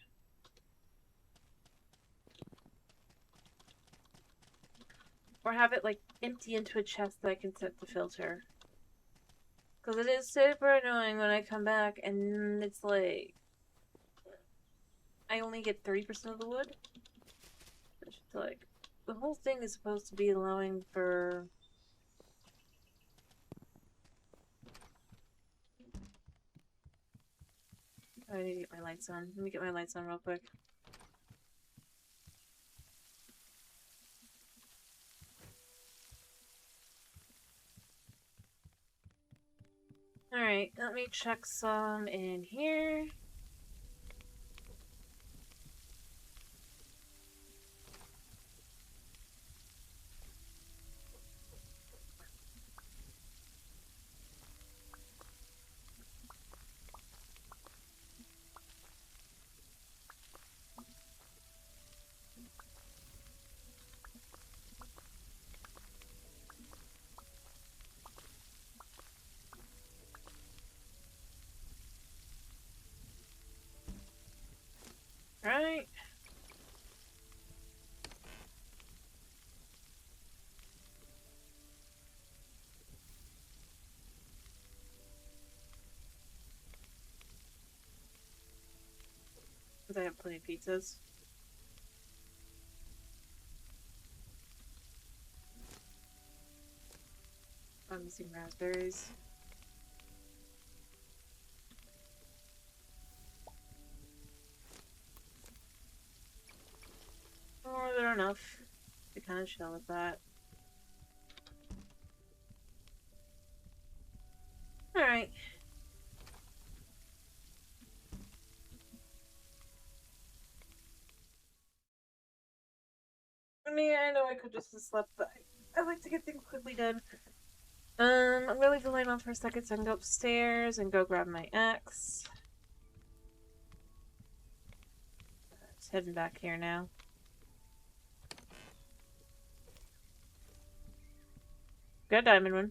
Or have it, like, empty into a chest that I can set to filter. Because it is super annoying when I come back and it's like... I only get 30% of the wood. It's like... The whole thing is supposed to be allowing for... I need to get my lights on. Let me get my lights on real quick. Alright, let me check some in here. Right. Because I have plenty of pizzas. I'm missing raspberries. More than enough to kind of chill with that. Alright. I mean, I know I could just have slept, but I like to get things quickly done. I'm gonna leave the light on for a second so I can go upstairs and go grab my axe. Just heading back here now. Got a diamond one.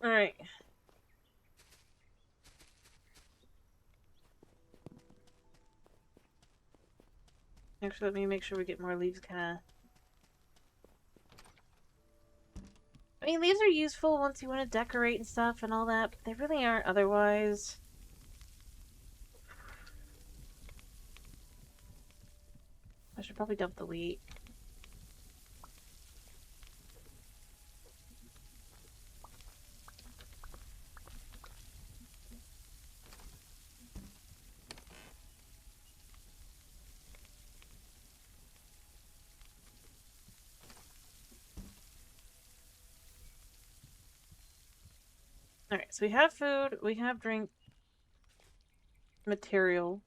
Alright. Actually, let me make sure we get more leaves, kinda. I mean, leaves are useful once you want to decorate and stuff and all that, but they really aren't otherwise. I should probably dump the wheat. Alright, so we have food, we have drink material.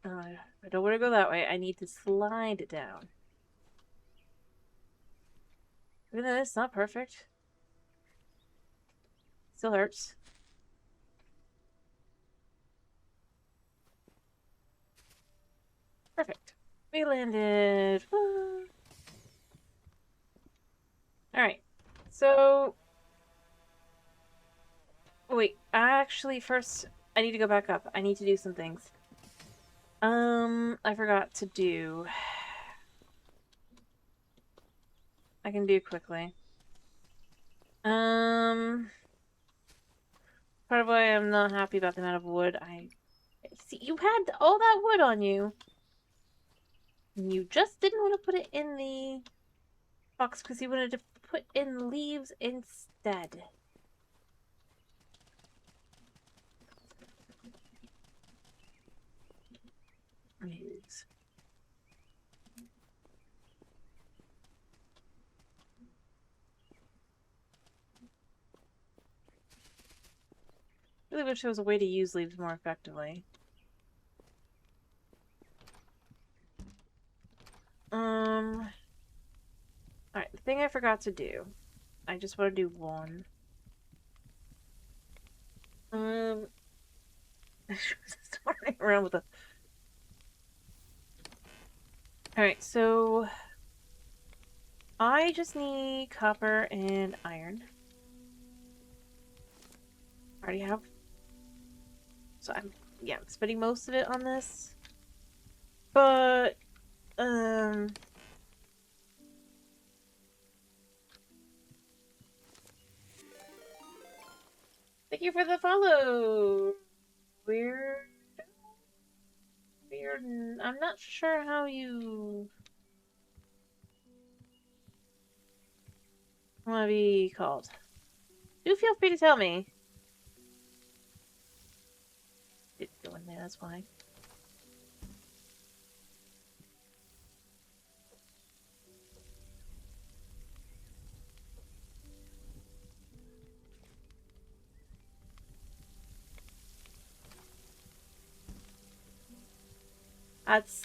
Alright. I don't want to go that way. I need to slide it down. Even though it's not perfect. Still hurts. Perfect. We landed. Alright. So... Wait, actually, first, I need to go back up. I need to do some things. I forgot to do... I can do quickly. Part of why I'm not happy about the amount of wood I see. You had all that wood on you. And you just didn't want to put it in the box because you wanted to put in leaves instead. Leaves. Really wish there was a way to use leaves more effectively. Alright, the thing I forgot to do. I just want to do one. Starting around with a. Alright, so I just need copper and iron. I already have. So I'm spending most of it on this. But thank you for the follow. Weird. I'm not sure how you want to be called. Do feel free to tell me. Didn't go in there, that's fine.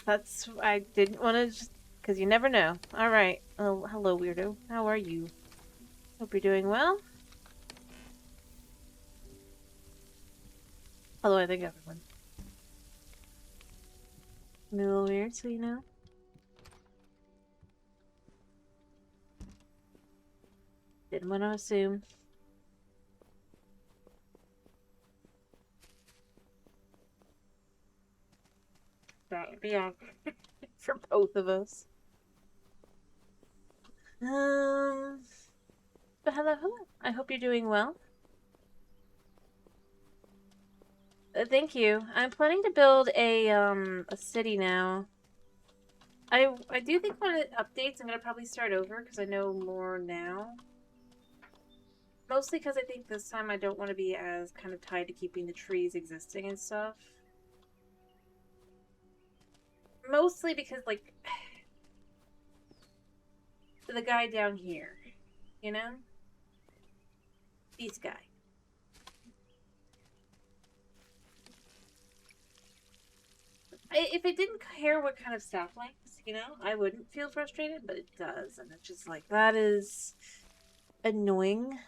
That's I didn't want to just because you never know. All right. Oh, hello, weirdo. How are you? Hope you're doing well. Hello, I think everyone. A little weird, so you know. Didn't want to assume. That would be awkward for both of us. But hello. I hope you're doing well. Thank you. I'm planning to build a city now. I do think when it updates, I'm gonna probably start over because I know more now. Mostly because I think this time I don't want to be as kind of tied to keeping the trees existing and stuff. Mostly because, like, the guy down here, you know? This guy. If it didn't care what kind of saplings, you know, I wouldn't feel frustrated, but it does, and it's just like, that is annoying.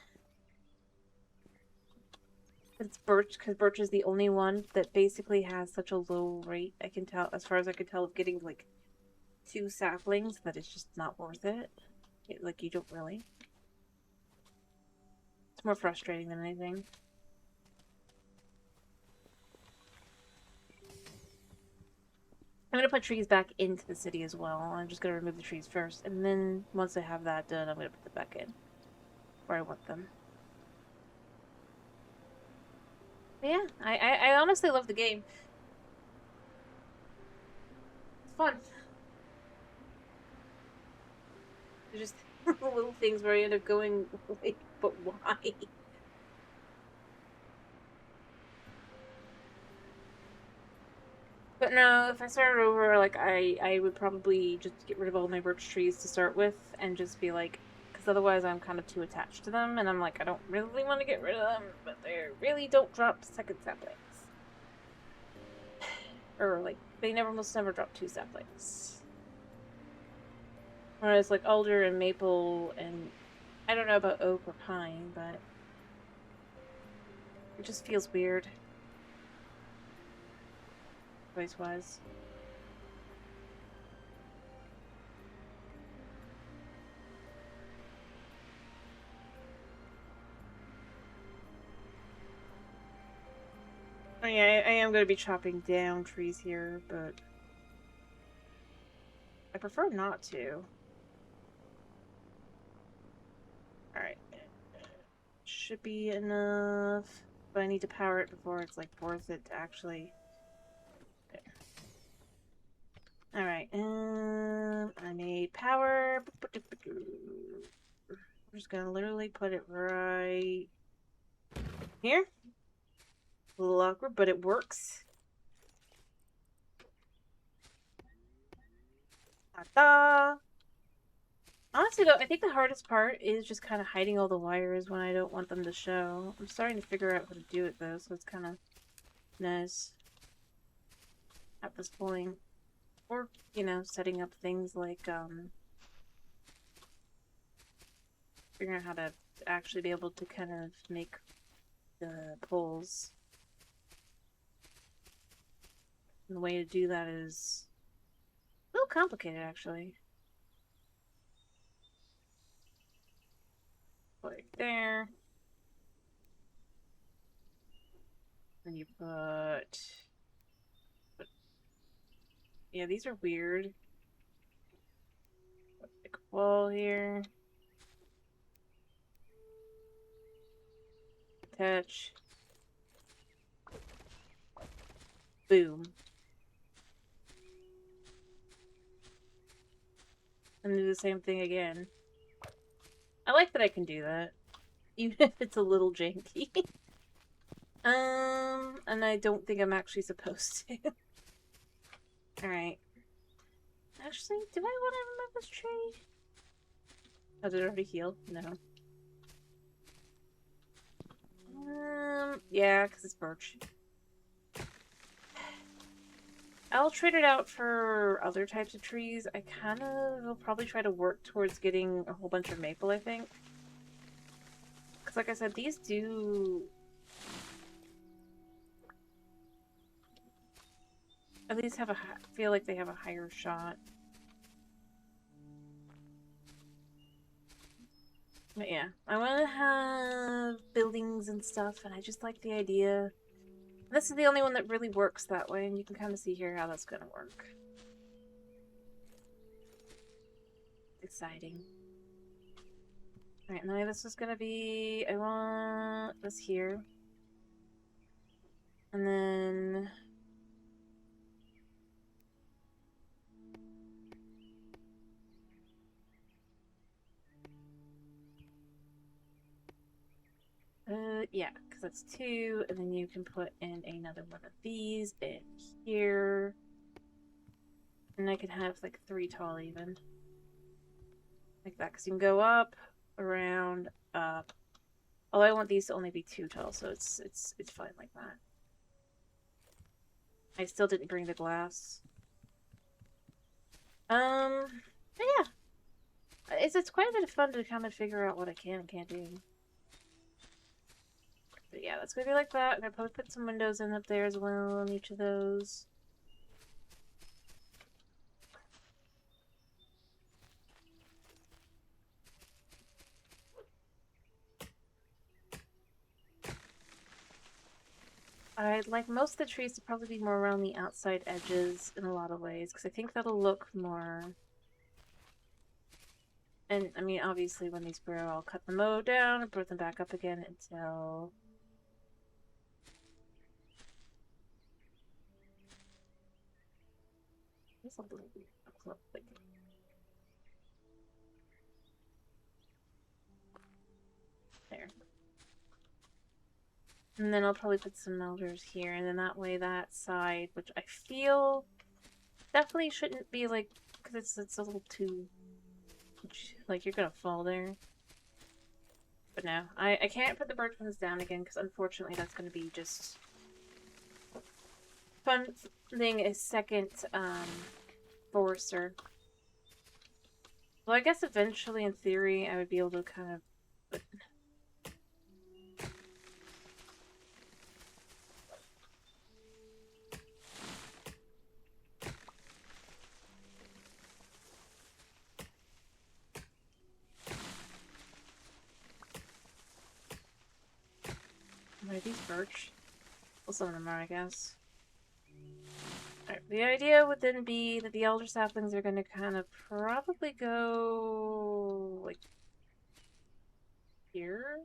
It's birch, because birch is the only one that basically has such a low rate, I can tell, as far as I can tell, of getting, like, 2 saplings, that it's just not worth it. Like, you don't really. It's more frustrating than anything. I'm gonna put trees back into the city as well. I'm just gonna remove the trees first, and then once I have that done, I'm gonna put them back in where I want them. But yeah, I honestly love the game. It's fun. There's just little things where I end up going, like, but why? But no, if I started over, like, I would probably just get rid of all my birch trees to start with, and just be like, because otherwise I'm kind of too attached to them, and I'm like, I don't really want to get rid of them, but they really don't drop second saplings. Or, like, they almost never drop 2 saplings. Whereas, like, alder and maple and... I don't know about oak or pine, but... it just feels weird. Voice-wise. Oh yeah, I am going to be chopping down trees here, but... I prefer not to. should be enough. But I need to power it before it's like worth it to actually. Alright, I made power. I'm just gonna literally put it right here. A little awkward, but it works. Ta-da! Honestly, though, I think the hardest part is just kind of hiding all the wires when I don't want them to show. I'm starting to figure out how to do it, though, so it's kind of nice at this point. Or, you know, setting up things like, figuring out how to actually be able to kind of make the poles. And the way to do that is a little complicated, actually. Like there. And you put... Yeah, these are weird. Put a big wall here. Attach. Boom. And do the same thing again. I like that I can do that. Even if it's a little janky. And I don't think I'm actually supposed to. Alright. Actually, do I want to remove this tree? Oh, did it already heal? No. Yeah, because it's birch. I'll trade it out for other types of trees. I kind of will probably try to work towards getting a whole bunch of maple, I think. Because like I said, these do... at least have feel like they have a higher shot. But yeah, I want to have buildings and stuff, and I just like the idea. This is the only one that really works that way, and you can kind of see here how that's going to work. Exciting. Alright, now this is going to be... I want this here. And then... yeah, because that's 2, and then you can put in another one of these in here. And I could have like 3 tall even. Like that, because you can go up, around, up. Although I want these to only be 2 tall, so it's fine like that. I still didn't bring the glass. But yeah. It's quite a bit of fun to kind of figure out what I can and can't do. But yeah, that's gonna be like that. I'm gonna probably put some windows in up there as well on each of those. I'd like most of the trees to probably be more around the outside edges in a lot of ways, because I think that'll look more... And, I mean, obviously when these grow, I'll cut them down and put them back up again until... There. And then I'll probably put some elders here, and then that way that side, which I feel definitely shouldn't be like, because it's a little too, like you're gonna fall there. But no, I can't put the birch ones down again, because unfortunately that's gonna be just funding a second, forester. Well, I guess eventually, in theory, I would be able to kind of... But... Are these birch? Well, some of them are, I guess. Alright, the idea would then be that the elder saplings are going to kind of probably go... like... here?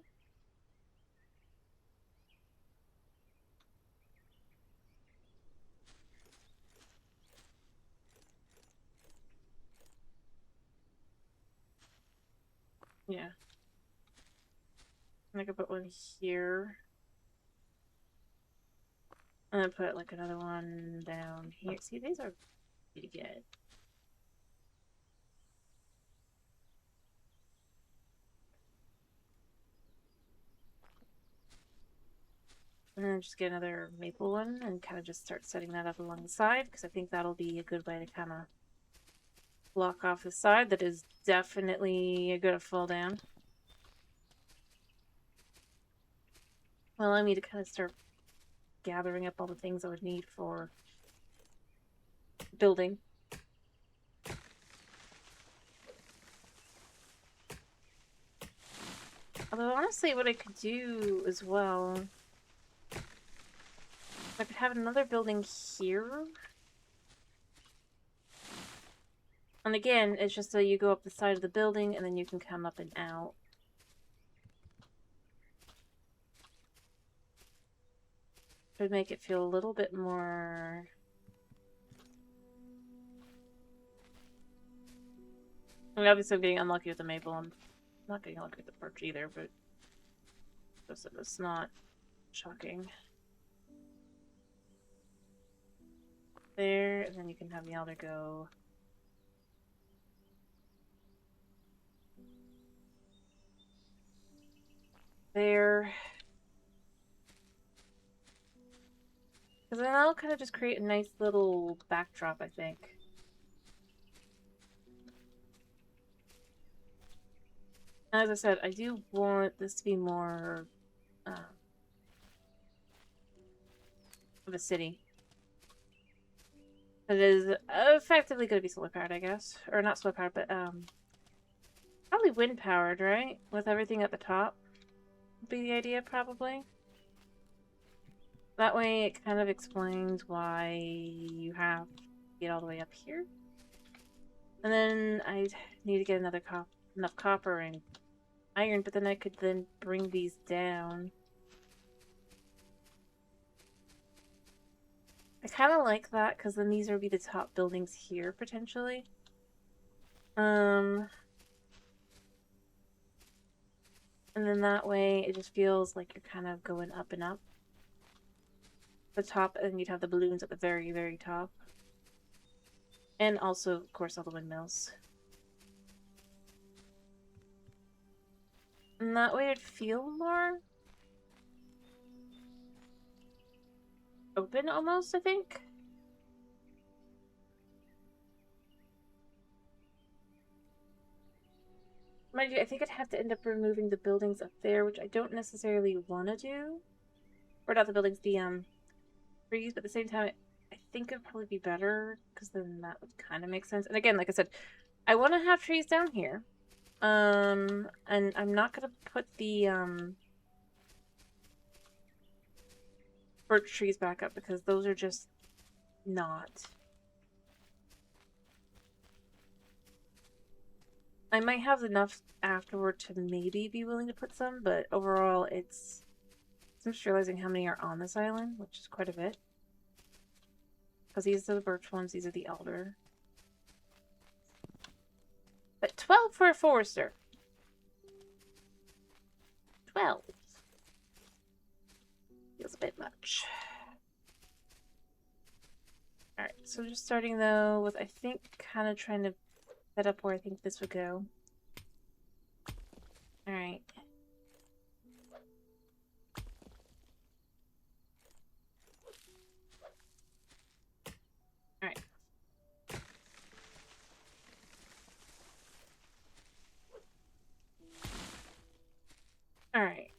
Yeah. I could put one here. And then put like another one down here. See, these are pretty good. And then just get another maple one and kind of just start setting that up along the side, because I think that'll be a good way to kind of block off the side that is definitely gonna fall down. Allow me to kind of start gathering up all the things I would need for building. Although honestly, what I could do as well, I could have another building here. And again, it's just so you go up the side of the building and then you can come up and out. It would make it feel a little bit more... I mean, obviously I'm getting unlucky with the maple. I'm not getting unlucky with the birch either, but it's not shocking. There, and then you can have the elder go there. Because then that'll kind of just create a nice little backdrop, I think. As I said, I do want this to be more of a city. It is effectively going to be solar powered, I guess. Or not solar powered, but probably wind powered, right? With everything at the top would be the idea, probably. That way it kind of explains why you have to get all the way up here. And then I need to get enough copper and iron, but then I could then bring these down. I kind of like that, because then these would be the top buildings here, potentially. And then that way it just feels like you're kind of going up and up. The top, and you'd have the balloons at the very, very top. And also, of course, all the windmills. And that way it'd feel more open, almost, I think. Mind you, I think I'd have to end up removing the buildings up there, which I don't necessarily want to do. Or not the buildings, the trees, but at the same time, I think it'd probably be better, because then that would kind of make sense. And again, like I said, I want to have trees down here. And I'm not gonna put the birch trees back up, because those are just not. I might have enough afterward to maybe be willing to put some, but overall it's... I'm just realizing how many are on this island, which is quite a bit. Because these are the birch ones, these are the elder. But 12 for a forester. 12. Feels a bit much. Alright, so just starting though with, I think, kind of trying to set up where I think this would go. Alright. Alright. Alright,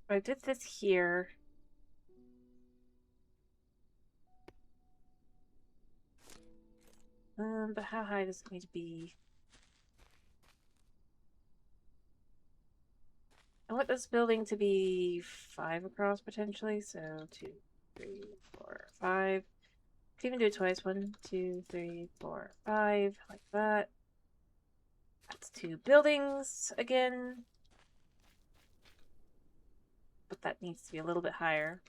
I did this here. But how high does it need to be? want this building to be 5 across potentially, so 2, 3, 4, 5. Could even do it twice. 1, 2, 3, 4, 5, like that. That's 2 buildings again. But that needs to be a little bit higher.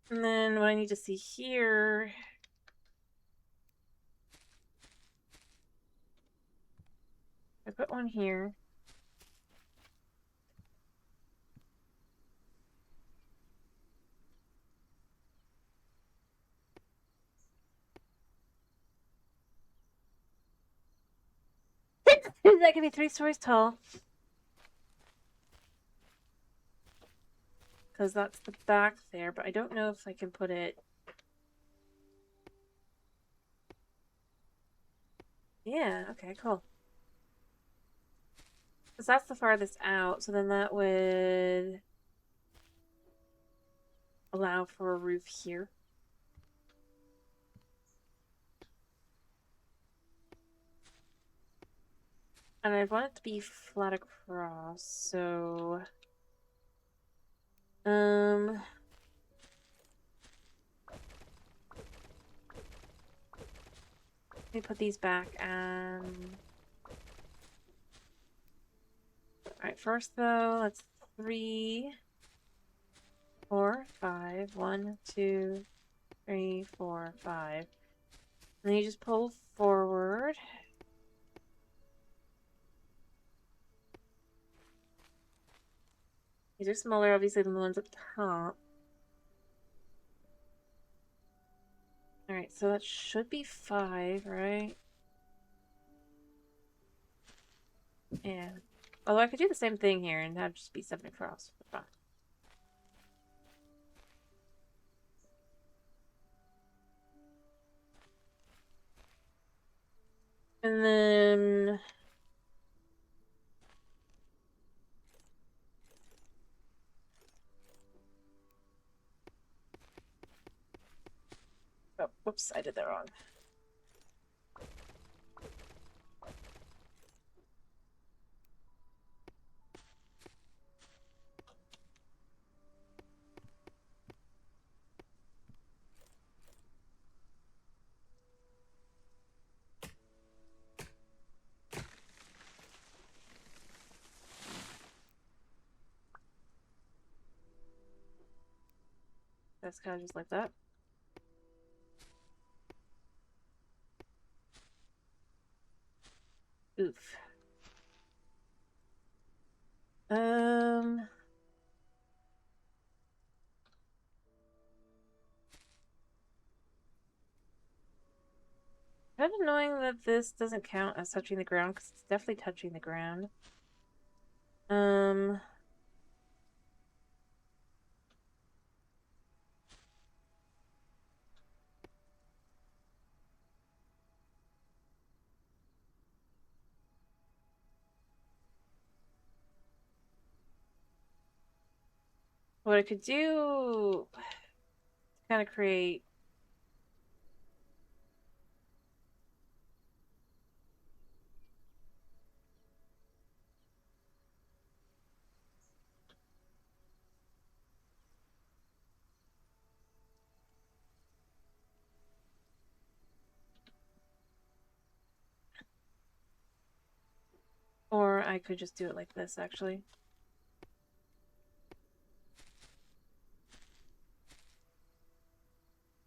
And then what I need to see here, I put one here. That could be 3 stories tall. Because that's the back there, but I don't know if I can put it... Yeah, okay, cool. Because that's the farthest out, so then that would allow for a roof here. And I want it to be flat across, so... Let me put these back and... Alright, first though, that's 3, 4, 5. 1, 2, 3, 4, 5. And then you just pull forward. These are smaller, obviously, than the ones at the top. Alright, so that should be 5, right? Yeah. Although I could do the same thing here and have just be 7 across. But fine. And then... Oh, whoops, I did that wrong. That's kind of just like that. Oof. Kind of annoying that this doesn't count as touching the ground, because it's definitely touching the ground. What I could do to kind of create... Or I could just do it like this, actually.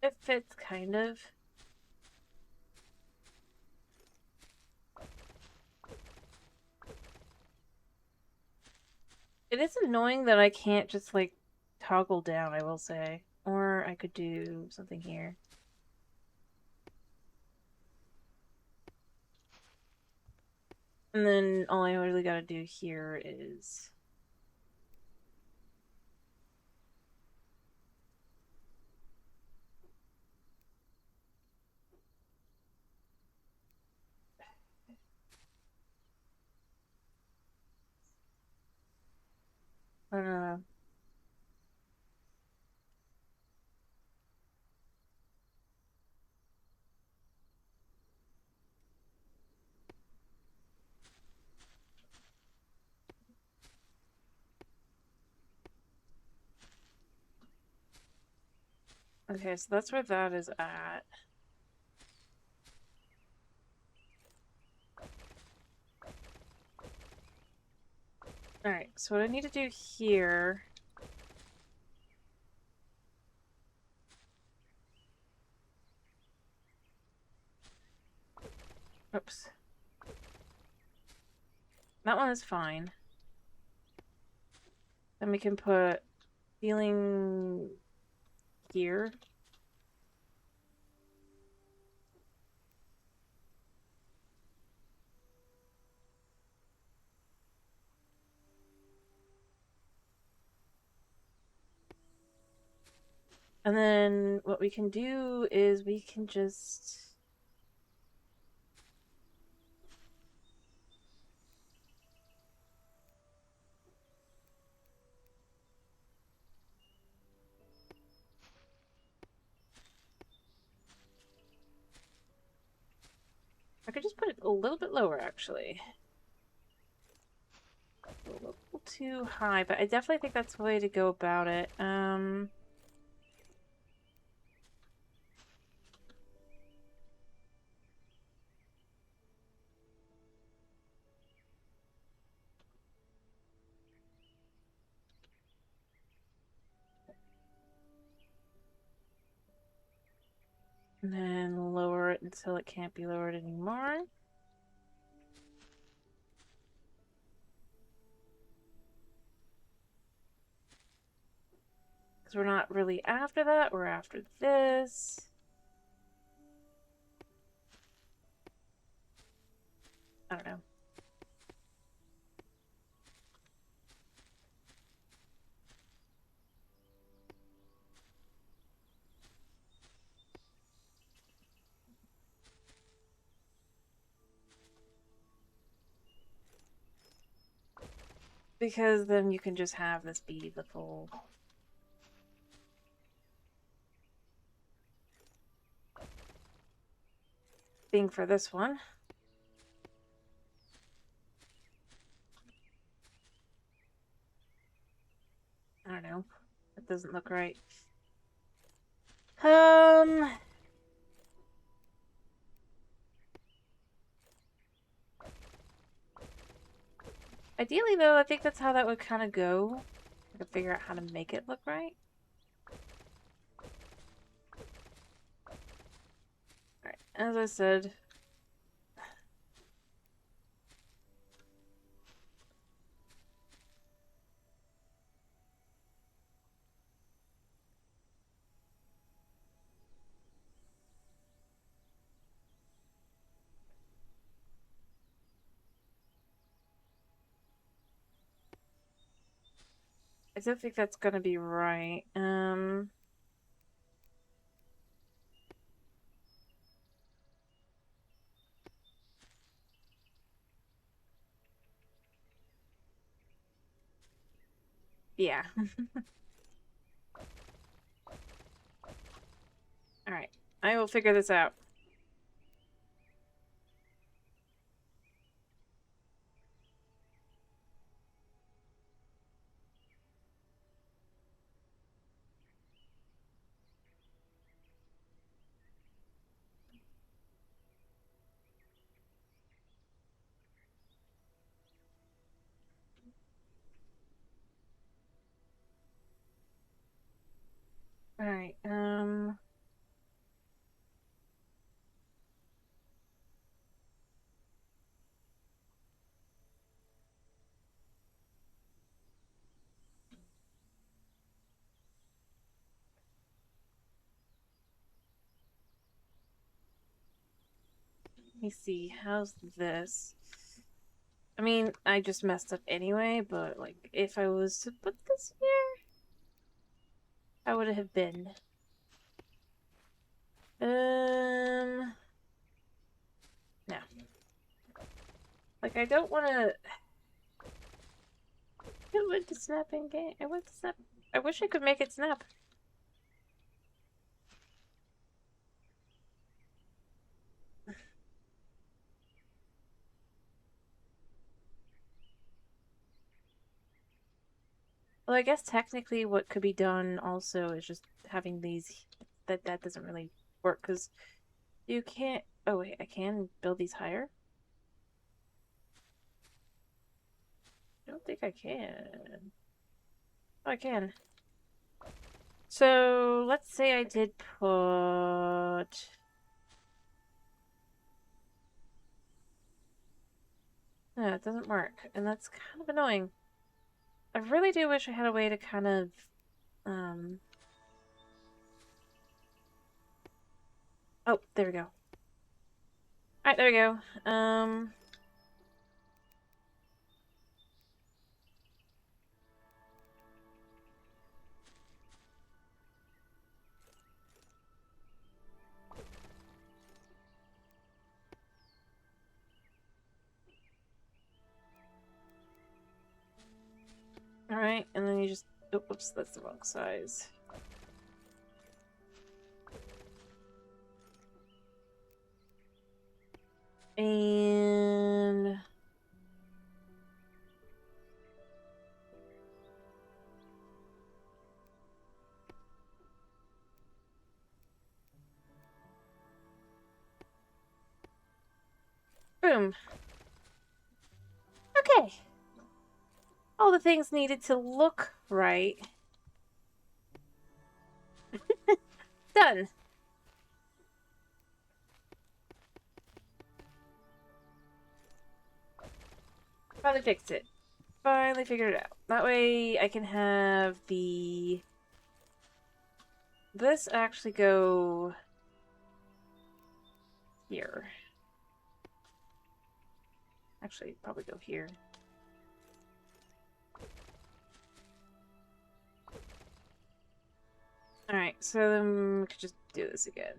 It fits, kind of. It is annoying that I can't just, like, toggle down, I will say. Or I could do something here. And then all I really gotta do here is... Okay, so that's where that is at. Alright, so what I need to do here... Oops. That one is fine. Then we can put healing here. And then what we can do is we can just... I could just put it a little bit lower, actually. A little too high, but I definitely think that's the way to go about it. And then lower it until it can't be lowered anymore. Because we're not really after that, we're after this. I don't know. Because then you can just have this be the full thing for this one. I don't know. That doesn't look right. Ideally, though, I think that's how that would kind of go. I could figure out how to make it look right. Alright, as I said... I don't think that's gonna be right. Yeah. Alright, I will figure this out. Alright, let me see, how's this? I mean, I just messed up anyway, but, like, if I was to put this here, how would it have been? No. Like, I don't want to... I went to snap in game. I went to snap. I wish I could make it snap. Well, I guess technically what could be done also is just having these that doesn't really work because you can't. Oh wait, I can build these higher. I don't think I can. Oh, I can. So let's say I did put. No, it doesn't work, and that's kind of annoying. I really do wish I had a way to kind of, um... Oh, there we go. Alright, there we go. Alright, and then you just... Oh, oops, that's the wrong size. And... Boom. Okay. All the things needed to look right. Done. Finally fixed it. Finally figured it out. That way I can have the... This actually go... here. Actually, probably go here. Alright, so then we could just do this again.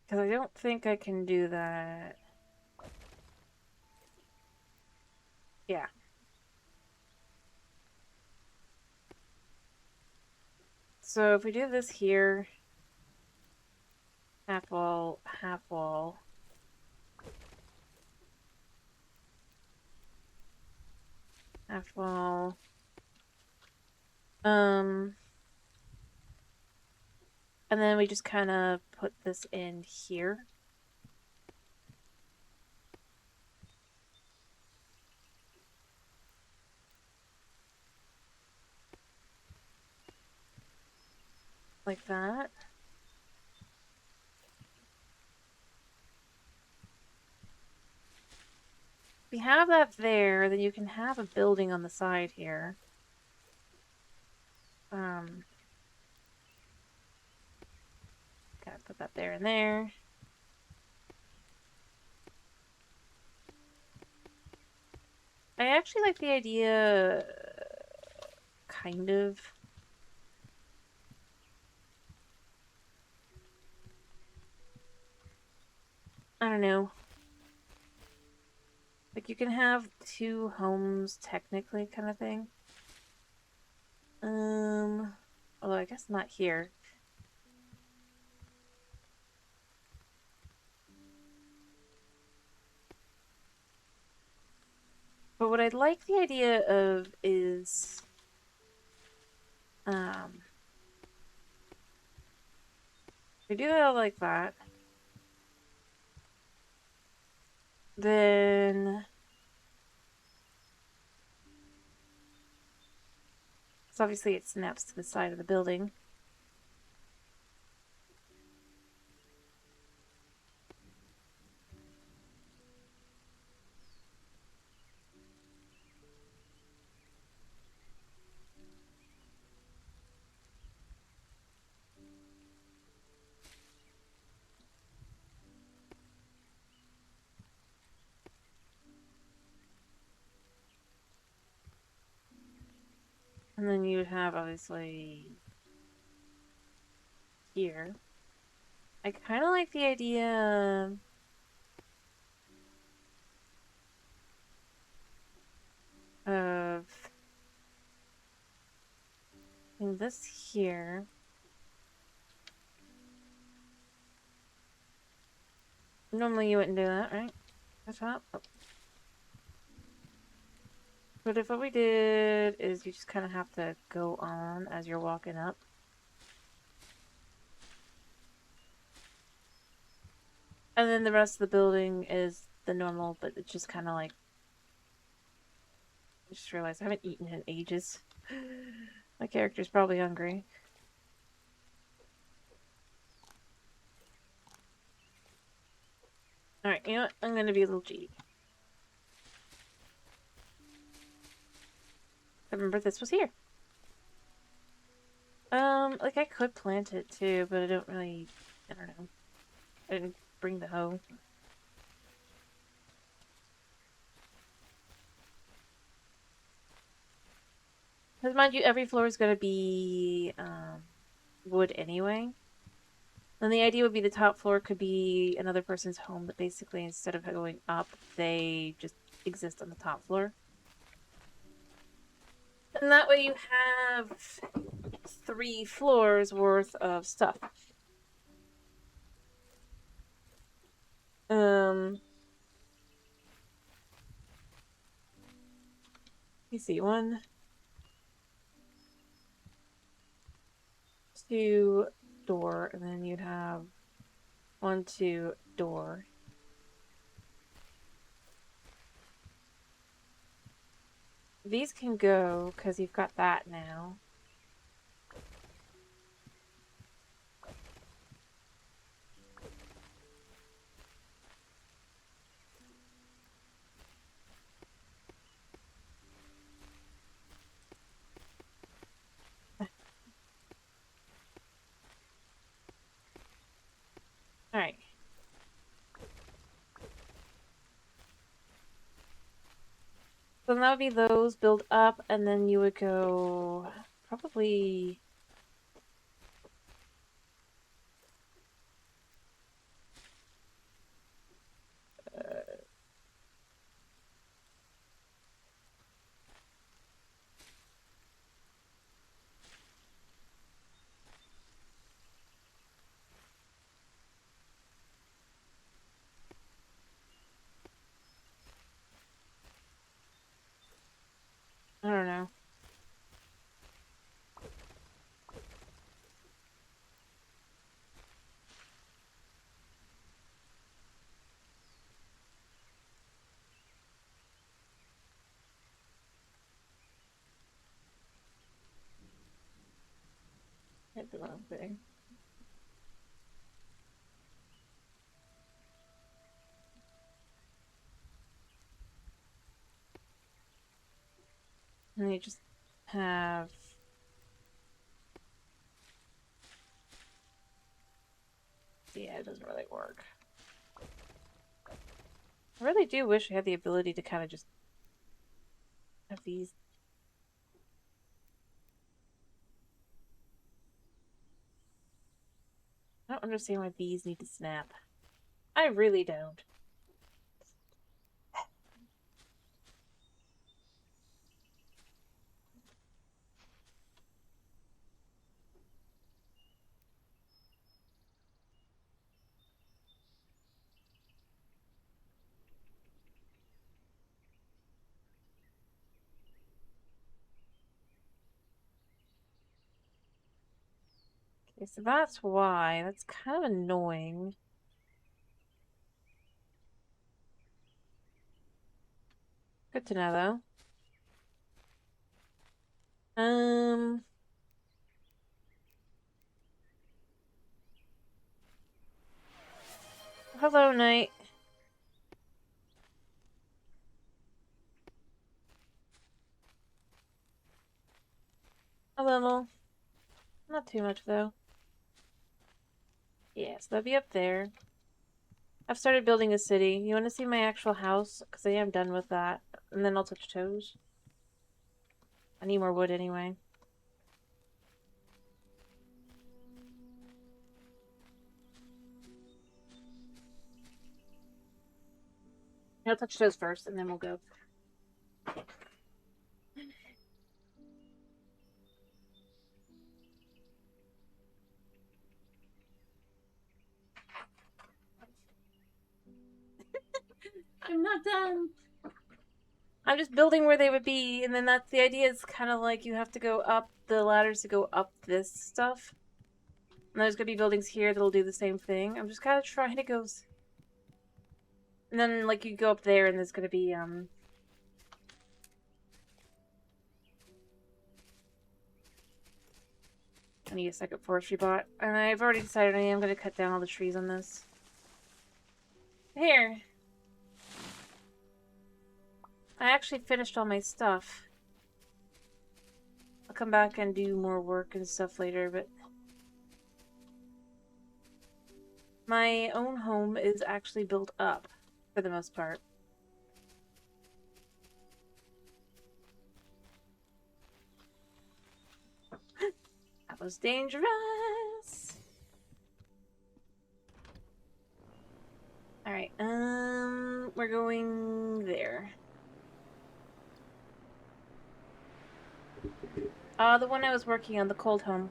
Because I don't think I can do that. Yeah. So if we do this here, half wall, half wall. Half wall. And then we just kind of put this in here. Like that. If we have that there, then you can have a building on the side here. Gotta put that there and there. I actually like the idea, kind of. I don't know. Like, you can have two homes, technically, kind of thing. Although I guess not here. But what I'd like the idea of is, we do that like that. Then, so obviously it snaps to the side of the building. And then you would have, obviously, here. I kind of like the idea of putting this here. Normally you wouldn't do that, right? That's up. Oh. But if what we did is you just kind of have to go on as you're walking up. And then the rest of the building is the normal, but it's just kind of like... I just realized I haven't eaten in ages. My character's probably hungry. Alright, you know what? I'm gonna be a little cheaty. I remember this was here. Like I could plant it too, but I don't really... I don't know. I didn't bring the hoe. Because mind you, every floor is gonna be, wood anyway. Then the idea would be the top floor could be another person's home, but basically instead of going up, they just exist on the top floor. And that way you have 3 floors worth of stuff. You see, 1, 2, door, and then you'd have 1, 2, door. These can go, because you've got that now. Alright. So that would be those build up, and then you would go probably... I don't know. Hit the wrong thing. And you just have... Yeah, it doesn't really work. I really do wish I had the ability to kind of just have these. I don't understand why these need to snap. I really don't. Okay, so that's why. That's kind of annoying. Good to know, though. Hello, Knight. A little. Not too much, though. Yeah, so that'd be up there. I've started building a city. You want to see my actual house? Because I am done with that. And then I'll touch toes. I need more wood anyway. I'll touch toes first, and then we'll go. I'm just building where they would be, and then that's the idea. Is kind of like you have to go up the ladders to go up this stuff. And there's gonna be buildings here that'll do the same thing. I'm just kind of trying to go. And then like you go up there, and there's gonna be I need a second forestry bot, and I've already decided I am gonna cut down all the trees on this. Here. I actually finished all my stuff. I'll come back and do more work and stuff later, but my own home is actually built up for the most part. That was dangerous. Alright, we're going there. The one I was working on, the cold home.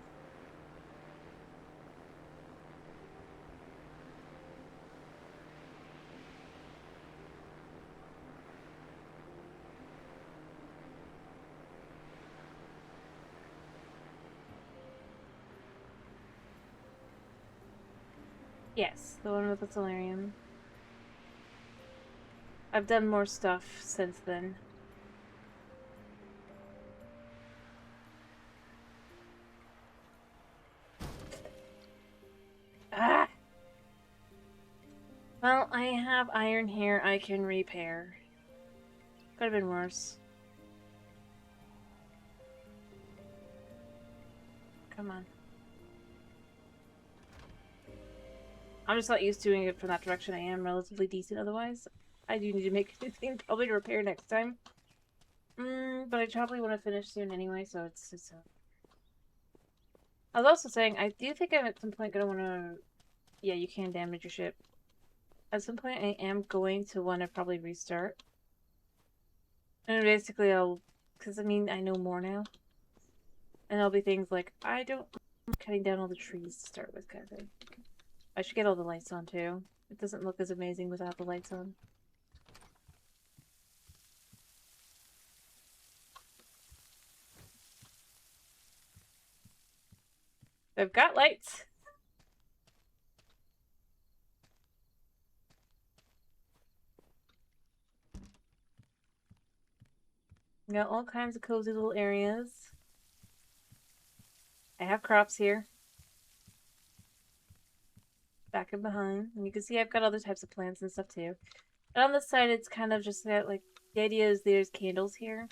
Yes, the one with the solarium. I've done more stuff since then. Ah! Well, I have iron here I can repair. Could have been worse. Come on. I'm just not used to doing it from that direction. I am relatively decent otherwise. I do need to make a new thing probably to repair next time. But I probably want to finish soon anyway, so it's just... I was also saying, I do think I'm at some point gonna want to... Yeah, you can damage your ship. At some point I am going to want to probably restart. And basically I'll... Because, I mean, I know more now. And there'll be things like, I don't... cutting down all the trees to start with, kind of thing. I should get all the lights on, too. It doesn't look as amazing without the lights on. They've got lights! Got all kinds of cozy little areas. I have crops here. Back and behind. And you can see I've got other types of plants and stuff too. And on this side it's kind of just that, like, the idea is there's candles here.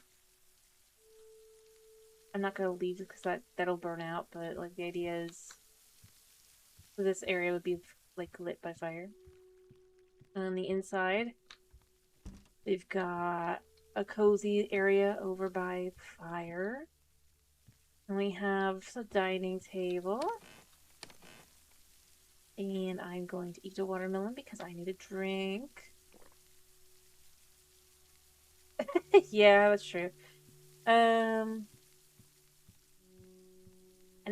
I'm not gonna leave because that'll burn out, but like the idea is this area would be like lit by fire. And on the inside, we've got a cozy area over by fire. And we have a dining table. And I'm going to eat a watermelon because I need a drink. Yeah, that's true. An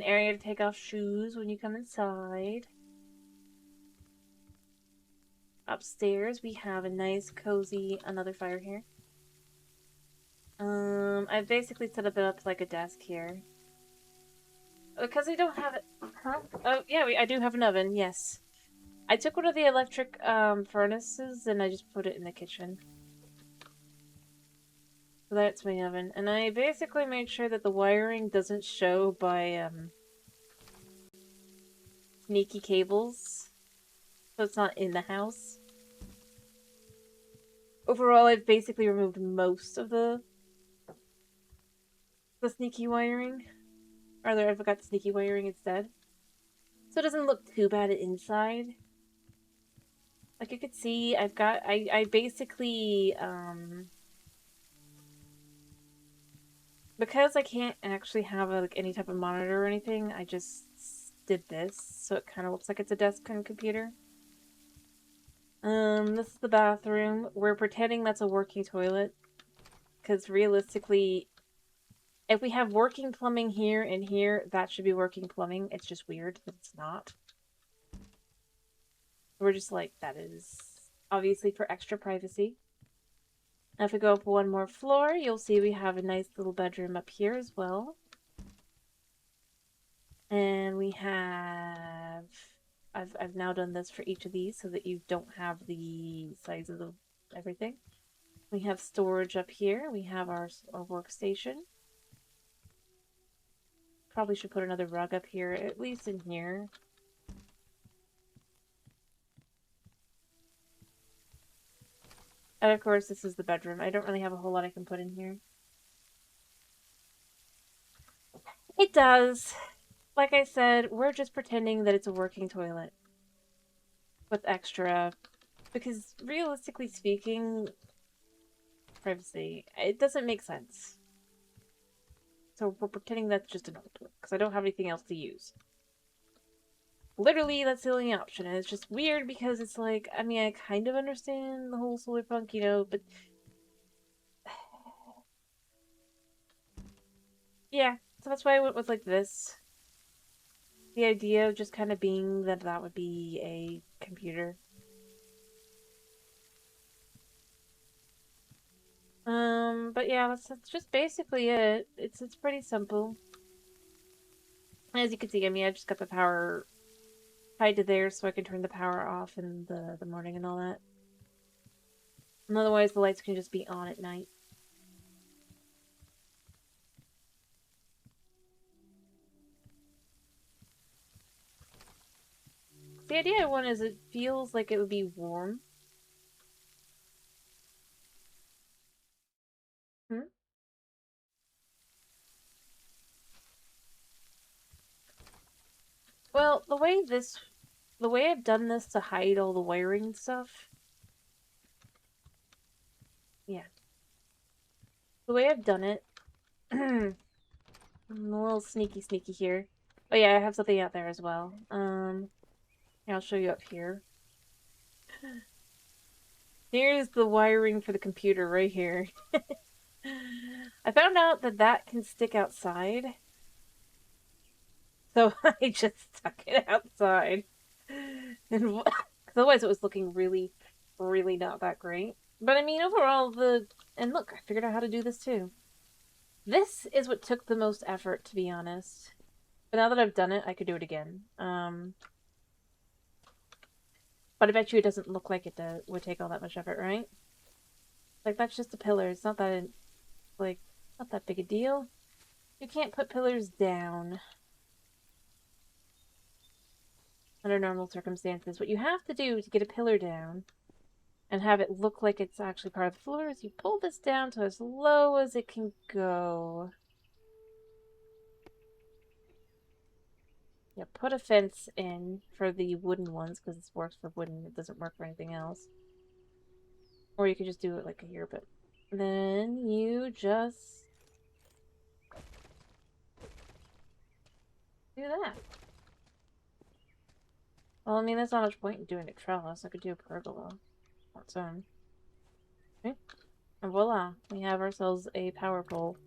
area to take off shoes when you come inside. Upstairs, we have a nice, cozy, another fire here. I've basically set it up like a desk here. Because I don't have it... Huh? Oh, yeah, I do have an oven, yes. I took one of the electric, furnaces and I just put it in the kitchen. So that's my oven. And I basically made sure that the wiring doesn't show by, sneaky cables. So it's not in the house. Overall, I've basically removed most of the sneaky wiring. Or rather, I've got sneaky wiring instead. So it doesn't look too bad inside. Like you could see, I basically, because I can't actually have like any type of monitor or anything, I just did this, so it kind of looks like it's a desk and computer. This is the bathroom. We're pretending that's a working toilet, because realistically, if we have working plumbing here and here, that should be working plumbing. It's just weird that it's not. We're just like, that is obviously for extra privacy. If we go up one more floor, you'll see we have a nice little bedroom up here as well. And we have... I've now done this for each of these so that you don't have the sizes of everything. We have storage up here. We have our workstation. Probably should put another rug up here, at least in here. And of course, this is the bedroom. I don't really have a whole lot I can put in here. It does. Like I said, we're just pretending that it's a working toilet. With extra. Because realistically speaking, privacy, it doesn't make sense. So we're pretending that's just an toilet. Because I don't have anything else to use. Literally, that's the only option. And it's just weird because it's like, I mean, I kind of understand the whole Solarpunk, you know, but... yeah, so that's why I went with, like, this. The idea of just kind of being that that would be a computer. But yeah, that's just basically it. It's pretty simple. As you can see, I mean, I just got the power tied to there so I can turn the power off in the morning and all that. And otherwise, the lights can just be on at night. The idea I want is it feels like it would be warm. Hmm? Well, the way I've done this to hide all the wiring and stuff. Yeah. The way I've done it, I'm a little sneaky here. Oh yeah, I have something out there as well. I'll show you up here. Here's the wiring for the computer right here. I found out that that can stick outside. So I just stuck it outside. And otherwise it was looking really, really not that great. But I mean, overall, and look, I figured out how to do this too. This is what took the most effort, to be honest. But now that I've done it, I could do it again. But I bet you it doesn't look like it would take all that much effort, right? Like, that's just a pillar. It's not that, like, not that big a deal. You can't put pillars down under normal circumstances. What you have to do to get a pillar down and have it look like it's actually part of the floor is you pull this down to as low as it can go. Yeah, put a fence in for the wooden ones because this works for wooden. It doesn't work for anything else. Or you could just do it like here, but then you just do that. Well, I mean, there's not much point in doing a trellis. I could do a pergola on its own. Okay. And voila, we have ourselves a power pole.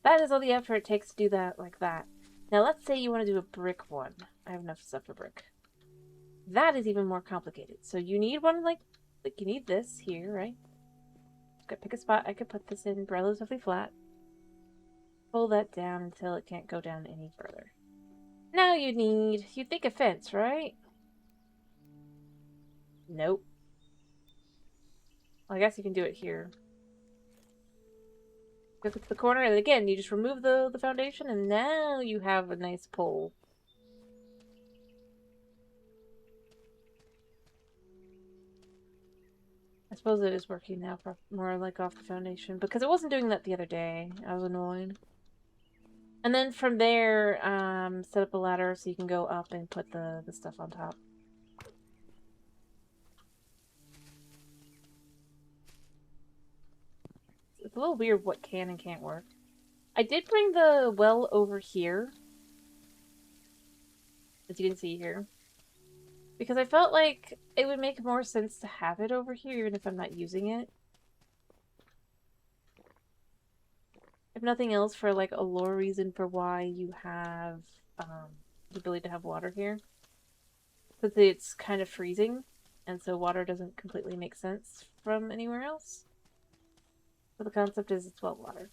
That is all the effort it takes to do that like that. Now, let's say you want to do a brick one. I have enough stuff for brick. That is even more complicated. So you need one like you need this here, right? Gotta pick a spot I could put this in relatively flat. Pull that down until it can't go down any further. Now you'd think a fence, right? Nope. Well, I guess you can do it here. Go to the corner, and again, you just remove the foundation, and now you have a nice pole. I suppose it is working now, more like off the foundation, because it wasn't doing that the other day. I was annoyed. And then from there, set up a ladder so you can go up and put the stuff on top. It's a little weird what can and can't work. I did bring the well over here, as you can see here, because I felt like it would make more sense to have it over here even if I'm not using it. If nothing else, for like a lore reason for why you have the ability to have water here. But it's kind of freezing, and so water doesn't completely make sense from anywhere else. But the concept is it's well water.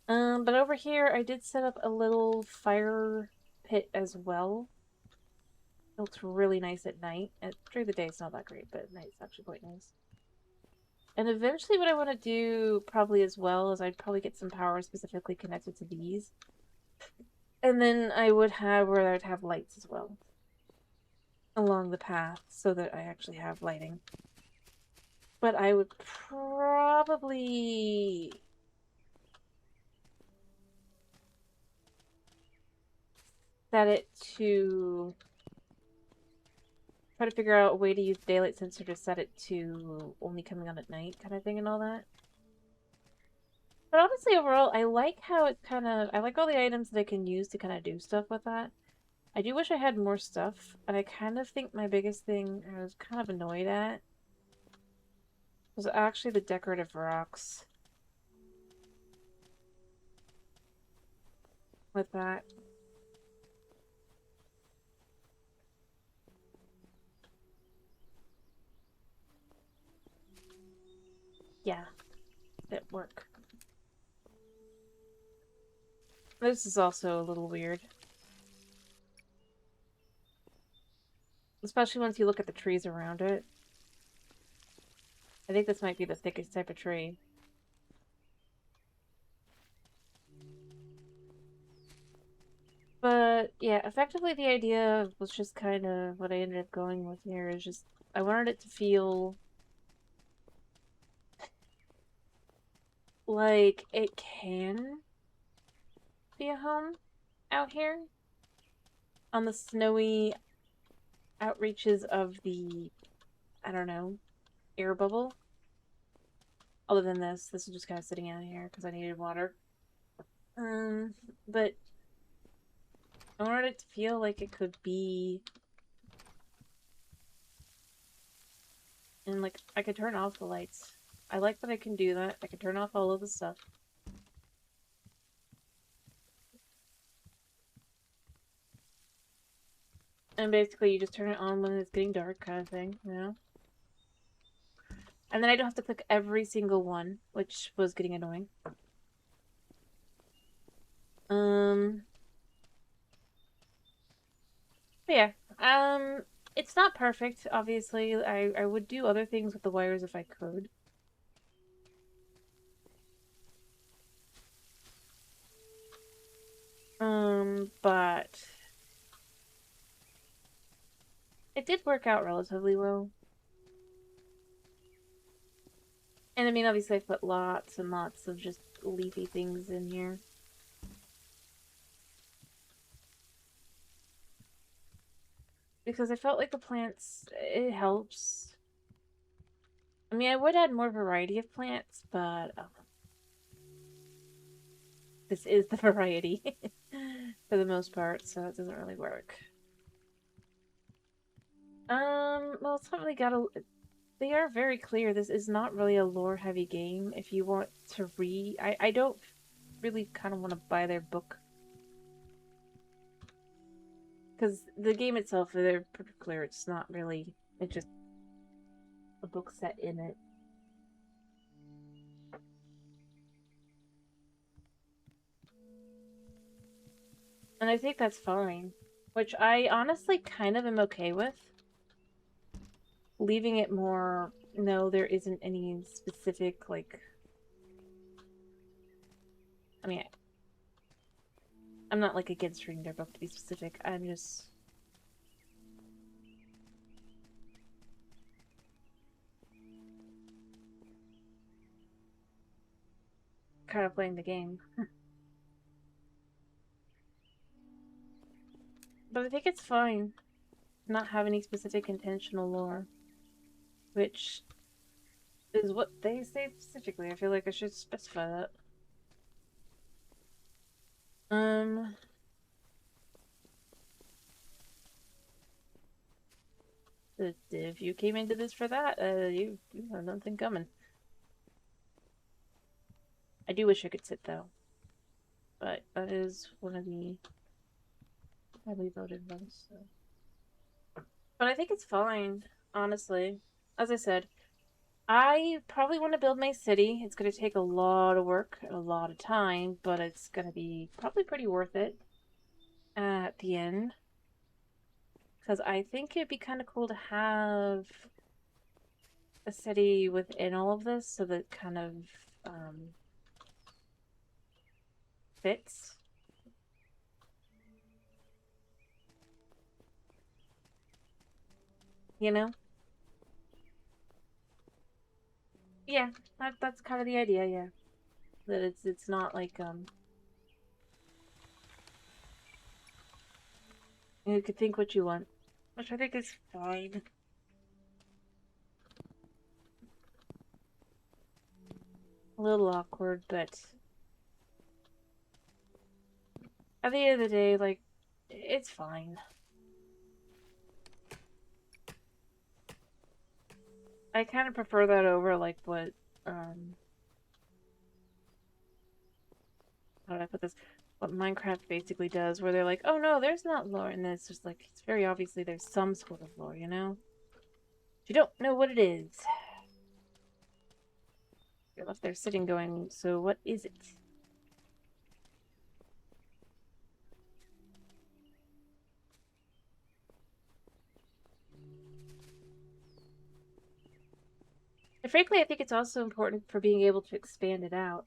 But over here I did set up a little fire pit as well. It looks really nice at night. During the day it's not that great, but at night it's actually quite nice. And eventually what I want to do probably as well is I'd probably get some power specifically connected to these. And then I would have where I'd have lights as well along the path so that I actually have lighting. But I would probably set it to try to figure out a way to use daylight sensor to set it to only coming on at night kind of thing and all that. But honestly, overall, I like how it I like all the items that I can use to kind of do stuff with that. I do wish I had more stuff, and I kind of think my biggest thing I was kind of annoyed at was actually the decorative rocks with that. Yeah, that work. This is also a little weird. Especially once you look at the trees around it. I think this might be the thickest type of tree. But yeah, effectively the idea was just kind of what I ended up going with here is just I wanted it to feel like it can be a home out here on the snowy outreaches of the, I don't know, air bubble. Other than this is just kind of sitting out here because I needed water. But I wanted it to feel like it could be, and like I could turn off the lights. I like that I can do that. I can turn off all of the stuff. And basically you just turn it on when it's getting dark kind of thing, you know? And then I don't have to click every single one, which was getting annoying. But yeah, it's not perfect, obviously. I would do other things with the wires if I could. But it did work out relatively well. And I mean, obviously I put lots and lots of just leafy things in here. Because I felt like the plants, it helps. I mean, I would add more variety of plants, but this is the variety for the most part, so it doesn't really work. Well, it's not really got a. They are very clear. This is not really a lore-heavy game. If you want to read, I don't really kind of want to buy their book because the game itself, they're pretty clear. It's not really. It's just a book set in it. And I think that's fine. Which I honestly kind of am okay with. Leaving it more, no, there isn't any specific, like... I mean, I'm not, like, against reading their book to be specific. I'm just... kind of playing the game. But I think it's fine. Not have any specific intentional lore. Which is what they say specifically. I feel like I should specify that. If you came into this for that, you have nothing coming. I do wish I could sit though. But that is one of the I reloaded once. So. But I think it's fine, honestly. As I said, I probably want to build my city. It's going to take a lot of work, a lot of time, but it's going to be probably pretty worth it at the end. Because I think it'd be kind of cool to have a city within all of this so that kind of fits. You know? Yeah, that's kind of the idea, yeah. That it's not like you could think what you want. Which I think is fine. A little awkward, but at the end of the day, like, it's fine. I kind of prefer that over, like, what, how do I put this? What Minecraft basically does, where they're like, oh no, there's not lore, and then it's just like, it's very obviously there's some sort of lore, you know? You don't know what it is. You're left there sitting going, so what is it? And frankly, I think it's also important for being able to expand it out.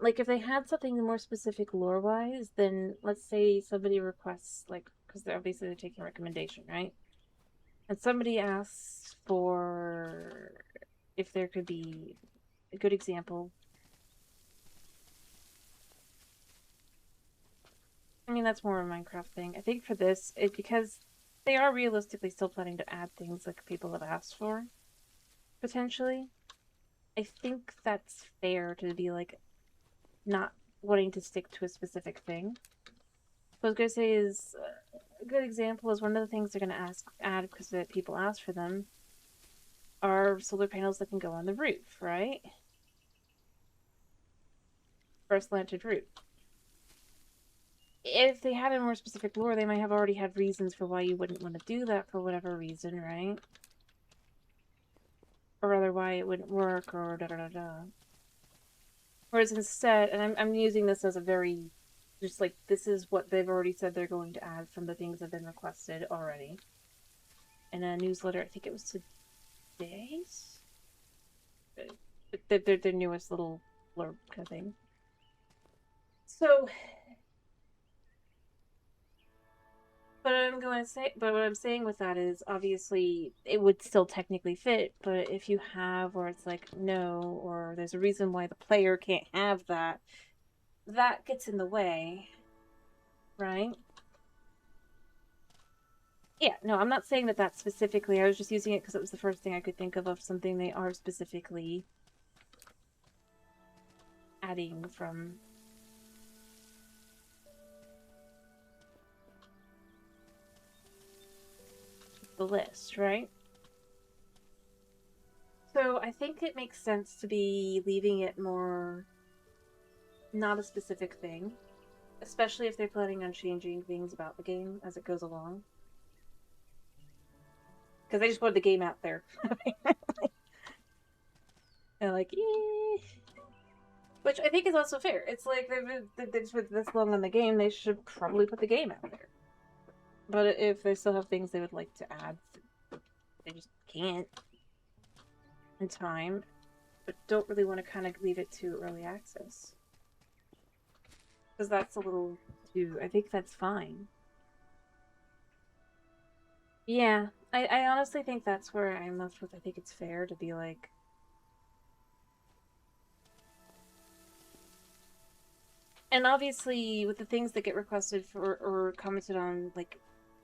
Like if they had something more specific lore-wise, then let's say somebody requests, like, because they're obviously taking a recommendation, right? And somebody asks for if there could be a good example. I mean, that's more of a Minecraft thing. I think for this, because they are realistically still planning to add things like people have asked for, potentially. I think that's fair to be like not wanting to stick to a specific thing. What I was gonna say is a good example is one of the things they're gonna add because that people ask for them are solar panels that can go on the roof, right? Or a slanted roof. If they had a more specific lore, they might have already had reasons for why you wouldn't want to do that for whatever reason, right? Or rather, why it wouldn't work, or da da da da. Whereas instead, and I'm using this as a very, just like, this is what they've already said they're going to add from the things that have been requested already. In a newsletter, I think it was today's? Their newest little blurb kind of thing. So, but what I'm saying with that is obviously it would still technically fit, but if you have where it's like no, or there's a reason why the player can't have that, that gets in the way, right? Yeah, no, I'm not saying that that's specifically. I was just using it because it was the first thing I could think of something they are specifically adding from the list, right? So I think it makes sense to be leaving it more not a specific thing, especially if they're planning on changing things about the game as it goes along. Because they just wanted the game out there. And like, which I think is also fair. It's like they've just been this long on the game, they should probably put the game out there. But if they still have things they would like to add, they just can't in time. But don't really want to kind of leave it to early access. Because that's a little too. I think that's fine. Yeah, I honestly think that's where I'm left with. I think it's fair to be like, and obviously with the things that get requested for or commented on, like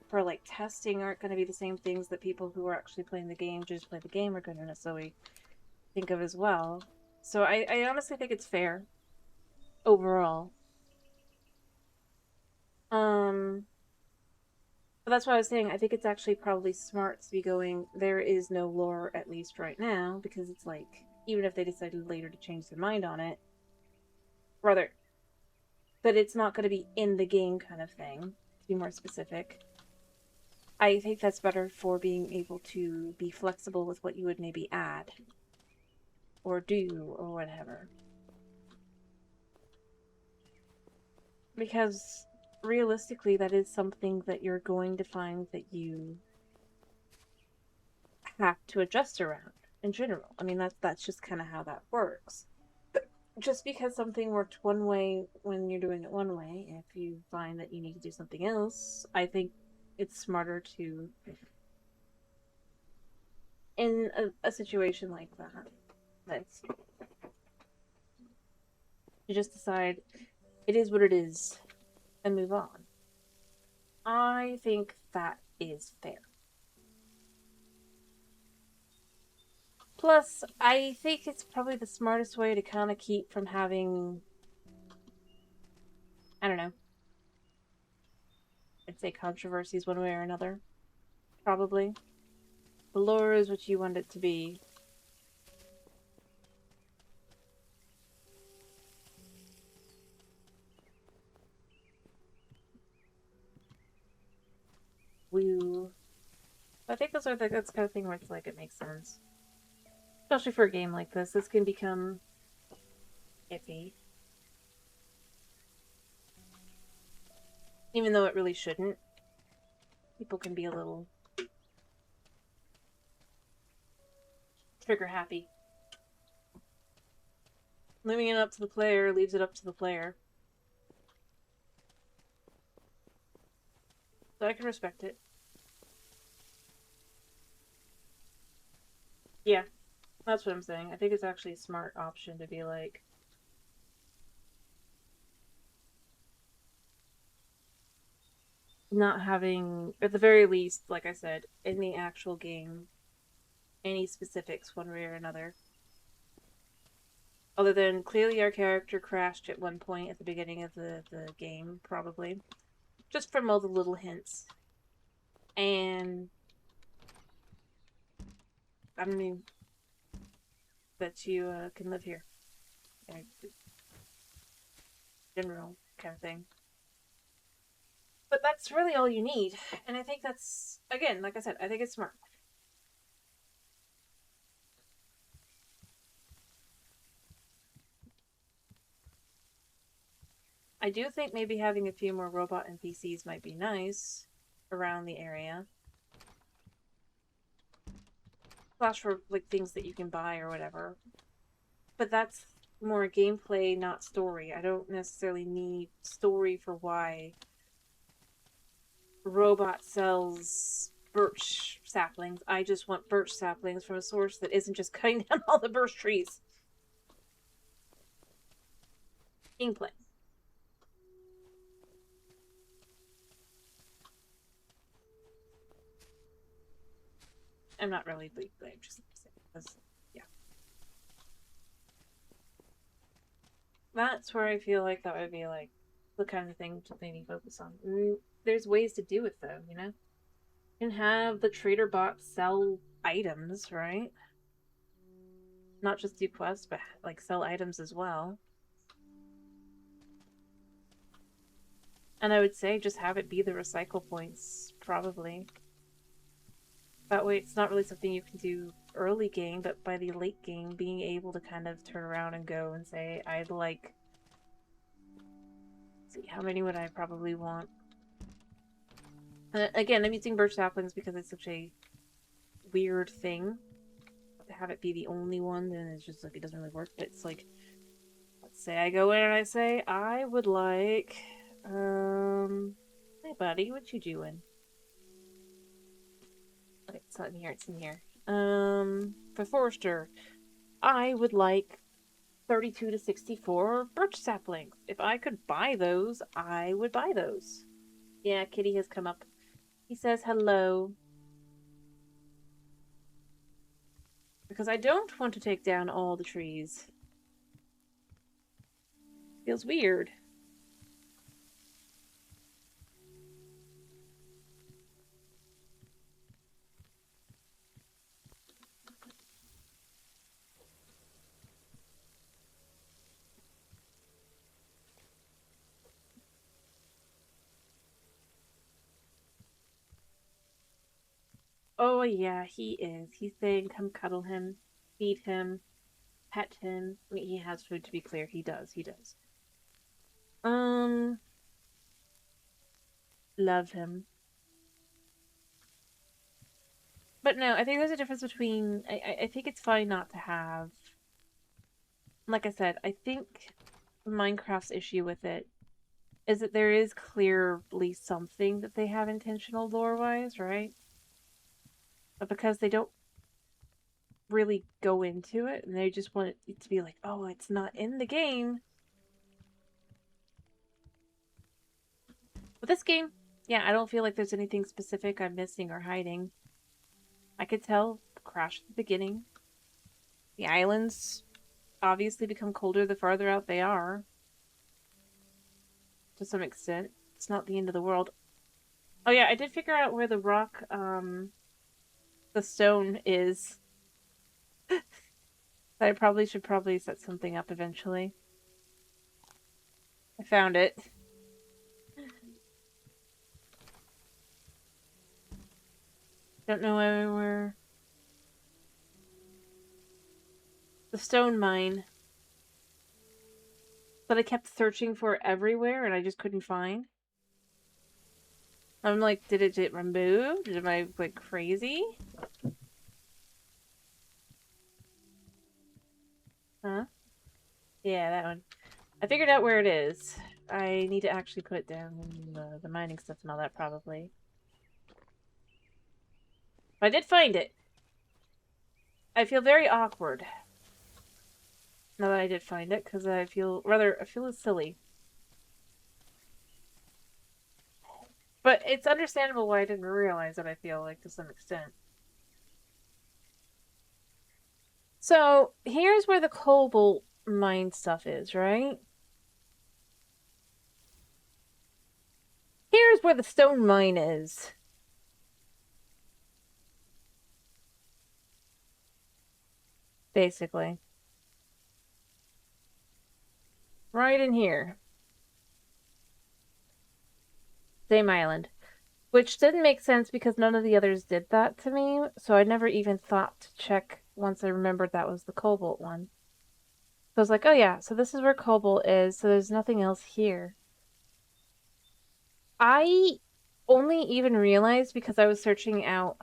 for like testing, aren't going to be the same things that people who are actually playing the game just play the game are going to necessarily think of as well. So I honestly think it's fair overall. Um, but that's what I was saying. I think it's actually probably smart to be going. There is no lore at least right now because it's like even if they decided later to change their mind on it, rather but it's not going to be in the game kind of thing, to be more specific. I think that's better for being able to be flexible with what you would maybe add or do or whatever. Because realistically, that is something that you're going to find that you have to adjust around in general. I mean, that's just kind of how that works. Just because something worked one way when you're doing it one way, if you find that you need to do something else, I think it's smarter to, in a situation like that, that's you just decide it is what it is and move on. I think that is fair. Plus, I think it's probably the smartest way to kind of keep from having, I don't know, I'd say controversies one way or another. Probably. The lore is what you want it to be. Woo. I think that's kind of thing where it's like it makes sense. Especially for a game like this. This can become iffy. Even though it really shouldn't. People can be a little trigger happy. Leaving it up to the player leaves it up to the player. So I can respect it. Yeah, that's what I'm saying. I think it's actually a smart option to be like, not having, at the very least, like I said, in the actual game, any specifics one way or another. Other than clearly our character crashed at one point at the beginning of the game, probably. Just from all the little hints. And I mean that you can live here. General kind of thing. But that's really all you need. And I think that's, again, like I said, I think it's smart. I do think maybe having a few more robot NPCs might be nice around the area. Slash for like things that you can buy or whatever. But that's more gameplay, not story. I don't necessarily need story for why robot sells birch saplings. I just want birch saplings from a source that isn't just cutting down all the birch trees. Gameplay. I'm not really, but I'm just saying because, yeah. That's where I feel like that would be like the kind of thing to maybe focus on. There's ways to do it though, you know? You can have the trader bot sell items, right? Not just do quests, but like sell items as well. And I would say just have it be the recycle points, probably. That way it's not really something you can do early game, but by the late game, being able to kind of turn around and go and say, I'd like... Let's see, how many would I probably want? Again, I'm using birch saplings because it's such a weird thing. To have it be the only one, then it's just like, it doesn't really work. But it's like, let's say I go in and I say, I would like... Hey buddy, what you doing? Okay, it's not in here, it's in here. For Forester, I would like 32 to 64 birch saplings. If I could buy those, I would buy those. Yeah, Kitty has come up. He says hello. Because I don't want to take down all the trees. Feels weird. Oh, yeah, he is. He's saying come cuddle him, feed him, pet him. I mean, he has food, to be clear. He does. He does. Um, love him. But no, I think there's a difference between. I think it's fine not to have. Like I said, I think Minecraft's issue with it is that there is clearly something that they have intentional lore-wise, right? But because they don't really go into it and they just want it to be like, oh, it's not in the game. With this game, yeah, I don't feel like there's anything specific I'm missing or hiding. I could tell the crash at the beginning. The islands obviously become colder the farther out they are, to some extent. It's not the end of the world. Oh yeah, I did figure out where the rock, the stone is. I probably should set something up eventually. I found it. Don't know where. The stone mine that I kept searching for everywhere and I just couldn't find. I'm like, did it get removed? Am I like crazy? Huh? Yeah, that one. I figured out where it is. I need to actually put it down in the mining stuff and all that probably. But I did find it. I feel very awkward now that I did find it because I feel silly. But it's understandable why I didn't realize it, I feel like, to some extent. So, here's where the cobalt mine stuff is, right? Here's where the stone mine is. Basically. Right in here. Same island. Which didn't make sense because none of the others did that to me, so I never even thought to check once I remembered that was the cobalt one. So I was like, oh yeah, so this is where cobalt is, so there's nothing else here. I only even realized because I was searching out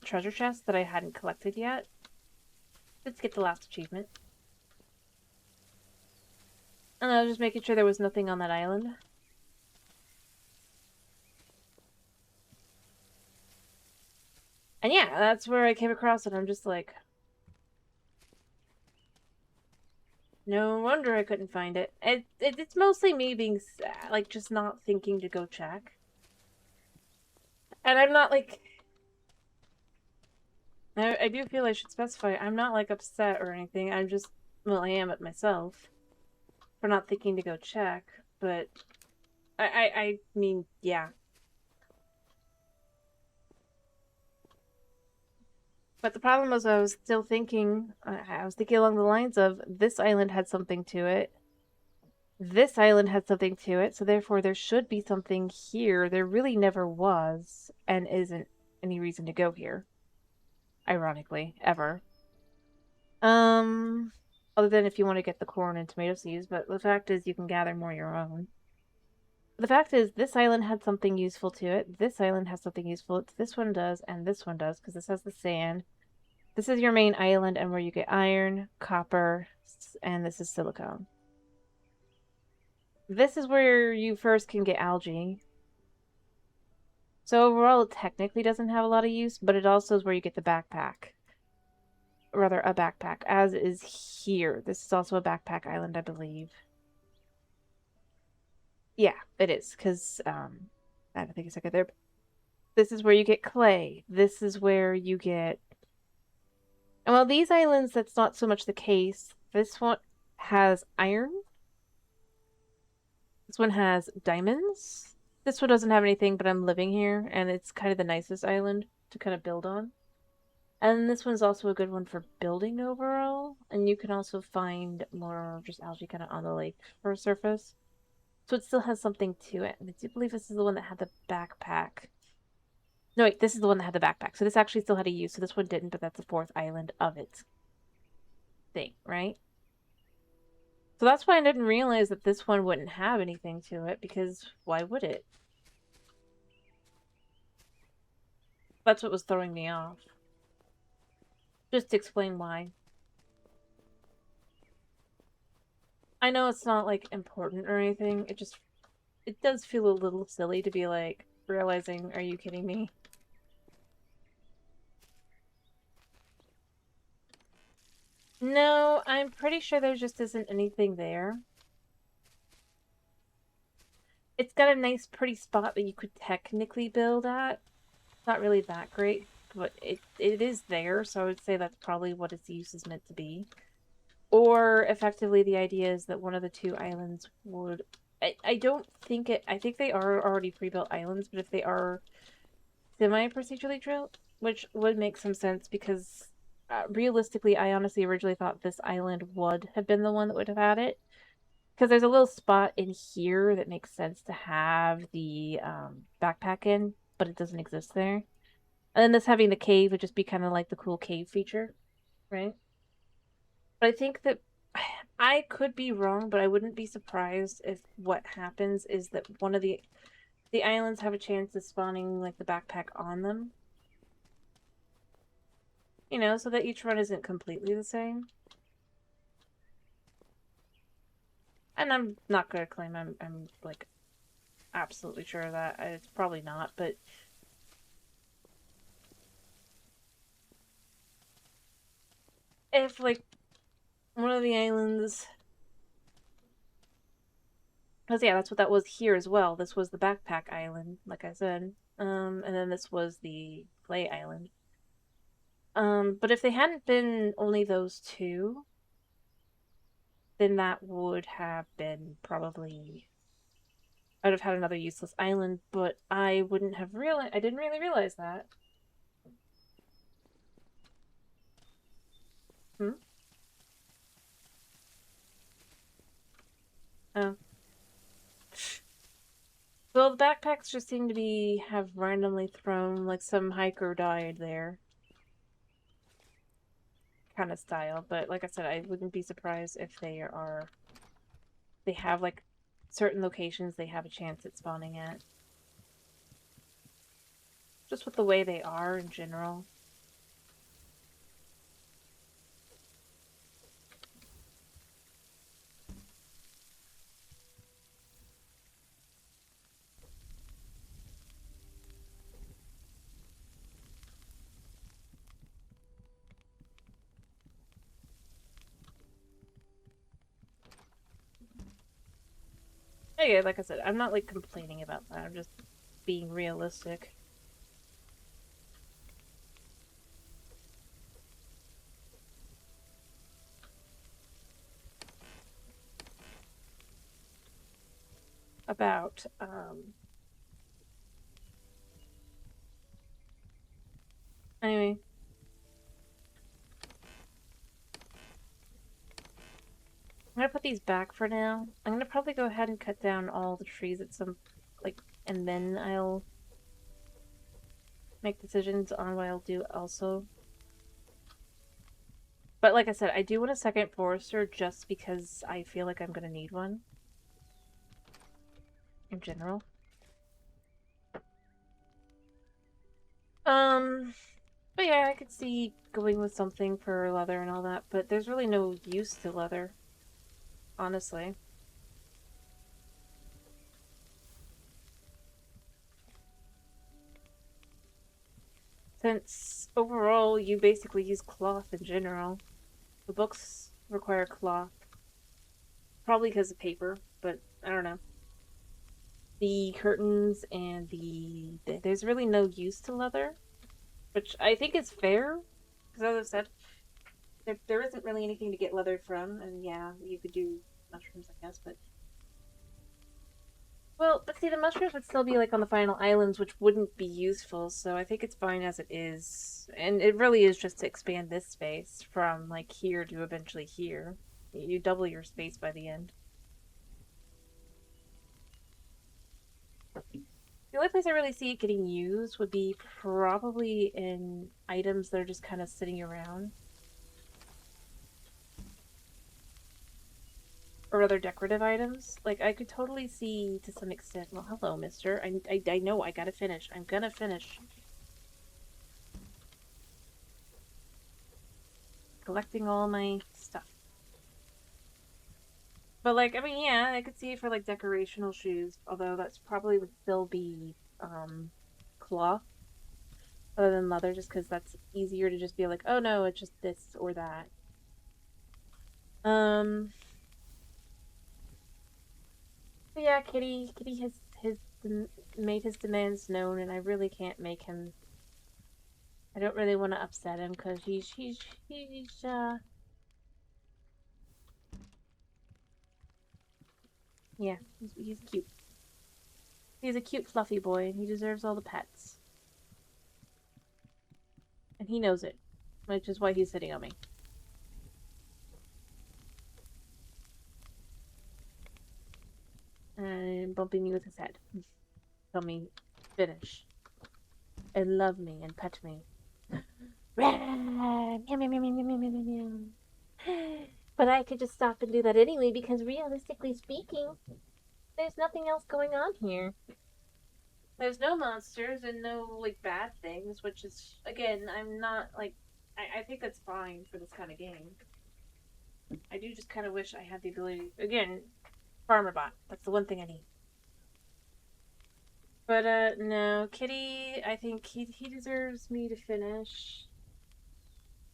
treasure chests that I hadn't collected yet. Let's get the last achievement. And I was just making sure there was nothing on that island. And yeah, that's where I came across it. I'm just like, no wonder I couldn't find it. It's mostly me being like just not thinking to go check. And I'm not like I do feel I should specify I'm not like upset or anything. I'm just well, I am at myself for not thinking to go check, but I mean, yeah. But the problem was I was still thinking I was thinking along the lines of this island had something to it. This island had something to it, so therefore there should be something here. There really never was, and isn't any reason to go here. Ironically, ever. Um, other than if you want to get the corn and tomato seeds, but the fact is you can gather more your own. The fact is this island had something useful to it. This island has something useful. This one does, and this one does, because this has the sand. This is your main island and where you get iron, copper, and this is silicone. This is where you first can get algae. So overall, it technically doesn't have a lot of use, but it also is where you get the backpack. Or rather, a backpack, as is here. This is also a backpack island, I believe. Yeah, it is, because, I don't think a second there. This is where you get clay. This is where you get... And well, these islands, that's not so much the case. This one has iron. This one has diamonds. This one doesn't have anything, but I'm living here, and it's kind of the nicest island to kind of build on. And this one's also a good one for building overall, and you can also find more just algae kind of on the lake for a surface. So it still has something to it, and I do believe this is the one that had the backpack. No, wait, this is the one that had the backpack. So this actually still had a use. So this one didn't, but that's the fourth island of its thing, right? So that's why I didn't realize that this one wouldn't have anything to it, because why would it? That's what was throwing me off. Just to explain why. I know it's not, like, important or anything. It does feel a little silly to be, like, realizing, are you kidding me? No, I'm pretty sure there just isn't anything there. It's got a nice, pretty spot that you could technically build at. Not really that great, but it is there, so I would say that's probably what its use is meant to be. Or, effectively, the idea is that one of the two islands would... I don't think it... I think they are already pre-built islands, but if they are semi-procedurally drilled, which would make some sense, because realistically, I honestly originally thought this island would have been the one that would have had it. Because there's a little spot in here that makes sense to have the backpack in, but it doesn't exist there. And then this having the cave would just be kind of like the cool cave feature, right? But I think that I could be wrong, but I wouldn't be surprised if what happens is that one of the islands have a chance of spawning like the backpack on them. You know, so that each run isn't completely the same. And I'm not gonna claim I'm like absolutely sure of that. It's probably not, but if like one of the islands, because yeah, that's what that was here as well. This was the backpack island, like I said. And then this was the play island. But if they hadn't been only those two, then that would have been probably... I'd have had another useless island, but I wouldn't have realized... I didn't really realize that. Hmm? Oh. Well, the backpacks just seem to have randomly thrown, like, some hiker died there. Kind of style, but like I said, I wouldn't be surprised if they have, like, certain locations they have a chance at spawning at. Just with the way they are in general. Yeah, like I said, I'm not, like, complaining about that. I'm just being realistic. About, Anyway. I'm gonna put these back for now. I'm gonna probably go ahead and cut down all the trees at some, like, and then I'll make decisions on what I'll do also. But like I said, I do want a second forester just because I feel like I'm gonna need one. In general. But yeah, I could see going with something for leather and all that, but there's really no use to leather. Honestly. Since overall you basically use cloth in general. The books require cloth. Probably because of paper, but I don't know. The curtains and there's really no use to leather, which I think is fair, because as I've said, there isn't really anything to get leather from, and yeah, you could do mushrooms, I guess, but... Well, but see, the mushrooms would still be, like, on the final islands, which wouldn't be useful, so I think it's fine as it is. And it really is just to expand this space from, like, here to eventually here. You double your space by the end. The The only place I really see it getting used would be probably in items that are just kind of sitting around. Or other decorative items. Like, I could totally see, to some extent... Well, hello, mister. I know, I gotta finish. I'm gonna finish. Collecting all my stuff. But, like, I mean, yeah, I could see it for, like, decorational shoes. Although that's probably would still be, cloth. Other than leather, just because that's easier to just be like, oh no, it's just this or that. But yeah, Kitty has made his demands known, and I really can't make him. I don't really want to upset him because he's yeah, he's cute. He's a cute fluffy boy, and he deserves all the pets. And he knows it, which is why he's sitting on me. And bumping me with his head. Tell me, finish. And love me and pet me. But I could just stop and do that anyway, because realistically speaking, there's nothing else going on here. There's no monsters and no, like, bad things, which is, again, I'm not, like, I think that's fine for this kind of game. I do just kind of wish I had the ability, again, farmer bot. That's the one thing I need. But, no, Kitty, I think he deserves me to finish.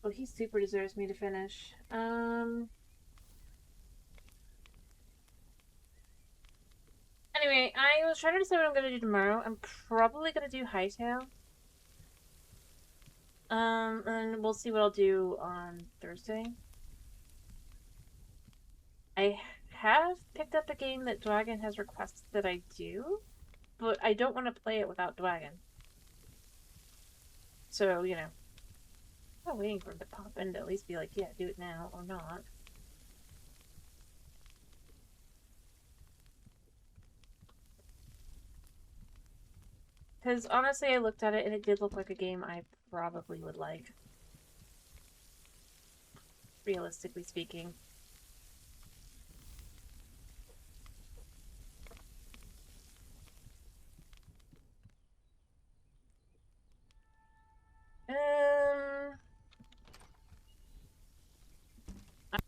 Oh, he super deserves me to finish. Anyway, I was trying to decide what I'm gonna do tomorrow. I'm probably gonna do Hightail. And we'll see what I'll do on Thursday. I have picked up a game that Dwagon has requested that I do, but I don't want to play it without Dwagon. So, you know, I'm not waiting for him to pop in to at least be like, yeah, do it now, or not. Because honestly, I looked at it and it did look like a game I probably would like. Realistically speaking. I'm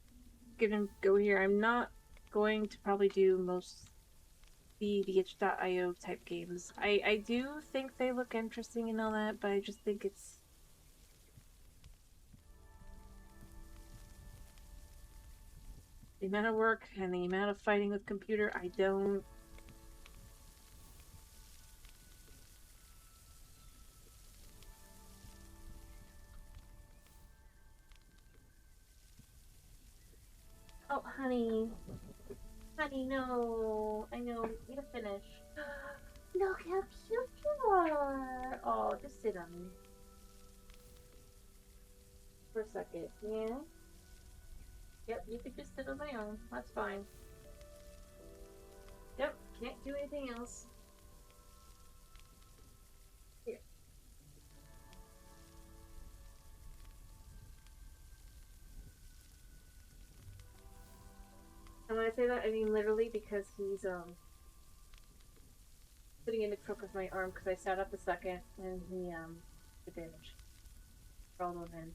gonna go here. I'm not going to probably do most the itch.io type games. I do think they look interesting and all that, but I just think it's the amount of work and the amount of fighting with computer. I don't. Oh, honey. Honey, no. I know. You gotta finish. Look how cute you are. Oh, just sit on me. For a second. Yeah? Yep, you could just sit on my own. That's fine. Yep, can't do anything else. Here. And when I say that, I mean literally because he's, sitting in the crook of my arm because I sat up a second and he, took damage. Rolled him in.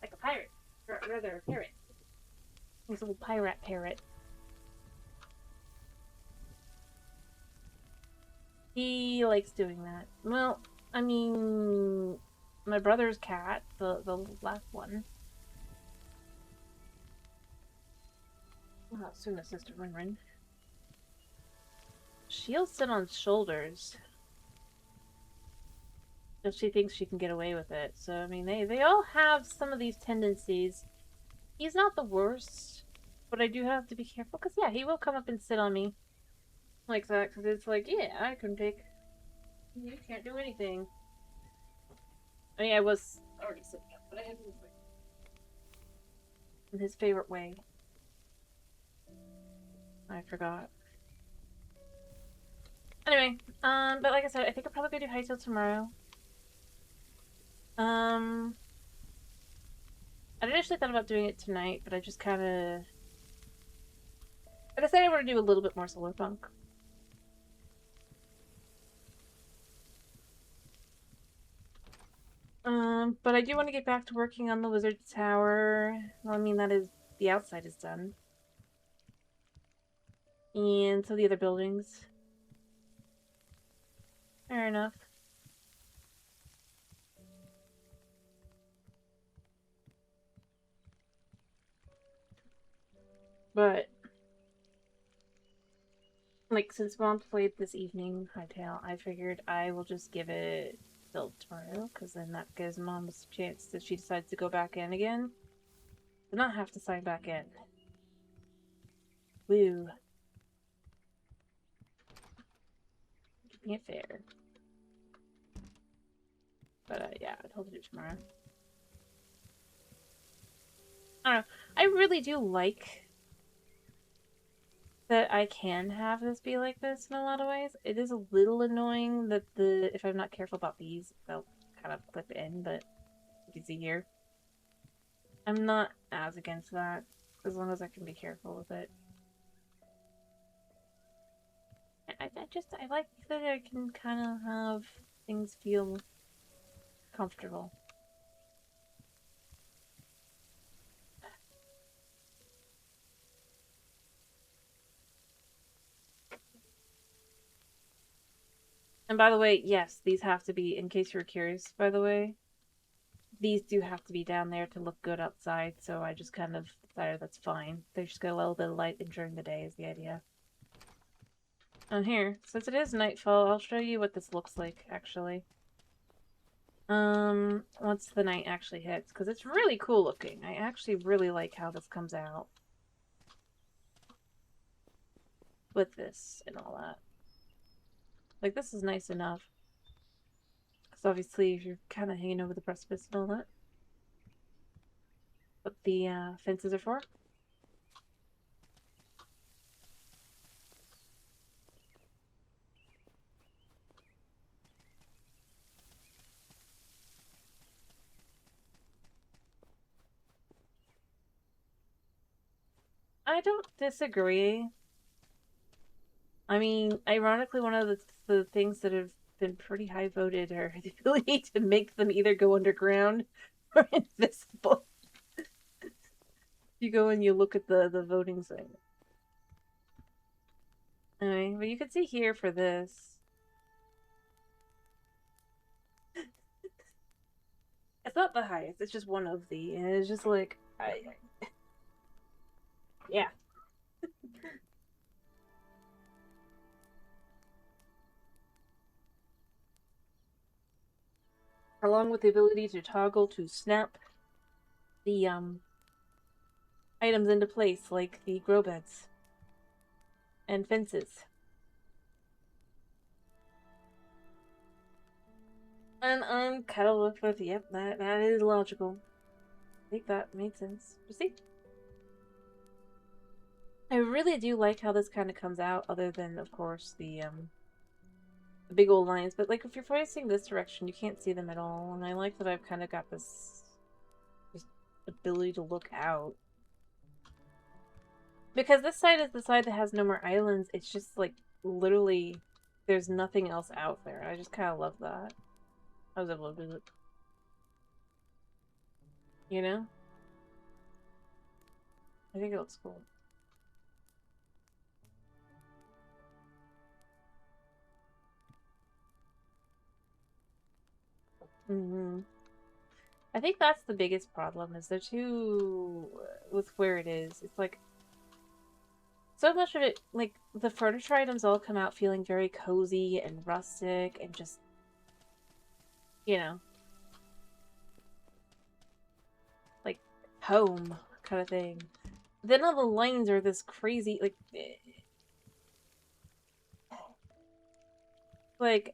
Like a pirate. Or rather, a parrot. He's a little pirate parrot. He likes doing that. Well, I mean, my brother's cat, the last one. Oh, soon a sister Rin Rin. She'll sit on shoulders if she thinks she can get away with it. So, I mean, they all have some of these tendencies. He's not the worst, but I do have to be careful, because, yeah, he will come up and sit on me like that, because it's like, yeah, I can pick. You can't do anything. I mean, I was already sitting up, but I had to move in his favorite way. I forgot. Anyway, but like I said, I think I'll probably go do Hytale tomorrow. I initially thought about doing it tonight, but I just kind of... I decided I want to do a little bit more Solarpunk. But I do want to get back to working on the Wizard Tower. Well, I mean, that is... the outside is done. And so the other buildings. Fair enough. But... like, since Mom played this evening, Hytale, I figured I will just give it till tomorrow, because then that gives Mom a chance that she decides to go back in again. To not have to sign back in. Woo. Keeping it fair. But, yeah, I told her to do tomorrow. I don't know. I really do like that I can have this be like this in a lot of ways. It is a little annoying that if I'm not careful about these, they'll kind of clip in, but you can see here. I'm not as against that, as long as I can be careful with it. I like that I can kind of have things feel comfortable. And by the way, yes, these have to be, in case you were curious, by the way, these do have to be down there to look good outside, so I just kind of decided that's fine. They just get a little bit of light during the day is the idea. And here, since it is nightfall, I'll show you what this looks like, actually. Once the night actually hits, because it's really cool looking. I actually really like how this comes out. With this and all that. Like, this is nice enough. Because obviously, if you're kind of hanging over the precipice and all that. What the fences are for. I don't disagree. I mean, ironically, one of the things that have been pretty high voted are the ability to make them either go underground or invisible. You go and you look at the voting thing. Anyway, but you can see here for this. It's not the highest, it's just one of the, and it's just like, yeah. Along with the ability to toggle to snap the items into place, like the grow beds and fences. And I'm kind of with, yep, that is logical. I think that made sense. You see? I really do like how this kind of comes out, other than, of course, the big old lines. But, like, if you're facing this direction, you can't see them at all. And I like that I've kind of got this ability to look out. Because this side is the side that has no more islands. It's just, like, literally, there's nothing else out there. I just kind of love that. I was able to do it. You know? I think it looks cool. Mm-hmm. I think that's the biggest problem, is they're too... with where it is. It's like... so much of it, like, the furniture items all come out feeling very cozy and rustic and just... you know... like, home kind of thing. Then all the lines are this crazy, like... like...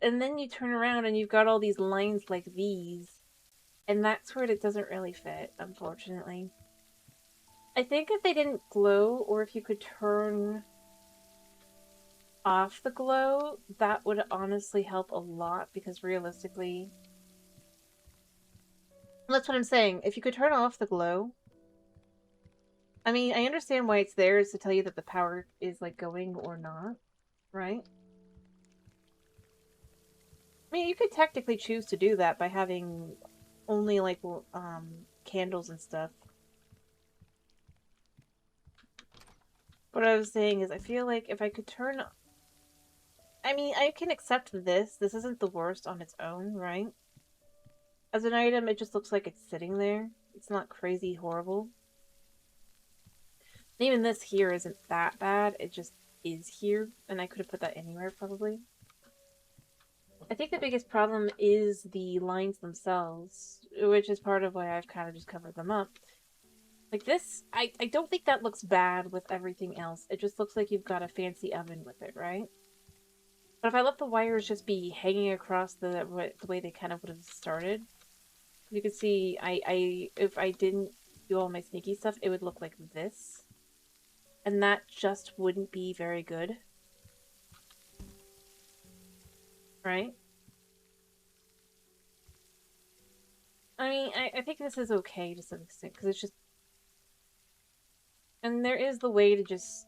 and then you turn around and you've got all these lines like these. And that's where it doesn't really fit, unfortunately. I think if they didn't glow, or if you could turn off the glow, that would honestly help a lot because realistically, that's what I'm saying. If you could turn off the glow, I mean, I understand why it's there is to tell you that the power is like going or not, right? I mean, you could technically choose to do that by having only like candles and stuff. What I was saying is I feel like if I could turn I mean, I can accept this. This isn't the worst on its own, right? As an item, it just looks like it's sitting there. It's not crazy horrible. Even this here isn't that bad. It just is here, and I could have put that anywhere probably. I think the biggest problem is the lines themselves, which is part of why I've kind of just covered them up. Like this, I don't think that looks bad with everything else. It just looks like you've got a fancy oven with it, right? But if I let the wires just be hanging across the way they kind of would have started, you could see if I didn't do all my sneaky stuff, it would look like this. And that just wouldn't be very good. Right? I mean, I think this is okay to some extent, because it's just... And there is the way to just...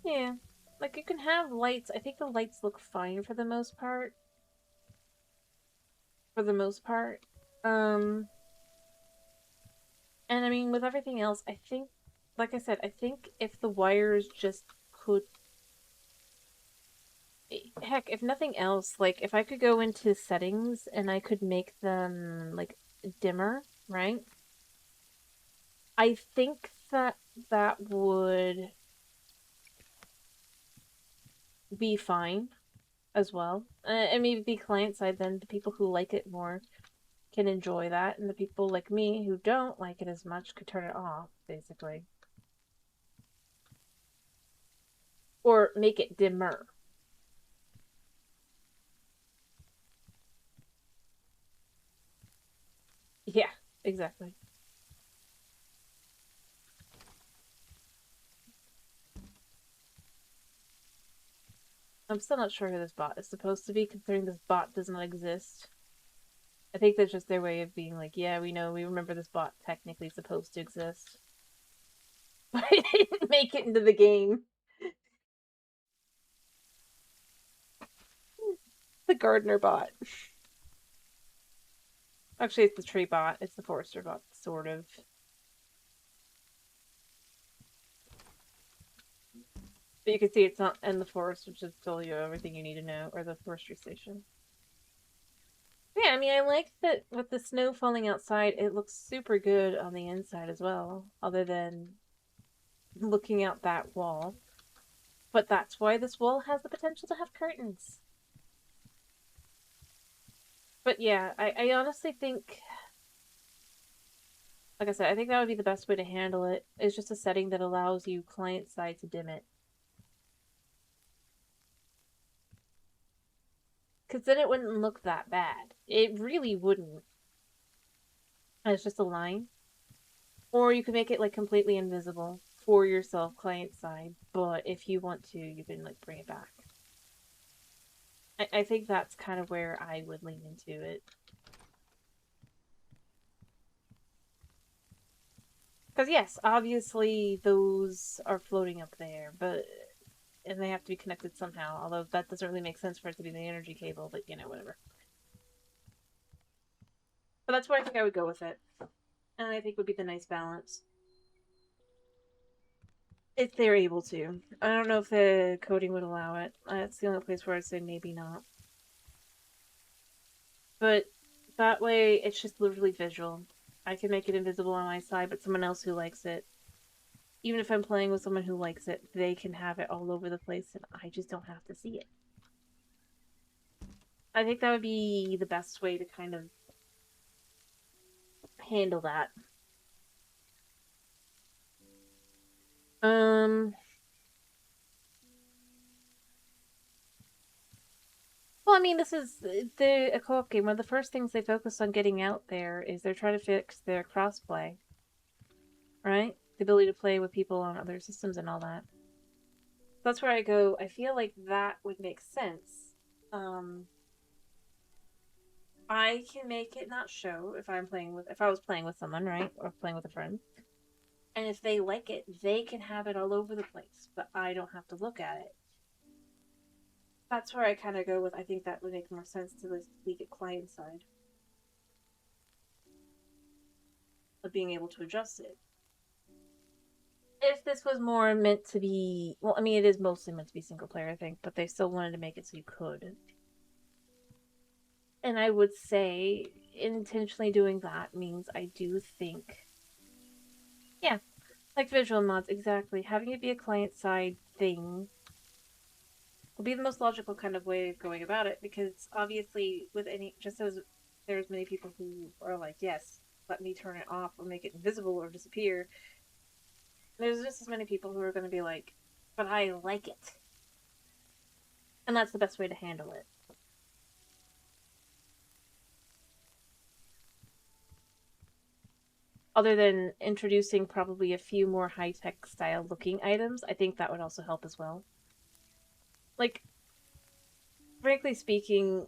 Yeah. Like, you can have lights. I think the lights look fine for the most part. For the most part. And I mean, with everything else, I think... Like I said, I think if the wires just could... Heck, if nothing else, like, if I could go into settings and I could make them, like, dimmer, right? I think that that would be fine as well. And maybe be client side, then the people who like it more can enjoy that, and the people like me who don't like it as much could turn it off, basically. Or make it dimmer. Yeah, exactly. I'm still not sure who this bot is supposed to be, considering this bot does not exist. I think that's just their way of being like, yeah, we know, we remember this bot technically supposed to exist. But it didn't make it into the game. The gardener bot. Actually, it's the tree bot. It's the forester bot, sort of. But you can see it's not in the forest, which is tell you everything you need to know, or the forestry station. Yeah, I mean, I like that with the snow falling outside, it looks super good on the inside as well, other than looking out that wall. But that's why this wall has the potential to have curtains. But yeah, I honestly think, like I said, I think that would be the best way to handle it. It's just a setting that allows you client side to dim it. Because then it wouldn't look that bad. It really wouldn't. It's just a line. Or you can make it like completely invisible for yourself client side, but if you want to, you can like bring it back. I think that's kind of where I would lean into it. Because yes, obviously those are floating up there, but and they have to be connected somehow. Although that doesn't really make sense for it to be the energy cable, but you know, whatever. But that's where I think I would go with it, and I think would be the nice balance if they're able to. I don't know if the coding would allow it. It's the only place where I'd say maybe not. But that way, it's just literally visual. I can make it invisible on my side, but someone else who likes it, even if I'm playing with someone who likes it, they can have it all over the place, and I just don't have to see it. I think that would be the best way to kind of handle that. Um, well, I mean, this is a co-op game. One of the first things they focus on getting out there is they're trying to fix their crossplay. right? The ability to play with people on other systems and all that. That's where I go. I feel like that would make sense. Um, I can make it not show if if I was playing with someone, right, or playing with a friend, and if they like it, they can have it all over the place, but I don't have to look at it. That's where I kind of go with. I think that would make more sense to leave it client side of being able to adjust it. If this was more meant to be, well, I mean, it is mostly meant to be single player, I think, but they still wanted to make it so you could. And I would say intentionally doing that means I do think, yeah, like visual mods, exactly. Having it be a client side thing will be the most logical kind of way of going about it because obviously, with any, just as there's many people who are like, yes, let me turn it off or make it invisible or disappear, there's just as many people who are going to be like, but I like it. And that's the best way to handle it. Other than introducing probably a few more high-tech style looking items, I think that would also help as well. Like, frankly speaking,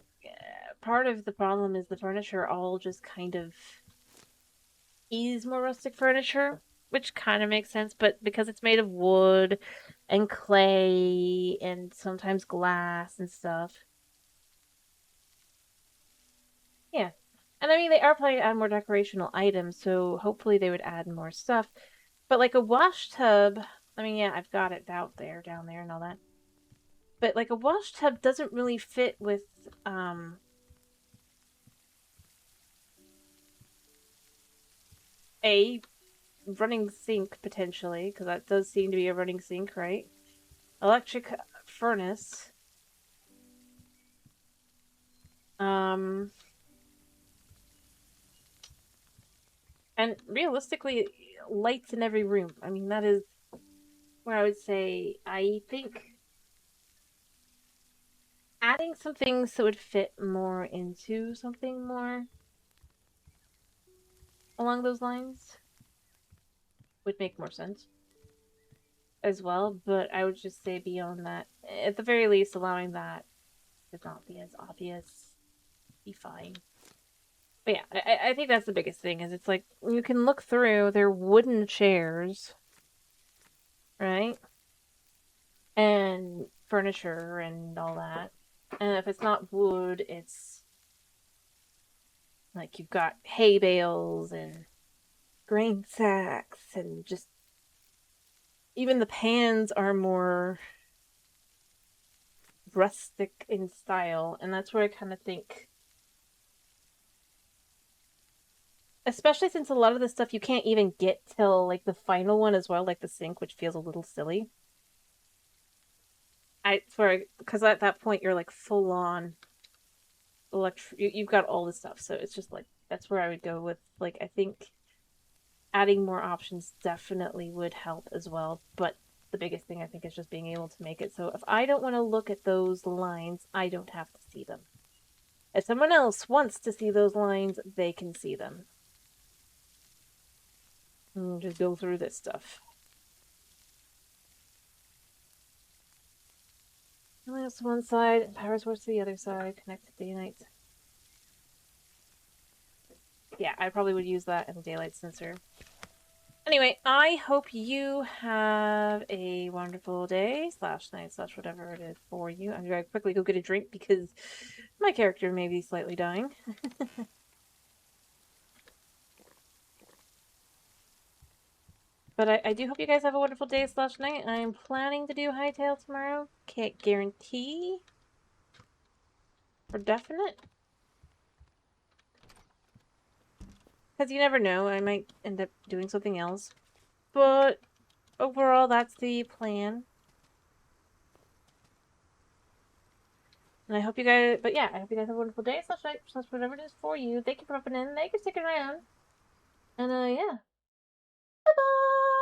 part of the problem is the furniture all just kind of is more rustic furniture, which kind of makes sense, but because it's made of wood and clay and sometimes glass and stuff. Yeah. And I mean, they are planning to add more decorational items, so hopefully they would add more stuff. But like a wash tub, I mean, yeah, I've got it out there, down there, and all that. But like a wash tub doesn't really fit with a running sink potentially, because that does seem to be a running sink, right? Electric furnace. Um, and realistically, lights in every room. I mean, that is where I would say I think adding some things that would fit more into something more along those lines would make more sense as well. But I would just say beyond that, at the very least, allowing that to not be as obvious, be fine. But yeah, I think that's the biggest thing is it's like you can look through their wooden chairs, right? And furniture and all that. And if it's not wood, it's like you've got hay bales and grain sacks and just even the pans are more rustic in style. And that's where I kind of think, especially since a lot of the stuff you can't even get till like the final one as well, like the sink, which feels a little silly. I swear, because at that point you're like full on you've got all this stuff, so it's just like that's where I would go with like I think adding more options definitely would help as well. But the biggest thing I think is just being able to make it so if I don't want to look at those lines, I don't have to see them. If someone else wants to see those lines, they can see them. Just go through this stuff. Lamps to one side, power source to the other side, connect to day and night. Yeah, I probably would use that in the daylight sensor. Anyway, I hope you have a wonderful day slash night slash whatever it is for you. I'm going to quickly go get a drink because my character may be slightly dying. But I do hope you guys have a wonderful day slash night. I'm planning to do Hightail tomorrow. Can't guarantee for definite. Because you never know. I might end up doing something else. But overall, that's the plan. And I hope you guys, but yeah, I hope you guys have a wonderful day slash night slash whatever it is for you. Thank you for popping in. Thank you for sticking around. And yeah. Bye bye!